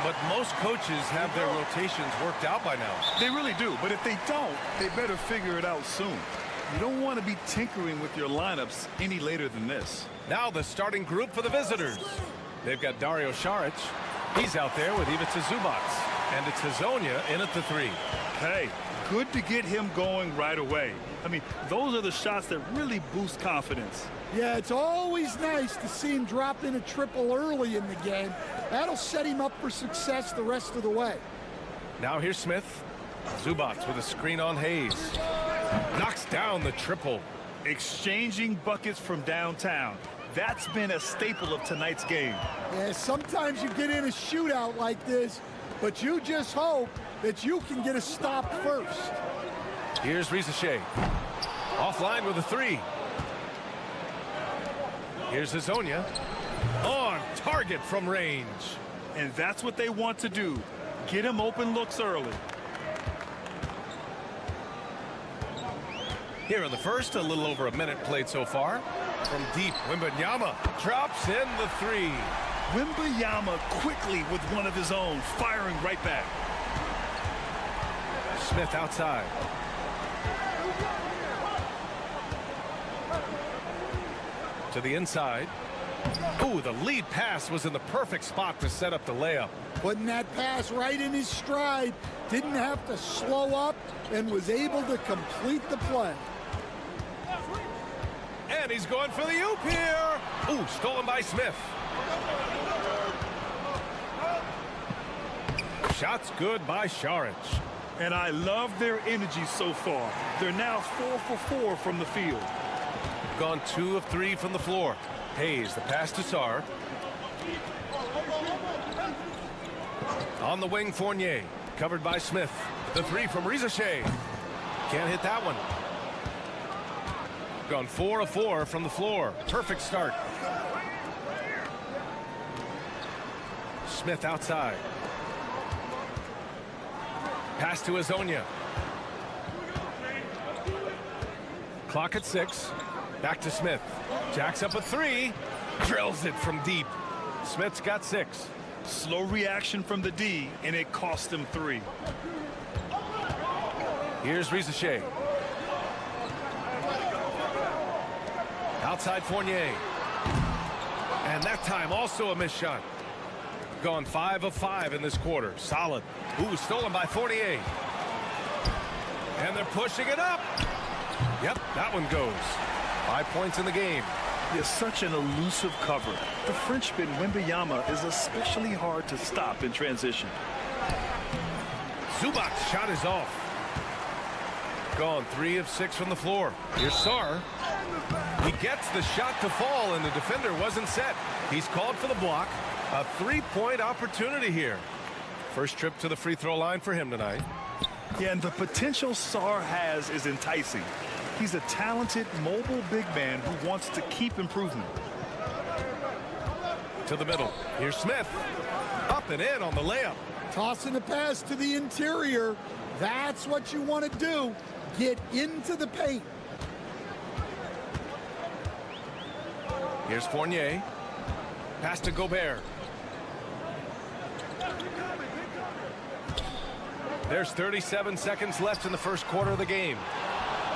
But most coaches have their rotations worked out by now. They really do, but if they don't, they better figure it out soon. You don't want to be tinkering with your lineups any later than this. Now the starting group for the visitors. They've got Dario Saric. He's out there with Ivica Zubac. And it's Hazonia in at the 3. Hey, good to get him going right away. I mean, those are the shots that really boost confidence. Yeah, it's always nice to see him drop in a triple early in the game. That'll set him up for success the rest of the way. Now here's Smith. Zubac with a screen on Hayes. Knocks down the triple. Exchanging buckets from downtown. That's been a staple of tonight's game. Yeah, sometimes you get in a shootout like this, but you just hope that you can get a stop first. Here's Rizachet. Offline with a 3. Here's Hazonia. On target from range. And that's what they want to do. Get him open looks early. Here in the first, a little over a minute played so far. From deep, Wembanyama drops in the 3. Wembanyama quickly with one of his own, firing right back. Smith outside. To the inside. Ooh, the lead pass was in the perfect spot to set up the layup. Putting that pass right in his stride. Didn't have to slow up and was able to complete the play. And he's going for the oop here. Ooh, stolen by Smith. Shots good by Saric. And I love their energy so far. They're now 4 for 4 from the field. Gone 2 of 3 from the floor. Hayes, the pass to Sar. On the wing, Fournier. Covered by Smith. The 3 from Rizachet. Can't hit that one. Gone 4 of 4 from the floor. Perfect start. Smith outside. Pass to Hazonia. Clock at 6. Back to Smith. Jacks up a 3. Drills it from deep. Smith's got 6. Slow reaction from the D, and it cost him 3. Here's Rizachet. Outside Fournier. And that time also a missed shot. Gone 5 of 5 in this quarter. Solid. Ooh, stolen by Fournier. And they're pushing it up. Yep, that one goes. 5 points in the game. You're such an elusive cover. The Frenchman Wembanyama is especially hard to stop in transition. Zubac's shot is off. Gone 3 of 6 from the floor. Here's Sar. He gets the shot to fall, and the defender wasn't set. He's called for the block. A 3-point opportunity here. First trip to the free throw line for him tonight. Yeah, and the potential Sar has is enticing. He's a talented, mobile big man who wants to keep improvement. To the middle. Here's Smith. Up and in on the layup. Tossing the pass to the interior. That's what you want to do. Get into the paint. Here's Fournier. Pass to Gobert. There's 37 seconds left in the first quarter of the game.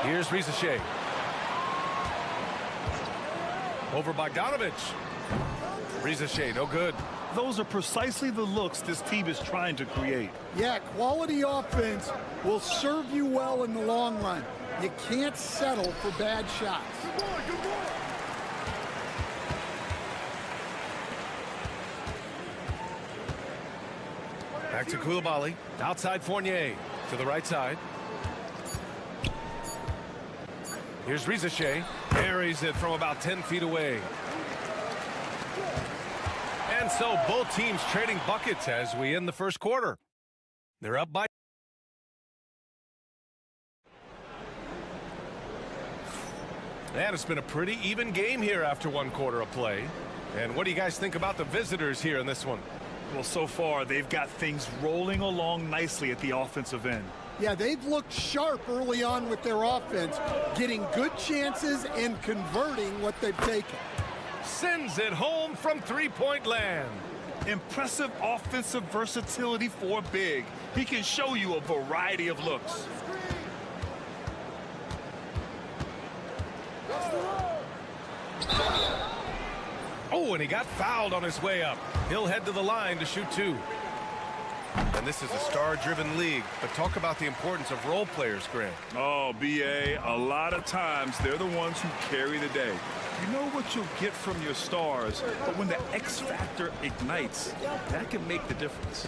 Here's Rizachet. Over Bogdanovich. Rizachet, no good. Those are precisely the looks this team is trying to create. Yeah, quality offense will serve you well in the long run. You can't settle for bad shots. Back to Koulibaly. Outside Fournier. To the right side. Here's Rizachet. Buries it from about 10 feet away. And so both teams trading buckets as we end the first quarter. They're up by. And it's been a pretty even game here after 1 quarter of play. And what do you guys think about the visitors here in this one? Well, so far, they've got things rolling along nicely at the offensive end. Yeah, they've looked sharp early on with their offense, getting good chances and converting what they've taken. Sends it home from three-point land. Impressive offensive versatility for big. He can show you a variety of looks. Oh, and he got fouled on his way up. He'll head to the line to shoot two. And this is a star-driven league, but talk about the importance of role players, Grant. Oh, B.A., a lot of times they're the ones who carry the day. You know what you'll get from your stars, but when the X factor ignites, that can make the difference.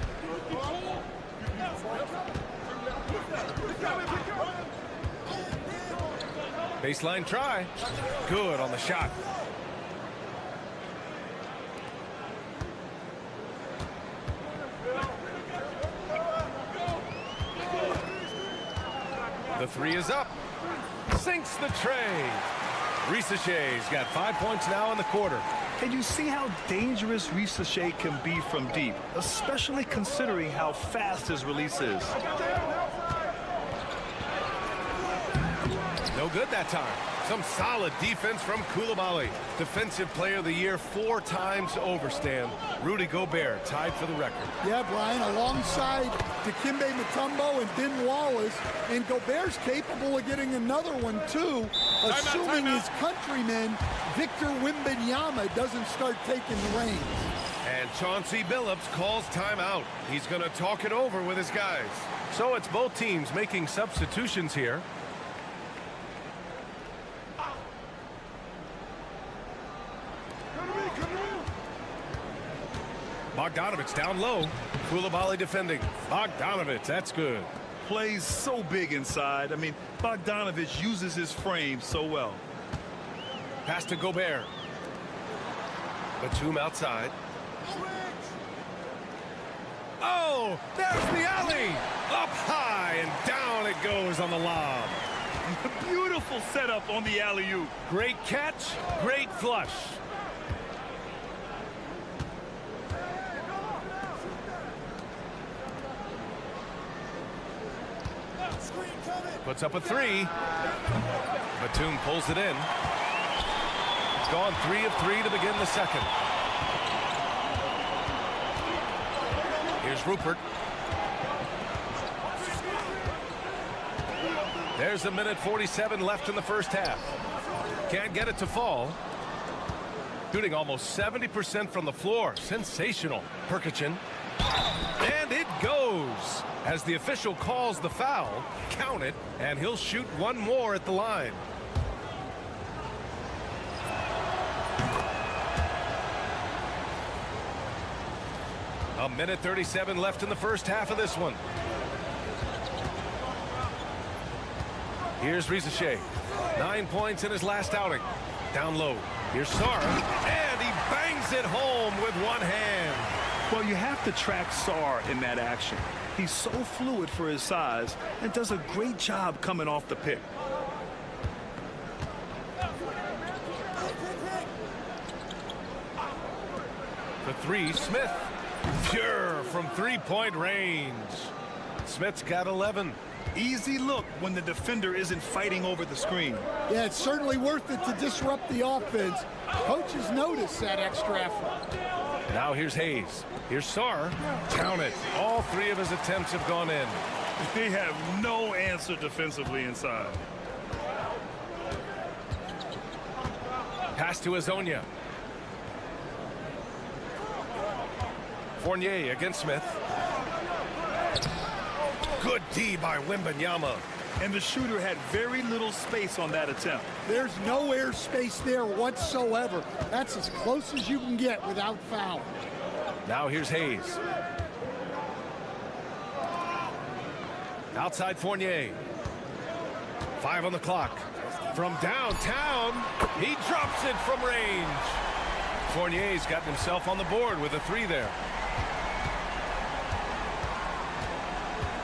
Baseline try. Good on the shot. The three is up. Sinks the tray. Risache's got 5 points now in the quarter. And you see how dangerous Risache can be from deep, especially considering how fast his release is. No good that time. Some solid defense from Koulibaly. Defensive Player of the Year 4 times over, Stan. Rudy Gobert tied for the record. Yeah, Brian, alongside Dikembe Mutombo and Ben Wallace, and Gobert's capable of getting another one too, assuming his countryman Victor Wembanyama doesn't start taking the reins. And Chauncey Billups calls timeout. He's going to talk it over with his guys. So it's both teams making substitutions here. Bogdanovich down low. Koulibaly defending. Bogdanovich, that's good. Plays so big inside. I mean, Bogdanovich uses his frame so well. Pass to Gobert. Batum outside. Oh, there's the alley. Up high and down it goes on the lob. Beautiful setup on the alley-oop. Great catch, great flush. Puts up a three. Batum pulls it in. He's gone 3 of 3 to begin the second. Here's Rupert. There's a minute 47 left in the first half. Can't get it to fall. Shooting almost 70% from the floor. Sensational. Perkichin. And it goes. As the official calls the foul, count it, and he'll shoot one more at the line. A minute 37 left in the first half of this one. Here's Risache. 9 points in his last outing. Down low. Here's Sarr, and he bangs it home with one hand. Well, you have to track Sarr in that action. He's so fluid for his size and does a great job coming off the pick. The three, Smith. Pure from three-point range. Smith's got 11. Easy look when the defender isn't fighting over the screen. Yeah, it's certainly worth it to disrupt the offense. Coaches notice that extra effort. Now here's Hayes. Here's Sarr. Count it. All 3 of his attempts have gone in. They have no answer defensively inside. Pass to Azonia. Fournier against Smith. Good D by Wembanyama. And the shooter had very little space on that attempt. There's no air space there whatsoever. That's as close as you can get without foul. Now here's Hayes. Outside Fournier. 5 on the clock. From downtown, he drops it from range. Fournier's gotten himself on the board with a 3 there.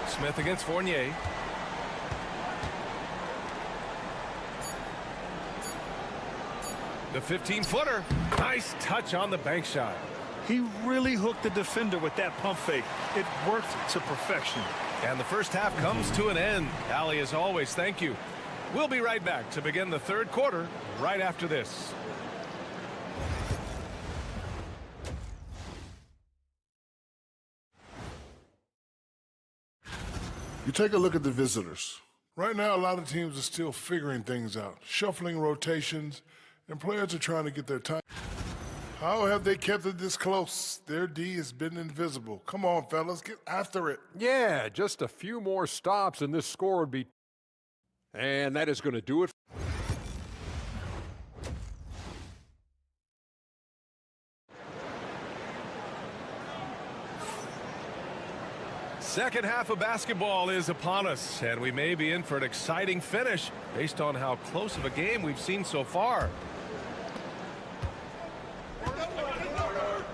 Smith against Fournier. The 15-footer. Nice touch on the bank shot. He really hooked the defender with that pump fake. It worked to perfection. And the first half comes to an end. Allie, as always, thank you. We'll be right back to begin the third quarter right after this. You take a look at the visitors. Right now, a lot of teams are still figuring things out, shuffling rotations, and players are trying to get their time. How have they kept it this close? Their D has been invisible. Come on, fellas, get after it. Yeah, just a few more stops and this score would be... And that is going to do it. Second half of basketball is upon us, and we may be in for an exciting finish based on how close of a game we've seen so far.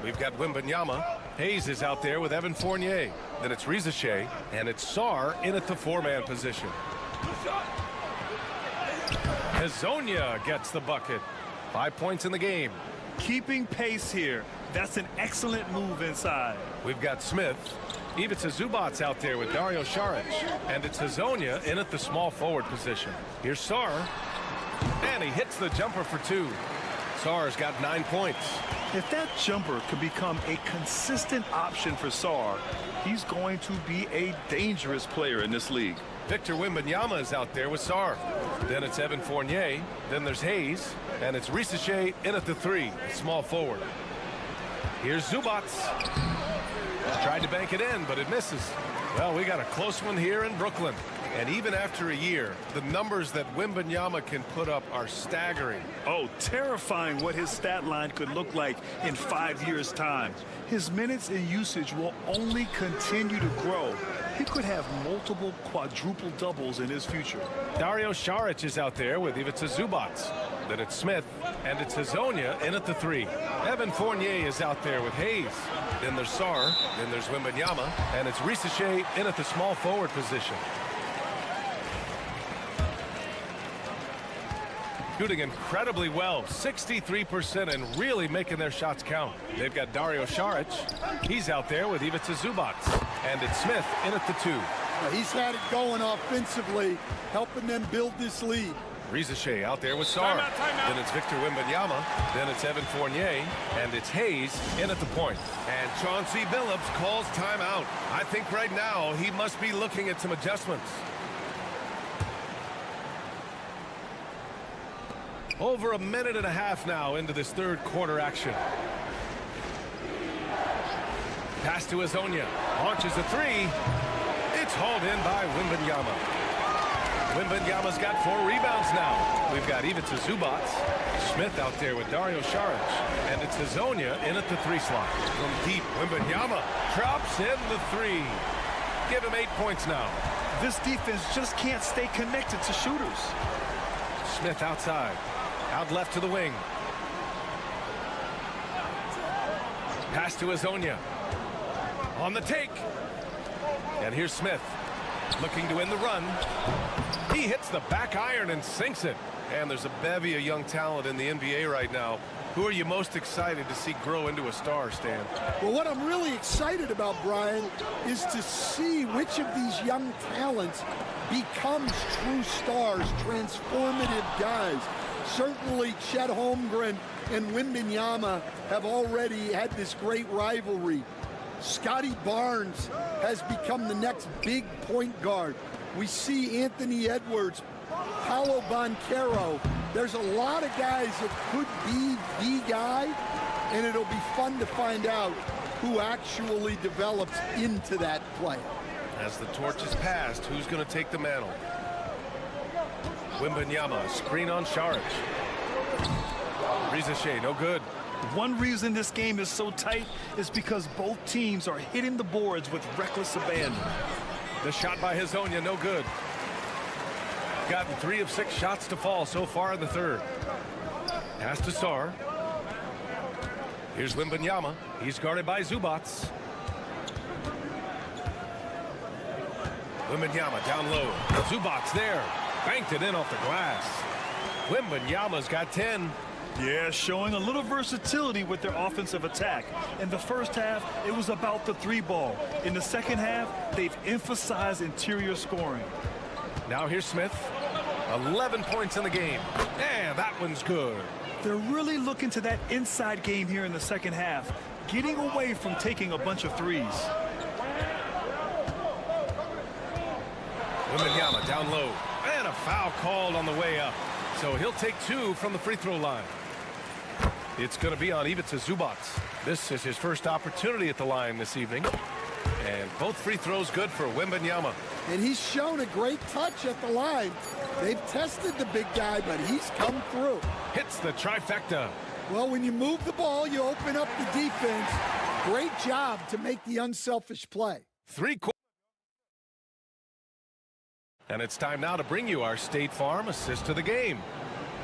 We've got Wembanyama. Hayes is out there with Evan Fournier. Then it's Rizachet, and it's Sarr in at the four-man position. Hezonja gets the bucket. 5 points in the game. Keeping pace here. That's an excellent move inside. We've got Smith. Ivica Zubac's out there with Dario Saric. And it's Hezonja in at the small forward position. Here's Sarr. And he hits the jumper for two. Sarr's got 9 points. If that jumper could become a consistent option for Sarr, he's going to be a dangerous player in this league. Victor Wembanyama is out there with Sarr. Then it's Evan Fournier. Then there's Hayes. And it's Rizachet in at the three, small forward. Here's Zubac. Tried to bank it in, but it misses. Well, we got a close one here in Brooklyn. And even after a year, the numbers that Wembanyama can put up are staggering. Oh, terrifying what his stat line could look like in 5 years' time. His minutes and usage will only continue to grow. He could have multiple quadruple doubles in his future. Dario Saric is out there with Ivica Zubac. Then it's Smith, and it's Hezonja in at the three. Evan Fournier is out there with Hayes. Then there's Sarr. Then there's Wembanyama, and it's Rizachet in at the small forward position. Shooting incredibly well, 63%, and really making their shots count. They've got Dario Saric. He's out there with Ivica Zubac. And it's Smith in at the two. He's had it going offensively, helping them build this lead. Rizachet out there with Sarr. Then it's Victor Wembanyama. Then it's Evan Fournier. And it's Hayes in at the point. And Chauncey Billups calls timeout. I think right now he must be looking at some adjustments. Over a minute and a half now into this third quarter action. Pass to Hezonja. Launches a three. It's hauled in by Wembanyama. Wembanyama's got 4 rebounds now. We've got Ivica Zubac. Smith out there with Dario Saric. And it's Hezonja in at the three slot. From deep, Wembanyama drops in the three. Give him 8 points now. This defense just can't stay connected to shooters. Smith outside. Out left to the wing. Pass to Hezonja. On the take. And here's Smith. Looking to end the run. He hits the back iron and sinks it. And there's a bevy of young talent in the NBA right now. Who are you most excited to see grow into a star, Stan? Well, what I'm really excited about, Brian, is to see which of these young talents becomes true stars, transformative guys. Certainly, Chet Holmgren and Wembanyama have already had this great rivalry. Scotty Barnes has become the next big point guard. We see Anthony Edwards, Paolo Banchero. There's a lot of guys that could be the guy, and it'll be fun to find out who actually develops into that play. As the torch is passed, who's going to take the mantle? Wembanyama, screen on Saric. Rizachet, no good. One reason this game is so tight is because both teams are hitting the boards with reckless abandon. The shot by Hezonja, no good. Gotten 3 of 6 shots to fall so far in the third. Pass to Sarr. Here's Wembanyama. He's guarded by Zubac. Wembanyama down low. Zubac there. Banked it in off the glass. Wembanyama's got 10. Yeah, showing a little versatility with their offensive attack. In the first half, it was about the three ball. In the second half, they've emphasized interior scoring. Now here's Smith. 11 points in the game. And that one's good. They're really looking to that inside game here in the second half, getting away from taking a bunch of threes. Wembanyama down low. And a foul called on the way up. So he'll take 2 from the free throw line. It's going to be on Ivica Zubac. This is his first opportunity at the line this evening. And both free throws good for Wembanyama. And he's shown a great touch at the line. They've tested the big guy, but he's come through. Hits the trifecta. Well, when you move the ball, you open up the defense. Great job to make the unselfish play. 3 quarters. And it's time now to bring you our State Farm assist to the game.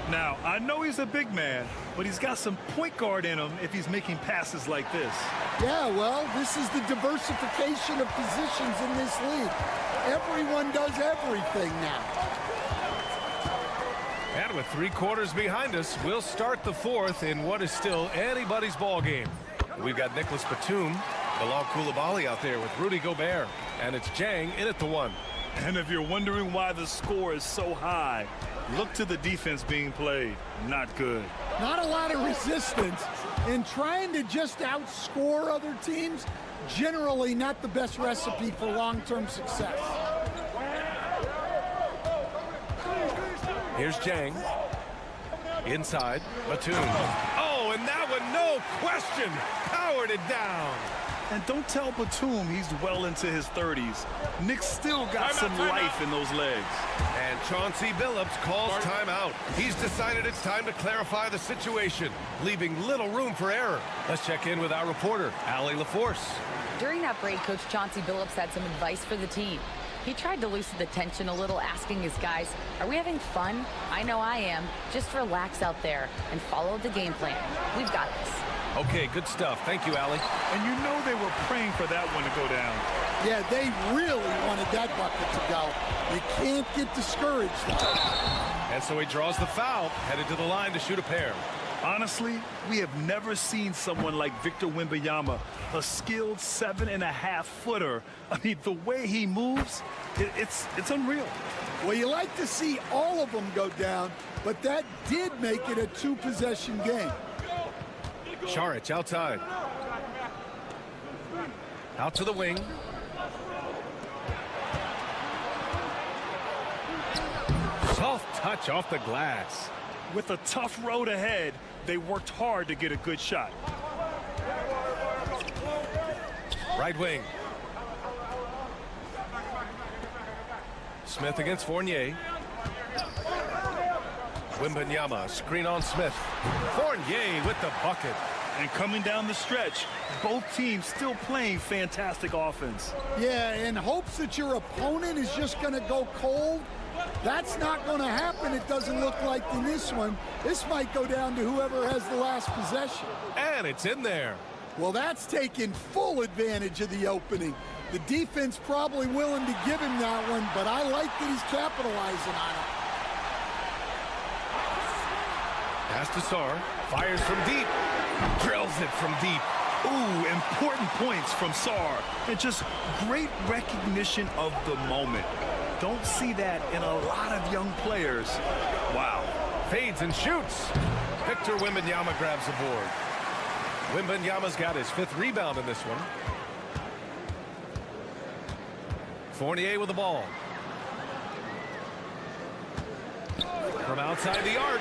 Now, I know he's a big man, but he's got some point guard in him if he's making passes like this. Yeah, well, this is the diversification of positions in this league. Everyone does everything now. And with 3 quarters behind us, we'll start the 4th in what is still anybody's ball game. We've got Nicholas Batum, Bilal Coulibaly out there with Rudy Gobert, and it's Jang in at the 1. And if you're wondering why the score is so high, look to the defense being played. Not good. Not a lot of resistance, and trying to just outscore other teams, generally not the best recipe for long-term success. Here's Jang. Inside, Batum. Oh, and that one, no question, powered it down. And don't tell Batum he's well into his 30s. Nick's still got some life in those legs. And Chauncey Billups calls timeout. He's decided it's time to clarify the situation, leaving little room for error. Let's check in with our reporter, Allie LaForce. During that break, Coach Chauncey Billups had some advice for the team. He tried to loosen the tension a little, asking his guys, are we having fun? I know I am. Just relax out there and follow the game plan. We've got this. Okay, good stuff. Thank you, Allie. And you know they were praying for that one to go down. Yeah, they really wanted that bucket to go. You can't get discouraged. And so he draws the foul, headed to the line to shoot a pair. Honestly, we have never seen someone like Victor Wembanyama, a skilled 7.5-footer. I mean, the way he moves, it's unreal. Well, you like to see all of them go down, but that did make it a 2-possession game. Šarić outside. Out to the wing. Soft touch off the glass. With a tough road ahead, they worked hard to get a good shot. Right wing. Smith against Fournier. Wembanyama, screen on Smith. Fournier with the bucket. And coming down the stretch, both teams still playing fantastic offense. Yeah, in hopes that your opponent is just going to go cold. That's not going to happen, it doesn't look like in this one. This might go down to whoever has the last possession. And it's in there. Well, that's taking full advantage of the opening. The defense probably willing to give him that one, but I like that he's capitalizing on it. Pass to Sarr. Fires from deep. Drills it from deep. Ooh, important points from Sarr. And just great recognition of the moment. Don't see that in a lot of young players. Wow. Fades and shoots. Victor Wembanyama grabs the board. Wembanyama's got his 5th rebound in this one. Fournier with the ball. From outside the arc.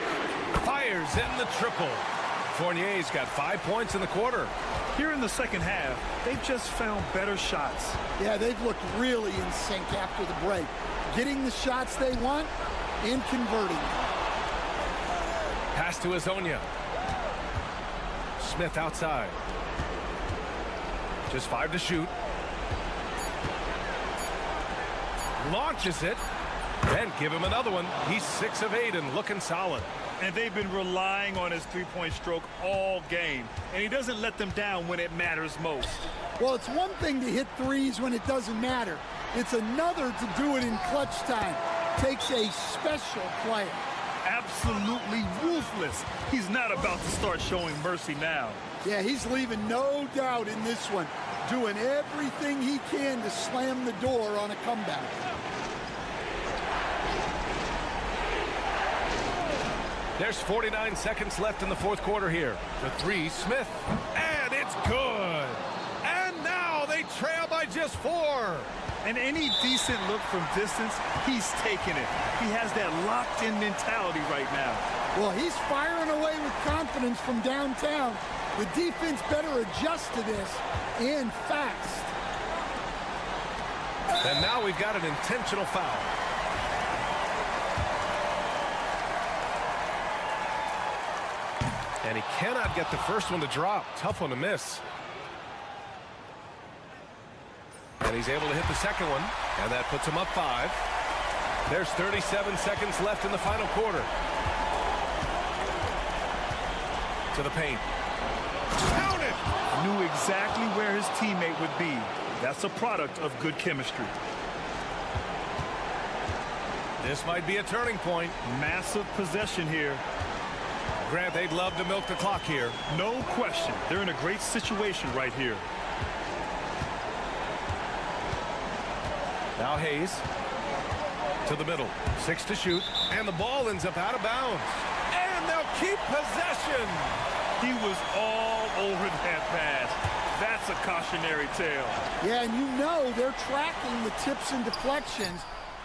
Fires in the triple. Fournier's got 5 points in the quarter. Here in the second half, they've just found better shots. Yeah, they've looked really in sync after the break. Getting the shots they want and converting. Pass to Azonia. Smith outside. Just 5 to shoot. Launches it. And give him another one. He's 6 of 8 and looking solid. And they've been relying on his three-point stroke all game. And he doesn't let them down when it matters most. Well, it's one thing to hit threes when it doesn't matter. It's another to do it in clutch time. Takes a special player. absolutely ruthless. He's not about to start showing mercy now. Yeah, he's leaving no doubt in this one, doing everything he can to slam the door on a comeback. There's 49 seconds left in the fourth quarter here. The three, Smith, and it's good. And now they trail by just 4. And any decent look from distance, he's taking it. He has that locked-in mentality right now. Well, he's firing away with confidence from downtown. The defense better adjust to this, and fast. And now we've got an intentional foul. And he cannot get the first one to drop. Tough one to miss. And he's able to hit the second one, and that puts him up 5. There's 37 seconds left in the final quarter. To the paint. Count it! Knew exactly where his teammate would be. That's a product of good chemistry. This might be a turning point. Massive possession here. Grant, they'd love to milk the clock here. No question. They're in a great situation right here. Now Hayes to the middle. 6 to shoot. And the ball ends up out of bounds. And they'll keep possession. He was all over that pass. That's a cautionary tale. Yeah, and you know they're tracking the tips and deflections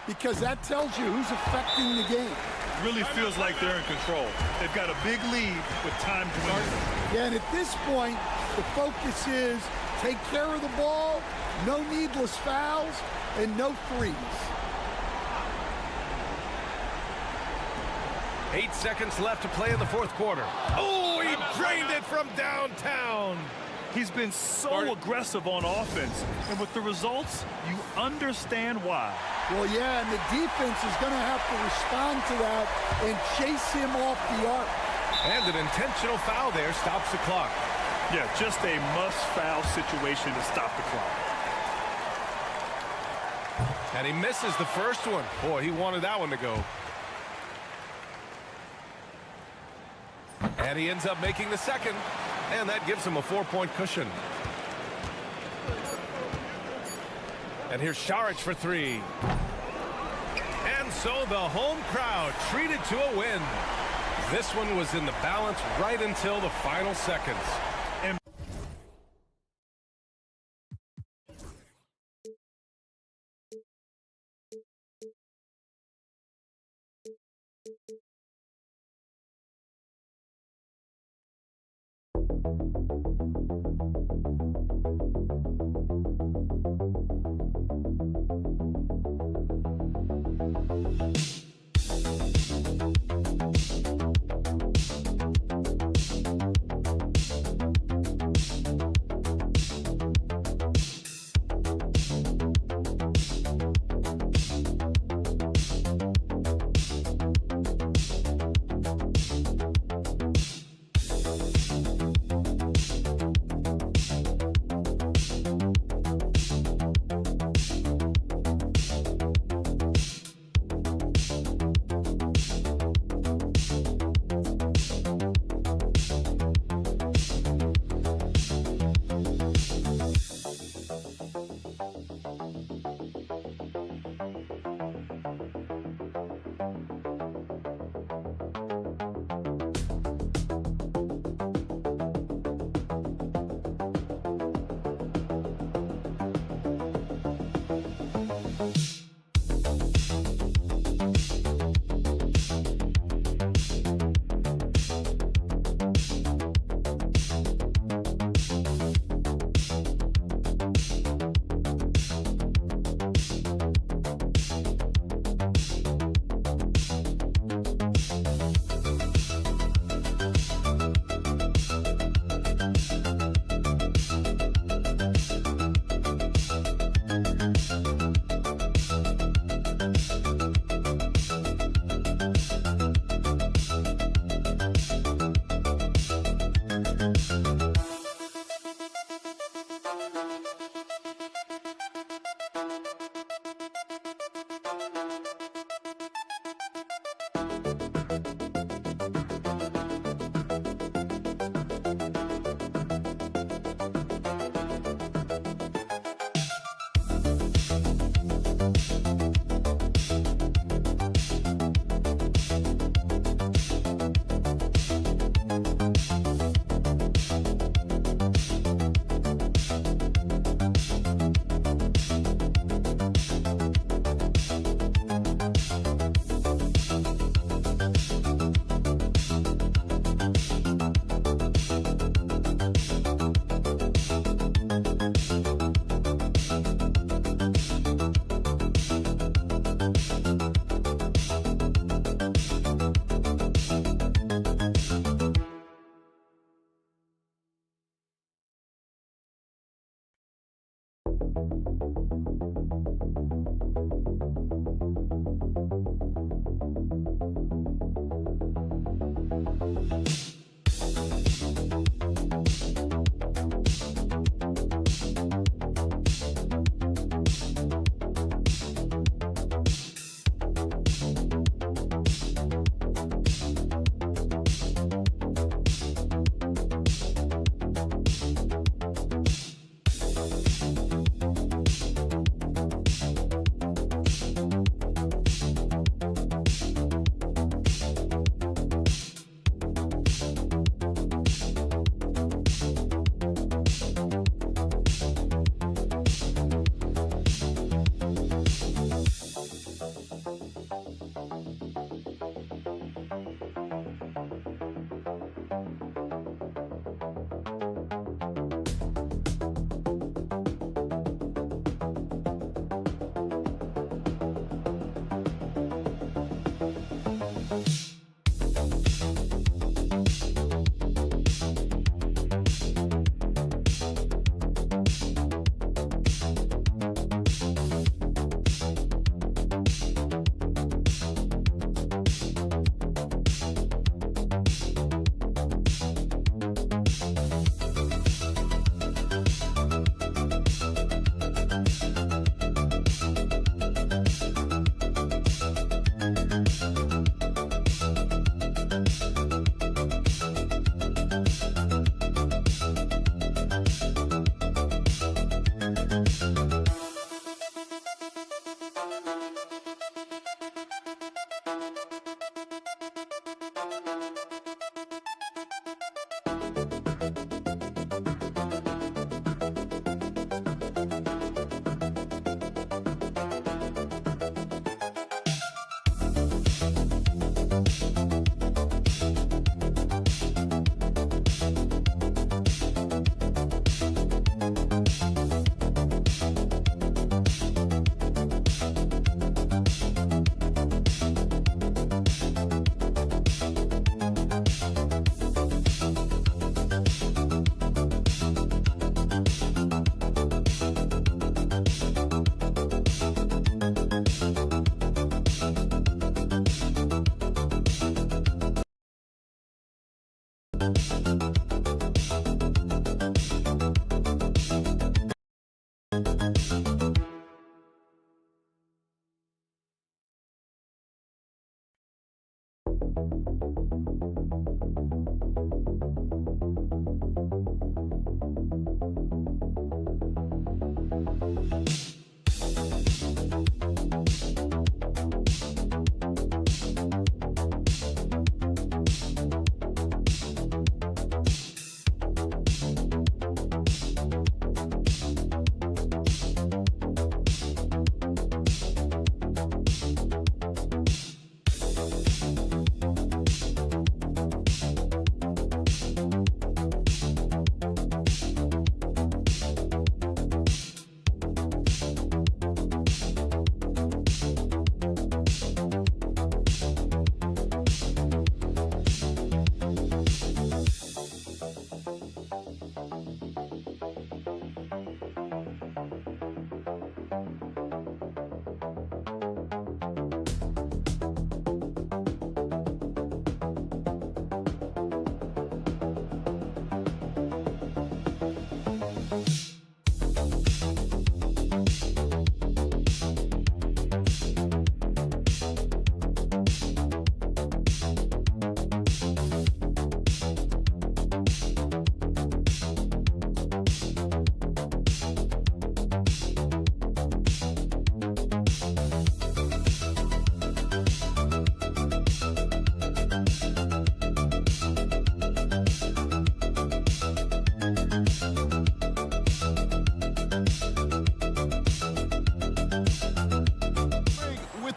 because that tells you who's affecting the game. Really feels like they're in control. They've got a big lead with time to win. Yeah, and at this point, the focus is take care of the ball, no needless fouls, and no threes. 8 seconds left to play in the fourth quarter. Oh, he drained it from downtown. He's been so aggressive on offense, and with the results, you understand why. Well, yeah, and the defense is going to have to respond to that and chase him off the arc. And an intentional foul there stops the clock. Yeah, just a must-foul situation to stop the clock. And he misses the first one. Boy, he wanted that one to go. And he ends up making the second. And that gives him a 4-point cushion. And here's Šarić for 3. And so the home crowd treated to a win. This one was in the balance right until the final seconds. And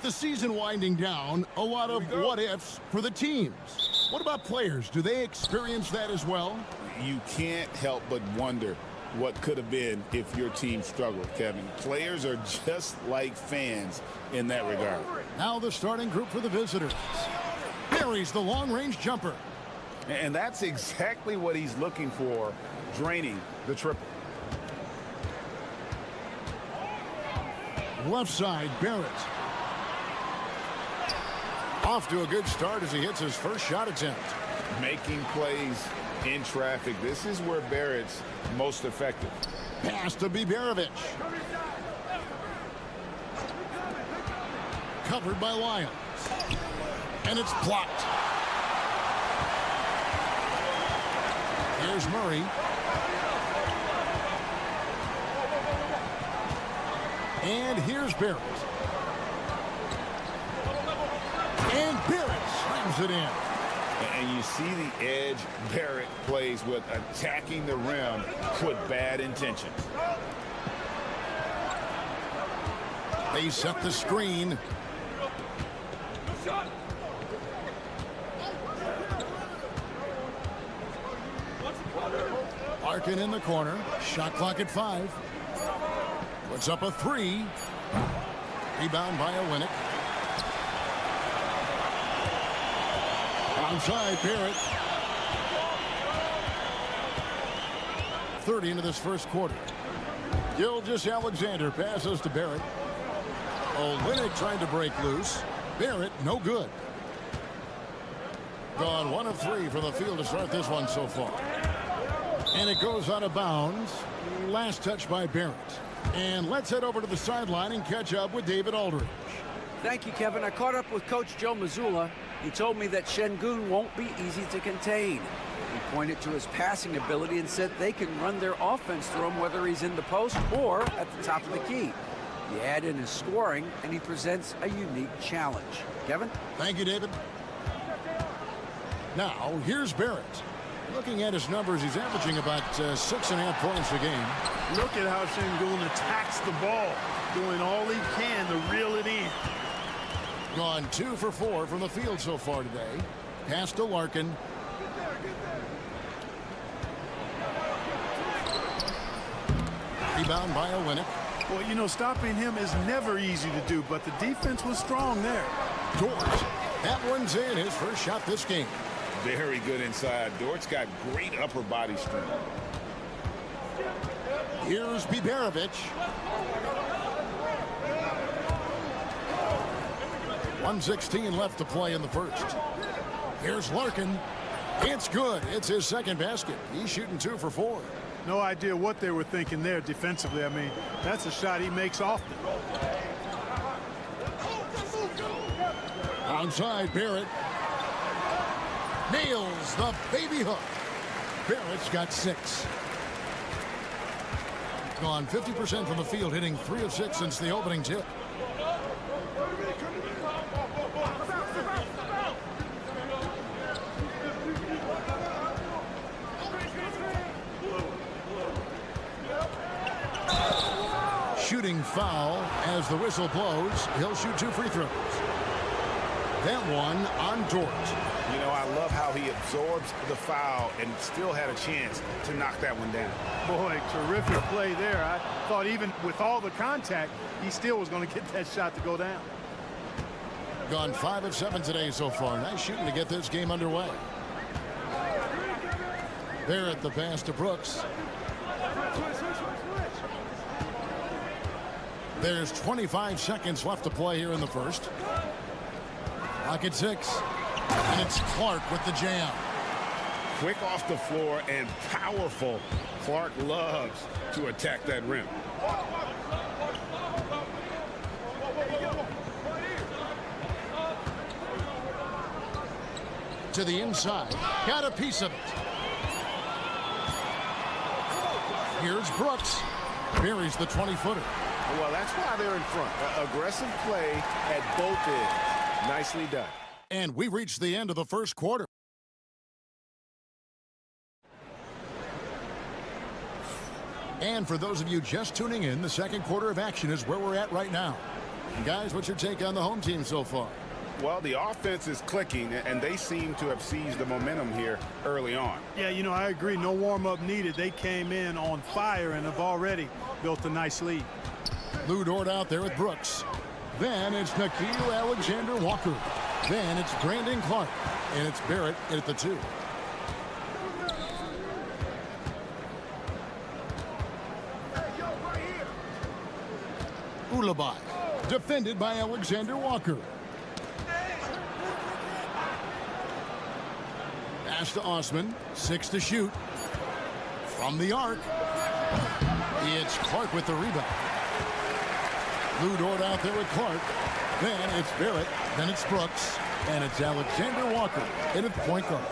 the season winding down, a lot of what-ifs for the teams. What about players? Do they experience that as well? You can't help but wonder what could have been if your team struggled, Kevin. Players are just like fans in that regard. Now the starting group for the visitors. Buries the long-range jumper. And that's exactly what he's looking for, draining the triple. Left side, Barrett. Off to a good start as he hits his first shot attempt. Making plays in traffic. This is where Barrett's most effective. Pass to Biberovic. Covered by Lyons. And it's blocked. Here's Murray. And here's Barrett. And Barrett slams it in. And you see the edge Barrett plays with, attacking the rim with bad intention. They set the screen. Larkin in the corner. Shot clock at 5. Puts up a 3. Rebound by Olynyk. Outside Barrett. 30 into this first quarter. Gilgeous-Alexander passes to Barrett. Olynyk trying to break loose. Barrett no good. Gone 1 of 3 from the field to start this one so far. And it goes out of bounds. Last touch by Barrett. And let's head over to the sideline and catch up with David Aldridge. Thank you, Kevin. I caught up with Coach Joe Mazzulla. He told me that Şengün won't be easy to contain. He pointed to his passing ability and said they can run their offense through him whether he's in the post or at the top of the key. You add in his scoring, and he presents a unique challenge. Kevin? Thank you, David. Now, here's Barrett. Looking at his numbers, he's averaging about 6.5 points a game. Look at how Şengün attacks the ball, doing all he can to reel it in. Gone 2 for 4 from the field so far today. Pass to Larkin. Rebound by Olynyk. Well, you know, stopping him is never easy to do, but the defense was strong there. Dort. That one's in, his first shot this game. Very good inside. Dort's got great upper body strength. Here's Biberovic. 1:16 left to play in the first. Here's Larkin. It's good. It's his second basket. He's shooting 2 for 4. No idea what they were thinking there defensively. I mean, that's a shot he makes often. Outside, Barrett. Nails the baby hook. Barrett's got 6. Gone 50% from the field, hitting 3 of 6 since the opening tip. Shooting foul as the whistle blows. He'll shoot 2 free throws. That one on Dort. You know, I love how he absorbs the foul and still had a chance to knock that one down. Boy, terrific play there. I thought even with all the contact, he still was going to get that shot to go down. Gone 5 of 7 today so far. Nice shooting to get this game underway. Barrett the pass to Brooks. There's 25 seconds left to play here in the first. Clock at 6. And it's Clark with the jam. Quick off the floor and powerful. Clark loves to attack that rim. To the inside. Got a piece of it. Here's Brooks. Buries the 20-footer. Well, that's why they're in front. Aggressive play at both ends. Nicely done. And we reached the end of the first quarter. And for those of you just tuning in, the second quarter of action is where we're at right now. Guys, what's your take on the home team so far? Well, the offense is clicking, and they seem to have seized the momentum here early on. Yeah, you know, I agree. No warm-up needed. They came in on fire and have already built a nice lead. Lou Dort out there with Brooks. Then it's Nickeil Alexander-Walker. Then it's Brandon Clark. And it's Barrett at the 2. Ulabai. defended by Alexander Walker. Pass to Osman, 6 to shoot. From the arc, it's Clark with the rebound. Lou Dort out there with Clark. Then it's Barrett. Then it's Brooks. And it's Alexander Walker in at point guard.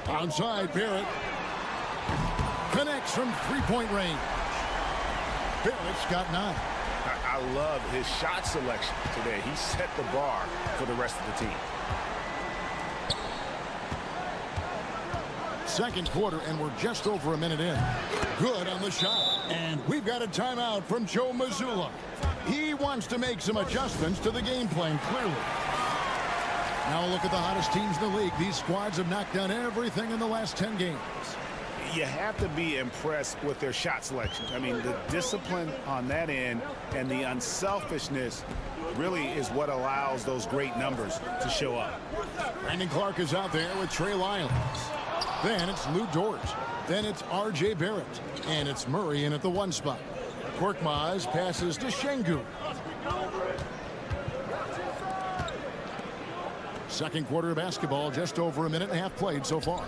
Outside, Barrett connects from three-point range. Barrett's got 9. I love his shot selection today. He set the bar for the rest of the team. Second quarter, and we're just over a minute in. Good on the shot. And we've got a timeout from Joe Mazzulla. He wants to make some adjustments to the game plan, clearly. Now look at the hottest teams in the league. These squads have knocked down everything in the last 10 games. You have to be impressed with their shot selection. I mean, the discipline on that end and the unselfishness really is what allows those great numbers to show up. Brandon Clark is out there with Trey Lyons. Then it's Lou Dort. Then it's R.J. Barrett. And it's Murray in at the 1 spot. Korkmaz passes to Şengün. Second quarter of basketball, just over a minute and a half played so far.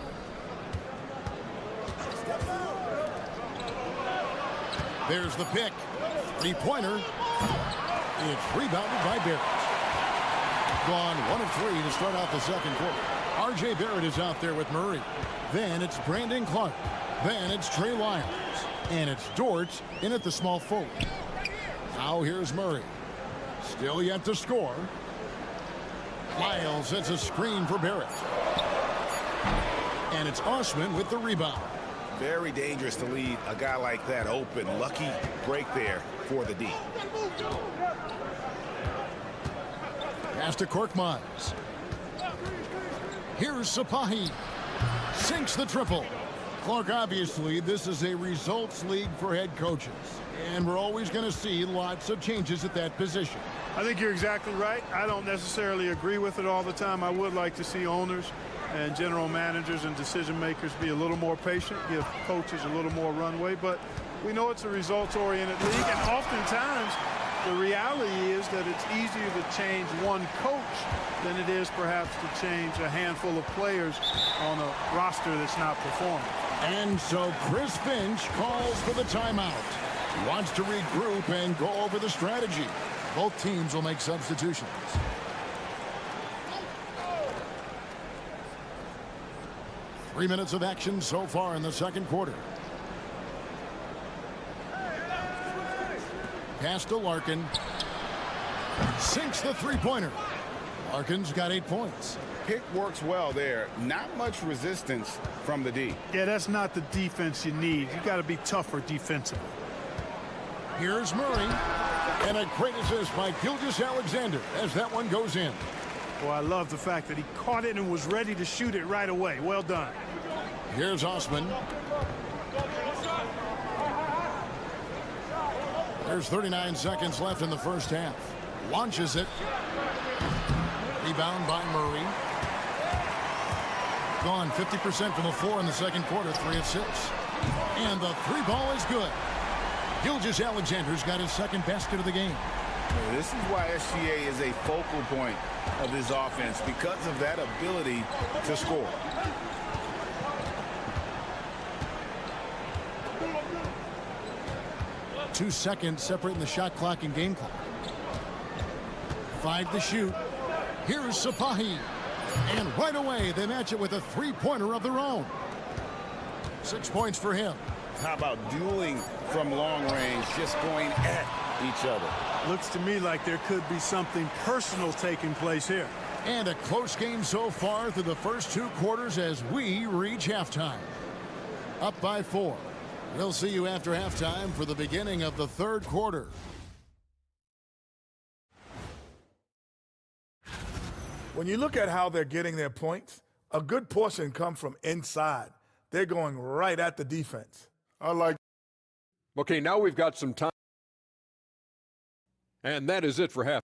There's the pick. Three-pointer. It's rebounded by Barrett. Gone 1 of 3 to start out the second quarter. R.J. Barrett is out there with Murray. Then it's Brandon Clark. Then it's Trey Lyons. And it's Dort in at the small forward. Now here's Murray. Still yet to score. Lyles sets a screen for Barrett. And it's Osman with the rebound. Very dangerous to leave a guy like that open. Lucky break there for the D. Pass to Korkmaz. Here's Sapahi. Sinks the triple. Clark, obviously, this is a results league for head coaches. And we're always going to see lots of changes at that position. I think you're exactly right. I don't necessarily agree with it all the time. I would like to see owners and general managers and decision makers be a little more patient, give coaches a little more runway. But we know it's a results-oriented league, and oftentimes the reality is that it's easier to change one coach than it is perhaps to change a handful of players on a roster that's not performing. And so Chris Finch calls for the timeout. He wants to regroup and go over the strategy. Both teams will make substitutions. Three minutes of action so far in the second quarter. Pass to Larkin. Sinks the three-pointer. Larkin's got 8 points. Pick works well there. Not much resistance from the D. Yeah, that's not the defense you need. You got to be tougher defensively. Here's Murray. And a great assist by Gilgeous-Alexander as that one goes in. Well, I love the fact that he caught it and was ready to shoot it right away. Well done. Here's Osman. There's 39 seconds left in the first half. Launches it. Rebound by Murray. Gone 50% from the floor in the second quarter, 3 of 6. And the three ball is good. Gilgeous-Alexander's got his second basket of the game. This is why SGA is a focal point of this offense, because of that ability to score. Two seconds separating the shot clock and game clock. 5 to shoot. Here's Sapahi. And right away, they match it with a three-pointer of their own. 6 points for him. How about dueling from long range, just going at each other? Looks to me like there could be something personal taking place here. And a close game so far through the first 2 quarters as we reach halftime. Up by 4. We'll see you after halftime for the beginning of the third quarter. When you look at how they're getting their points, a good portion come from inside. They're going right at the defense. I like. Okay, now we've got some time. And that is it for half.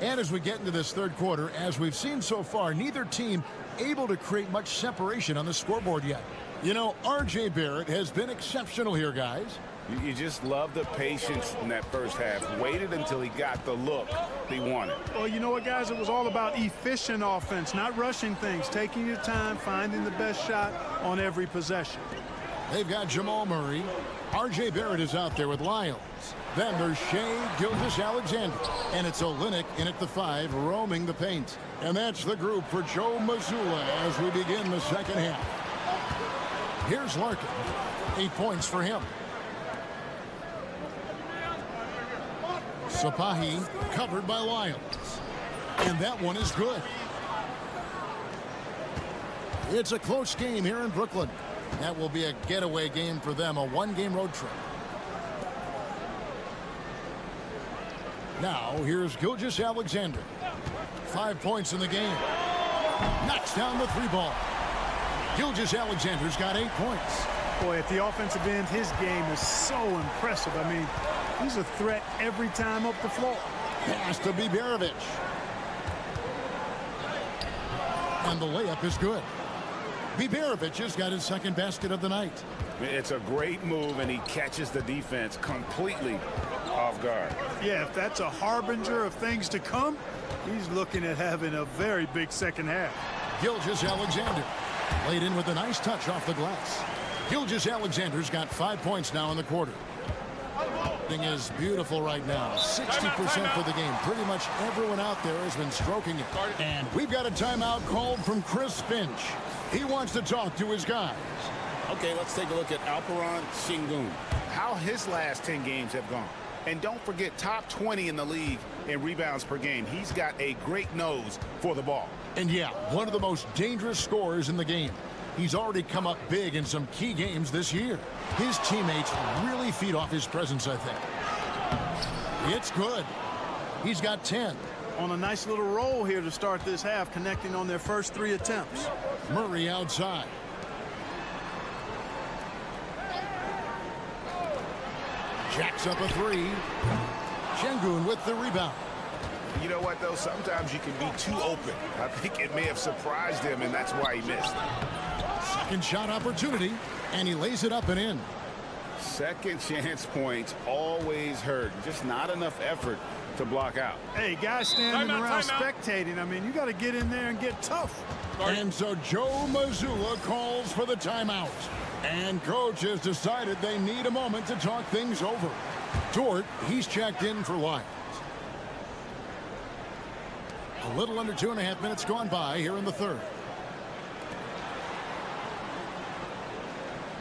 And as we get into this third quarter, as we've seen so far, neither team able to create much separation on the scoreboard yet. You know, R.J. Barrett has been exceptional here, guys. You just love the patience in that first half. Waited until he got the look he wanted. Well, you know what, guys? It was all about efficient offense, not rushing things, taking your time, finding the best shot on every possession. They've got Jamal Murray. R.J. Barrett is out there with Lyles. Then there's Shea Gilgeous-Alexander. And it's Olynyk in at the 5, roaming the paint. And that's the group for Joe Mazzulla as we begin the second half. Here's Larkin. 8 points for him. Sapahi covered by Lyles. And that one is good. It's a close game here in Brooklyn. That will be a getaway game for them, a one-game road trip. Now, here's Gilgeous-Alexander. 5 points in the game. Knocks down the 3-ball. Gilgeous-Alexander's got 8 points. Boy, at the offensive end, his game is so impressive. I mean, he's a threat every time up the floor. Pass to Biberovic. And the layup is good. Biberovic has got his second basket of the night. It's a great move, and he catches the defense completely off guard. Yeah, if that's a harbinger of things to come, he's looking at having a very big second half. Gilgeous-Alexander laid in with a nice touch off the glass. Gilgeous-Alexander's got 5 points now in the quarter. Thing is beautiful right now. 60% for the game. Pretty much everyone out there has been stroking it. And we've got a timeout called from Chris Finch. He wants to talk to his guys. Okay, let's take a look at Alperen Sengun. How his last 10 games have gone. And don't forget, top 20 in the league in rebounds per game. He's got a great nose for the ball. And yeah, one of the most dangerous scorers in the game. He's already come up big in some key games this year. His teammates really feed off his presence, I think. It's good. He's got 10. On a nice little roll here to start this half, connecting on their first 3 attempts. Murray outside. Jacks up a 3. Sengun with the rebound. You know what, though? Sometimes you can be too open. I think it may have surprised him, and that's why he missed. Second shot opportunity, and he lays it up and in. Second chance points always hurt. Just not enough effort to block out. Hey, guys standing around spectating, I mean, you got to get in there and get tough. And so Joe Mazzulla calls for the timeout. And coach has decided they need a moment to talk things over. Dort, he's checked in for Lyles. A little under 2.5 minutes gone by here in the third.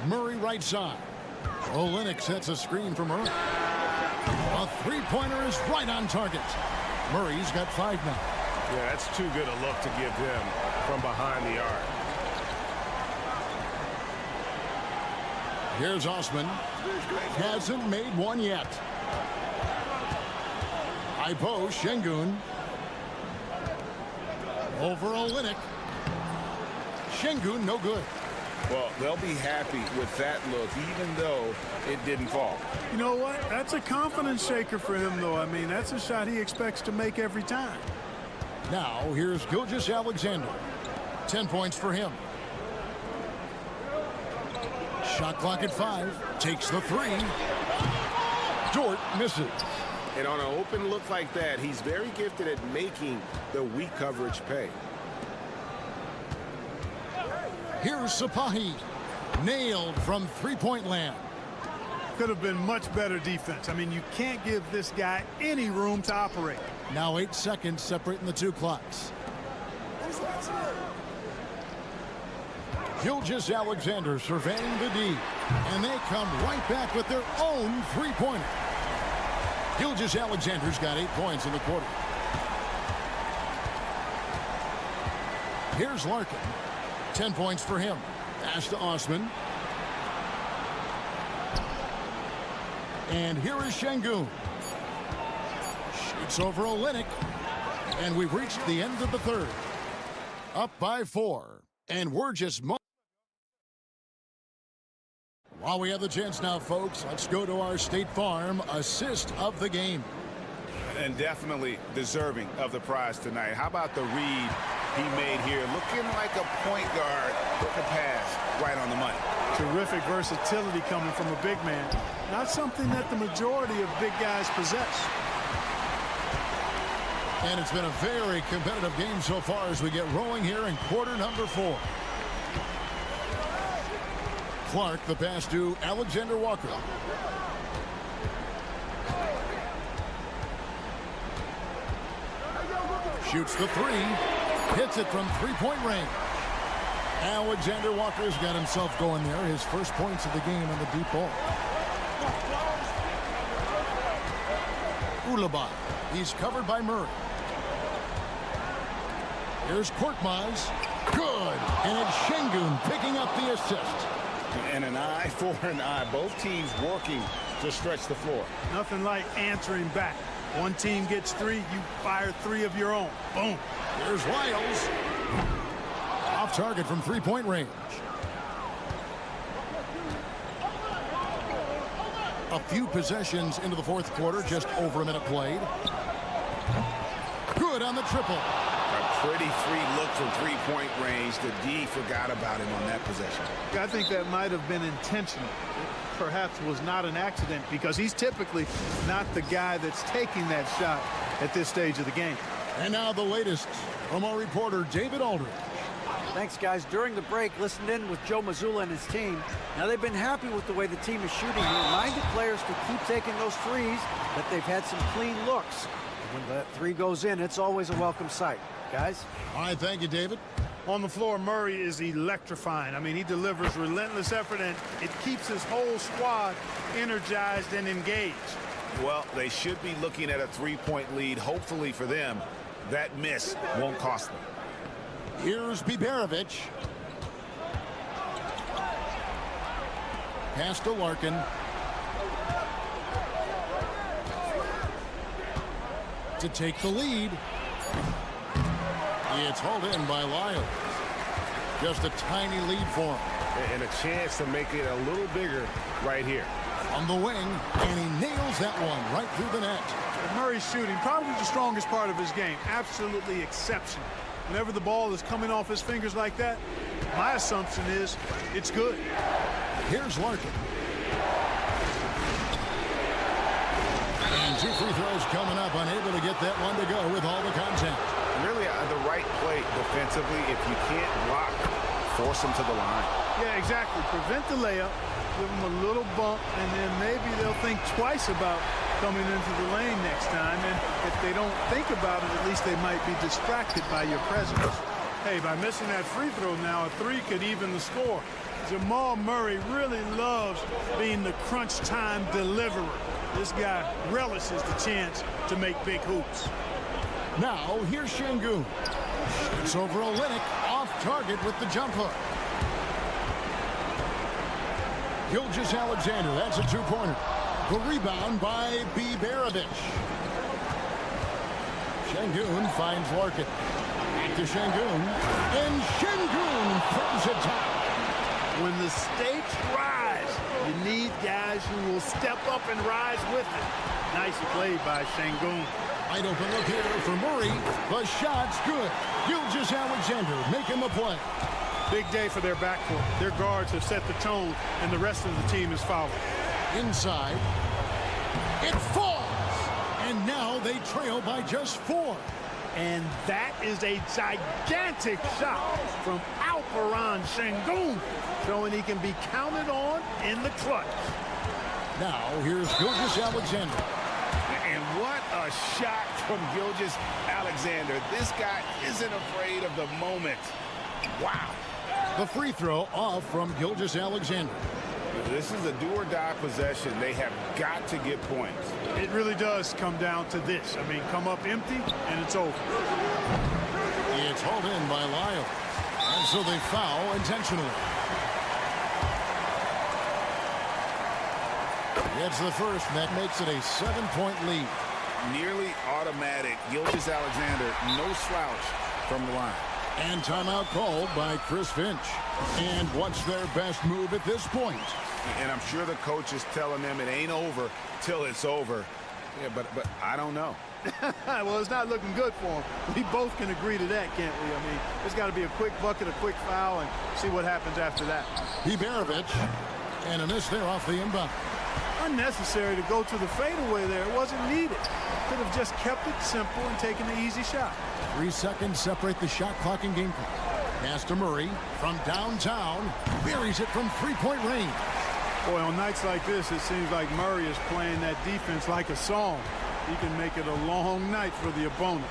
Murray right side. Olynyk sets a screen for Murray. A three-pointer is right on target. Murray's got 5 now. Yeah, that's too good a look to give him from behind the arc. Here's Osman. Hasn't made one yet. High post, Sengun. Over Olynyk. Sengun, no good. Well, they'll be happy with that look, even though it didn't fall. You know what? That's a confidence shaker for him, though. I mean, that's a shot he expects to make every time. Now, here's Gilgeous-Alexander. 10 points for him. Shot clock at 5. Takes the 3. Dort misses. And on an open look like that, he's very gifted at making the weak coverage pay. Here's Sapahi. Nailed from three-point land. Could have been much better defense. I mean, you can't give this guy any room to operate. Now 8 seconds separating the 2 clocks. Gilgeous-Alexander surveying the D. And they come right back with their own three-pointer. Gilgeous-Alexander's got 8 points in the quarter. Here's Larkin. 10 points for him. Pass to Osman. And here is Sengun. Shoots over Olynyk. And we've reached the end of the third. Up by 4. And we're just... While we have the chance now, folks, let's go to our State Farm assist of the game. And definitely deserving of the prize tonight. How about the read he made here? Looking like a point guard, putting the pass right on the money. Terrific versatility coming from a big man. Not something that the majority of big guys possess. And it's been a very competitive game so far as we get rolling here in quarter number 4. Clark, the pass to Alexander Walker. Shoots the 3. Hits it from three-point range. Alexander Walker's got himself going there. His first points of the game on the deep ball. Ulaba. He's covered by Murray. Here's Korkmaz. Good. And it's Şengün picking up the assist. And an eye for an eye. Both teams working to stretch the floor. Nothing like answering back. One team gets 3, you fire 3 of your own. Boom. Here's Lyles. Off target from three-point range. A few possessions into the fourth quarter, just over a minute played. Good on the triple. A pretty free look from three-point range. The D forgot about him on that possession. I think that might have been intentional. It perhaps was not an accident because he's typically not the guy that's taking that shot at this stage of the game. And now the latest from our reporter, David Aldridge. Thanks, guys. During the break, listened in with Joe Mazzulla and his team. Now, they've been happy with the way the team is shooting. He reminded players to keep taking those threes, that they've had some clean looks. And when that 3 goes in, it's always a welcome sight. Guys? All right, thank you, David. On the floor, Murray is electrifying. I mean, he delivers relentless effort, and it keeps his whole squad energized and engaged. Well, they should be looking at a three-point lead. Hopefully for them, that miss won't cost them. Here's Biberovic. Pass to Larkin. To take the lead. It's hauled in by Lyles. Just a tiny lead for him. And a chance to make it a little bigger right here. On the wing, and he nails that one right through the net. Murray's shooting, probably the strongest part of his game. Absolutely exceptional. Whenever the ball is coming off his fingers like that, my assumption is it's good. Here's Larkin. And 2 free throws coming up, unable to get that one to go with all the contact. Really the right play defensively. If you can't block, force them to the line. Yeah, exactly. Prevent the layup, give them a little bump, and then maybe they'll think twice about coming into the lane next time. And if they don't think about it, at least they might be distracted by your presence. Hey, by missing that free throw now, a 3 could even the score. Jamal Murray really loves being the crunch time deliverer. This guy relishes the chance to make big hoops. Now, here's Şengün. It's over Olynyk, off target with the jump hook. Gilgeous Alexander, that's a 2-pointer. The rebound by Biberovic. Şengün finds Larkin. Back to Şengün. And Şengün throws it down. When the stakes rise, you need guys who will step up and rise with it. Nicely played by Şengün. Wide open look here for Murray. The shot's good. Gilgeous Alexander making the play. Big day for their backcourt. Their guards have set the tone, and the rest of the team is following. Inside. It falls. And now they trail by just 4. And that is a gigantic shot from Alperen Şengün, showing he can be counted on in the clutch. Now here's Gilgeous Alexander. And what a shot from Gilgeous Alexander. This guy isn't afraid of the moment. Wow. The free throw off from Gilgeous Alexander. This is a do-or-die possession. They have got to get points. It really does come down to this. I mean, come up empty, and it's over. It's hauled in by Lyles. And so they foul intentionally. It's the first, and that makes it a 7-point lead. Nearly automatic. Gilgeous Alexander, no slouch from the line. And timeout called by Chris Finch. And what's their best move at this point? And I'm sure the coach is telling them it ain't over till it's over. Yeah, but I don't know. Well, it's not looking good for him. We both can agree to that, can't we? I mean, there's got to be a quick bucket, a quick foul, and see what happens after that. Iberovic, and a miss there off the inbound. Unnecessary to go to the fadeaway there. It wasn't needed. Could have just kept it simple and taken the easy shot. 3 seconds separate the shot clock and game clock. Pass to Murray from downtown. Buries it from three-point range. Boy, on nights like this, it seems like Murray is playing that defense like a song. He can make it a long night for the opponent.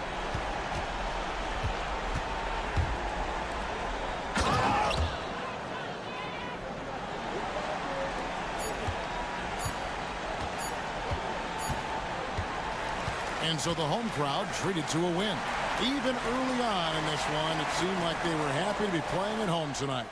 And so the home crowd treated to a win. Even early on in this one, it seemed like they were happy to be playing at home tonight.